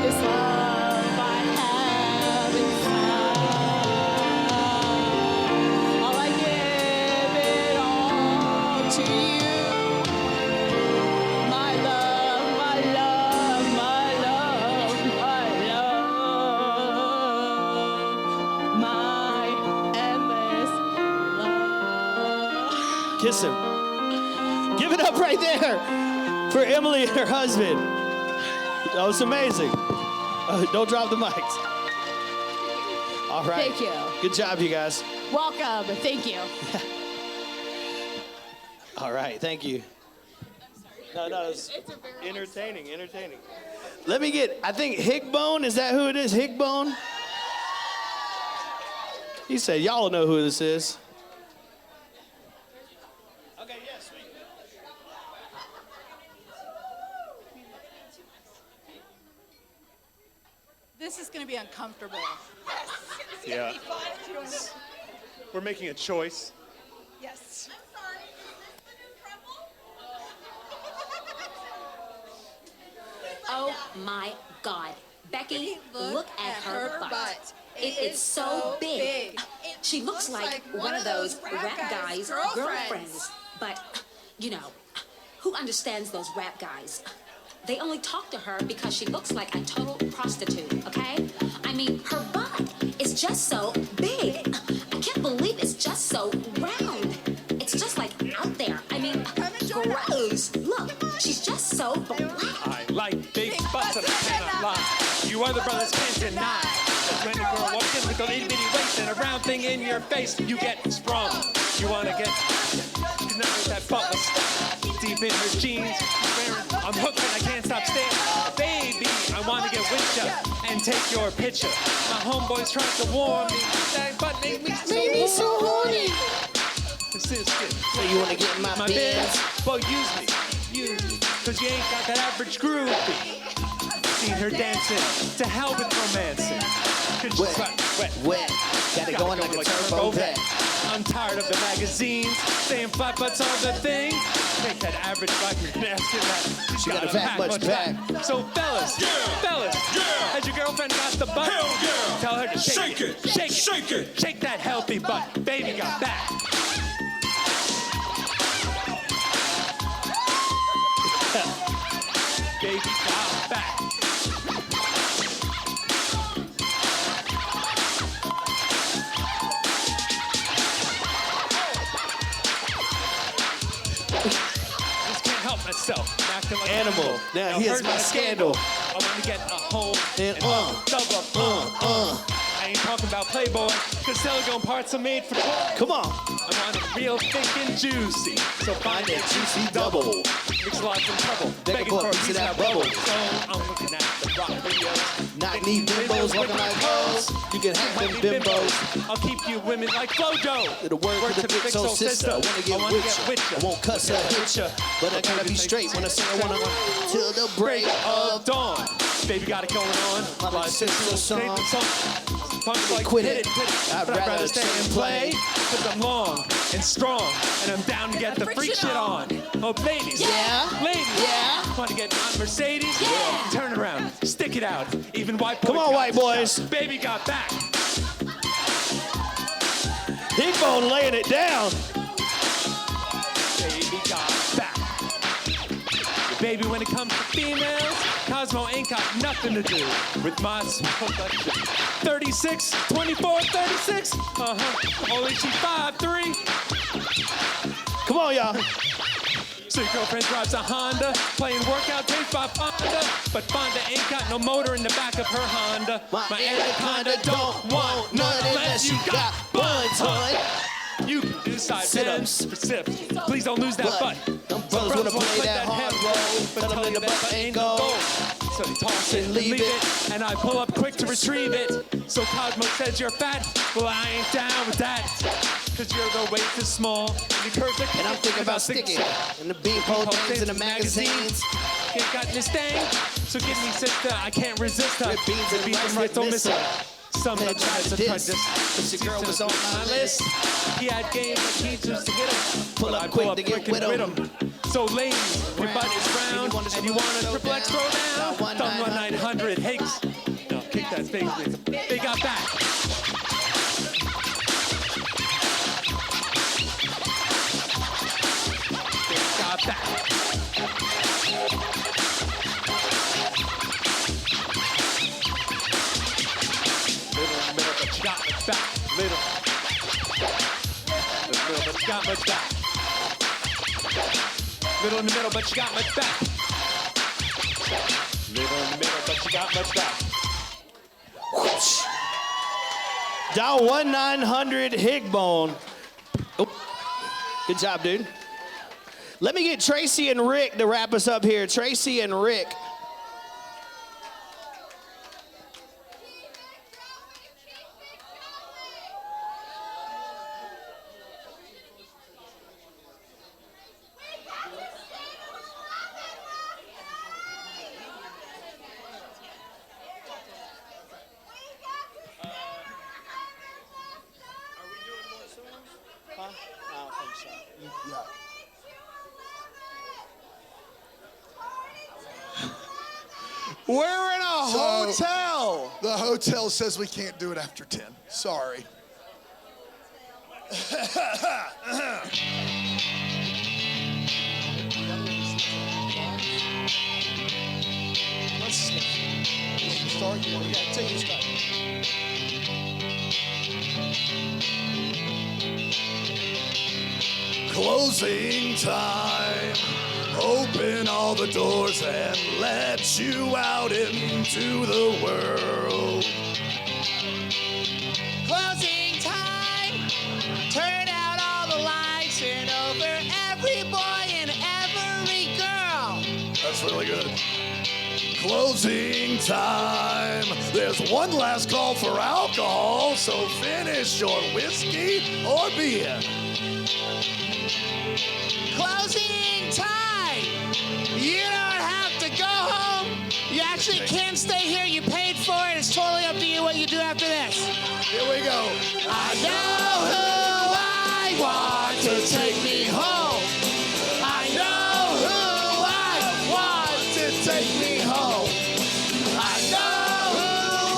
this love I have inside. I'll give it all to you. My love, my love, my love, my love. My endless love. Kiss him. Give it up right there for Emily and her husband. That was amazing. Don't drop the mics. All right. Thank you. Good job, you guys. Welcome. Thank you. All right. Thank you. No, it's entertaining. Let me get, I think Higbone, is that who it is? Higbone? He said, y'all know who this is. Okay, yes, sweet. This is going to be uncomfortable. Yeah. We're making a choice. Yes. Oh my God. Becky, look at her butt. It is so big. She looks like one of those rap guys' girlfriends. But, you know, who understands those rap guys? They only talk to her because she looks like a total prostitute, okay? I mean, her butt is just so big. I can't believe it's just so round. It's just like out there. I mean, gross. Look, she's just so black. I like big butts and I cannot lie. You other brothers can't deny. That when a girl walks in with a little bitty waist and a round thing in your face, you get sprung. You wanna get, you know that butt was deep in her jeans. I'm hooked and I can't stop staring. Baby, I wanna get with ya and take your picture. My homeboys trying to warn me. That butt made me so horny. This is good. So you wanna get in my bins? Well, use me. Cause you ain't got that average groovy. Seen her dancing to hell with romancing. Wet. Got it going like a turbo vet. I'm tired of the magazines saying flat butts are the thing. Take that average butt and ask her that. She got a fat much back. So fellas, has your girlfriend got the butt? Hell yeah. Tell her to shake it. Shake that healthy butt. Baby got back. Baby got back. Just can't help myself. Acting like Animal. Now here's my scandal. I want to get a home And I ain't talking about Playboy, cause silicone parts are made for toys. Come on. I want it real thick and juicy. So find that juicy double. Mix lots of trouble. Begging for a piece of that bubble. So I'm looking at the rock videos. Not need bimbos walking like hoes. You can have them bimbos. I'll keep you women like Flojo. It'll work to the big soul sister. I wanna get with ya. I won't cuss her, hit ya. But I gotta be straight when I say I wanna till the break of dawn. Baby got it going on. My sister song. Punch like Quit hit it. it. I'd But I'd rather stay and play. Cause I'm long and strong. And I'm down to get the freak shit on. Oh, ladies. Yeah. Ladies. Yeah. Want to get my Mercedes? Yeah. Turn around. Stick it out. Even white boys. Come on, got white boys. Baby got back. Higbone laying it down. Baby got back. Baby, when it comes to females, Cosmo ain't got nothing to do with my selection. 36, 24, 36. Only she 5'3". Come on, y'all. So your girlfriend drives a Honda, playing workout tapes by Fonda, but Fonda ain't got no motor in the back of her Honda. My anaconda don't want none unless you got buns, hun. You can do side Sit-ups. bends, sit-ups. Please don't lose that butt. Them brothers wanna play that hard roll, but tell them the butt ain't gold. So you toss it and leave it, and I pull up quick to retrieve it. So Cosmo says you're fat, well I ain't down with that. Cause your waist is small, and your curves are And I'm thinking about sticking in the beanpole things in the magazines. Ain't got this thing, so give me sister, I can't resist her. With beans and rice rice don't miss her. missile. Some Had of tries to this, practice. cause your girl was on my list. He had game, but he just to get him. Pull up quick to get with him. So ladies, your butt is round, and you want a triple X throw down? Thumb 1-900 Higgs. No, kick that thing, please. They got back. They got back. Little in the middle, but you got much back. Little. Little, but you got much back. Little in the middle, but you got much back. Little in the middle, but you got much back. Whoosh. Dial 1-900 Higbone. Oh. Good job, dude. Let me get Tracy and Rick to wrap us up here. Tracy and Rick. We're in a hotel. The hotel says we can't do it after 10. Sorry. Let's start. Yeah, take your start. Closing time. Open all the doors and let you out into the world. Closing time. Turn out all the lights and over every boy and every girl. That's really good. Closing time. There's one last call for alcohol, so finish your whiskey or beer. Closing time. You don't have to go home. You actually can stay here. You paid for it. It's totally up to you what you do after this. Here we go. I know who I want to take me home. I know who I want to take me home. I know who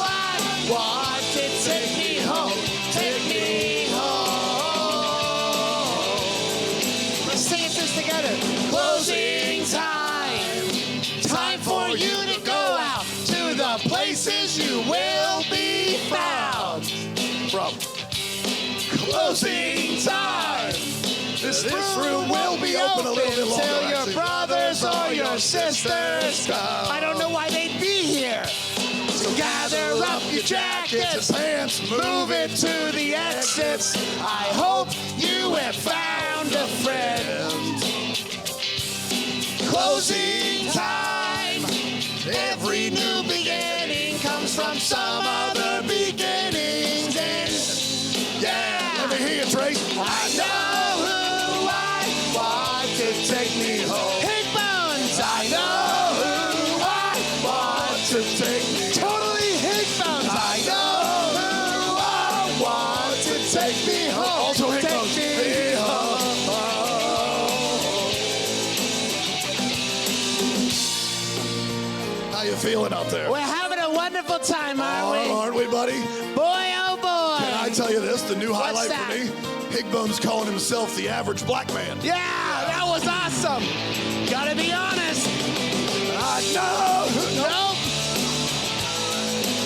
I want to take me home. Take me home. Let's sing it this together. Closing time. Time for you to go out to the places you will be found. From closing time. This room will be open a little bit longer. Till your actually. brothers or your sisters. I don't know why they'd be here. So gather up your jackets, pants, move it to the exits. I hope you have found a friend. Closing time. Every new beginning comes from some other beginnings. And yeah, let me hear you, Trace. I know who I want to take me home. Big Bones. I know who I want to take me. Totally Big Bones. I know who I want to take me home. Also Big Take Bones. me home. How you feeling out there? We're having a wonderful time, aren't we? Aren't we, buddy? Boy, oh boy. Can I tell you this? The new highlight that? for me? Higbone's calling himself the average black man. Yeah, that was awesome. Gotta be honest. No. Nope.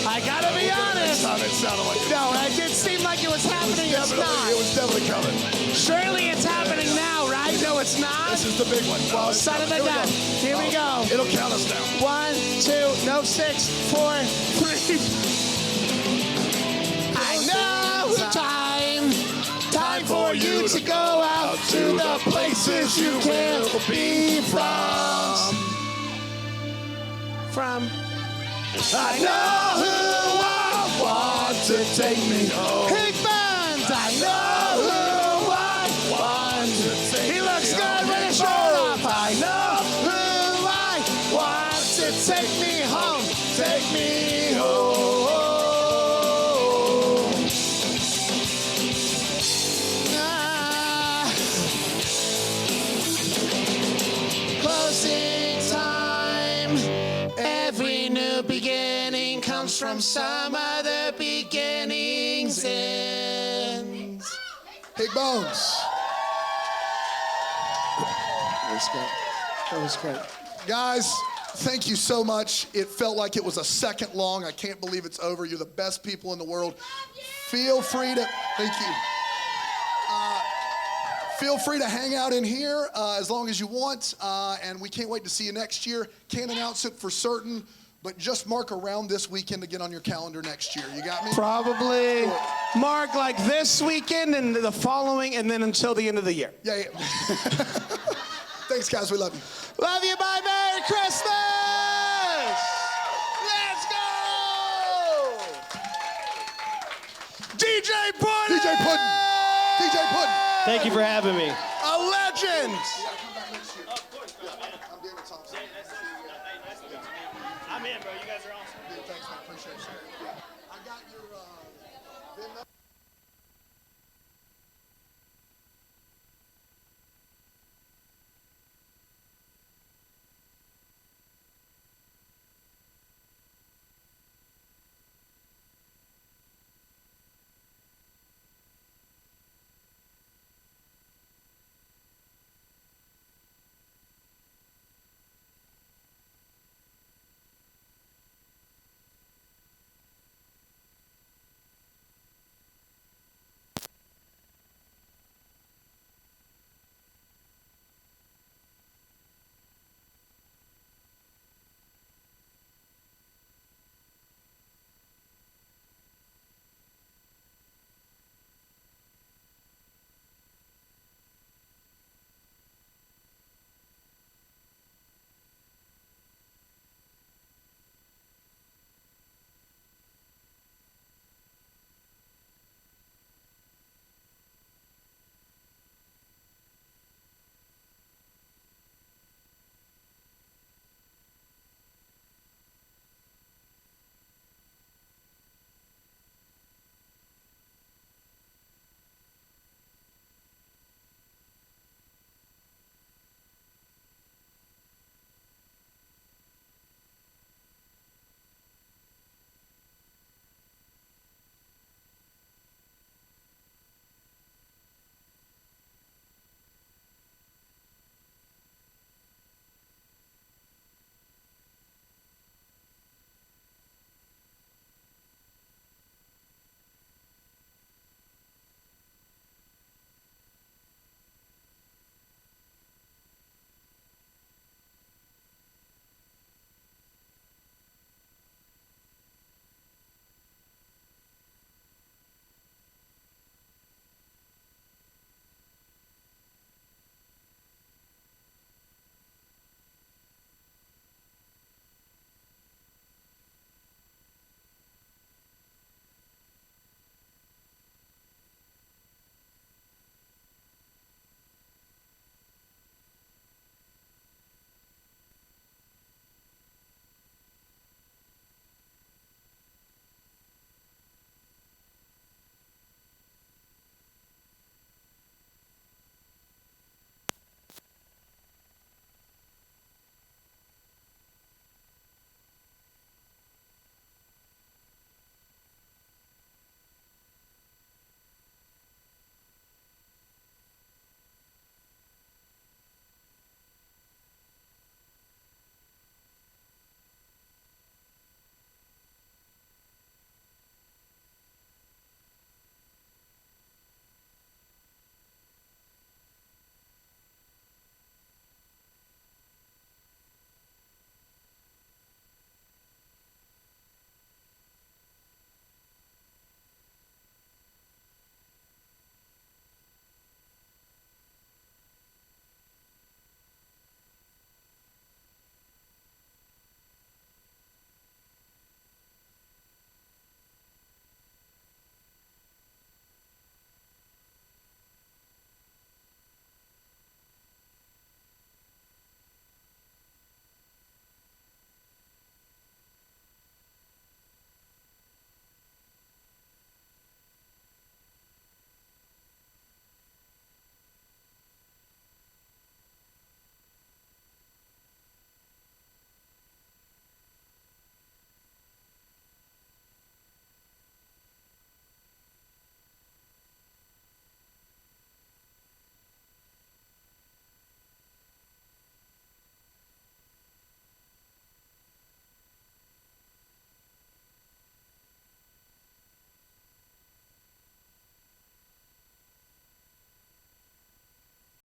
I gotta be honest. Time it sounded like it. No, it did seem like it was happening. It's not. It was definitely coming. Surely it's happening now, right? No, it's not. This is the big one. Well, son of a gun. Here we go. It'll count us down. 1, 2, no 6, 4, 3. I know time. Time for you to go out to the places you will be from. I know who I want to take me home. Big Buns, I know who I want to take me home. He looks good with his shirt off. I know who I want to take me home. Take me home. Closing time. Every new beginning comes from some other beginning's ends. Big Bones. That was great. Guys, thank you so much. It felt like it was a second long. I can't believe it's over. You're the best people in the world. Feel free to, thank you. Feel free to hang out in here as long as you want, and we can't wait to see you next year. Can't announce it for certain, but just mark around this weekend to get on your calendar next year. You got me? Probably mark like this weekend and the following, and then until the end of the year. Yeah. Thanks, guys. We love you. Love you. Bye. Merry Christmas. Let's go. DJ Puddin'. DJ Puddin'. DJ Puddin'. Thank you for having me. A legend. I'm in, bro. You guys are awesome. Thanks, man. Appreciate it.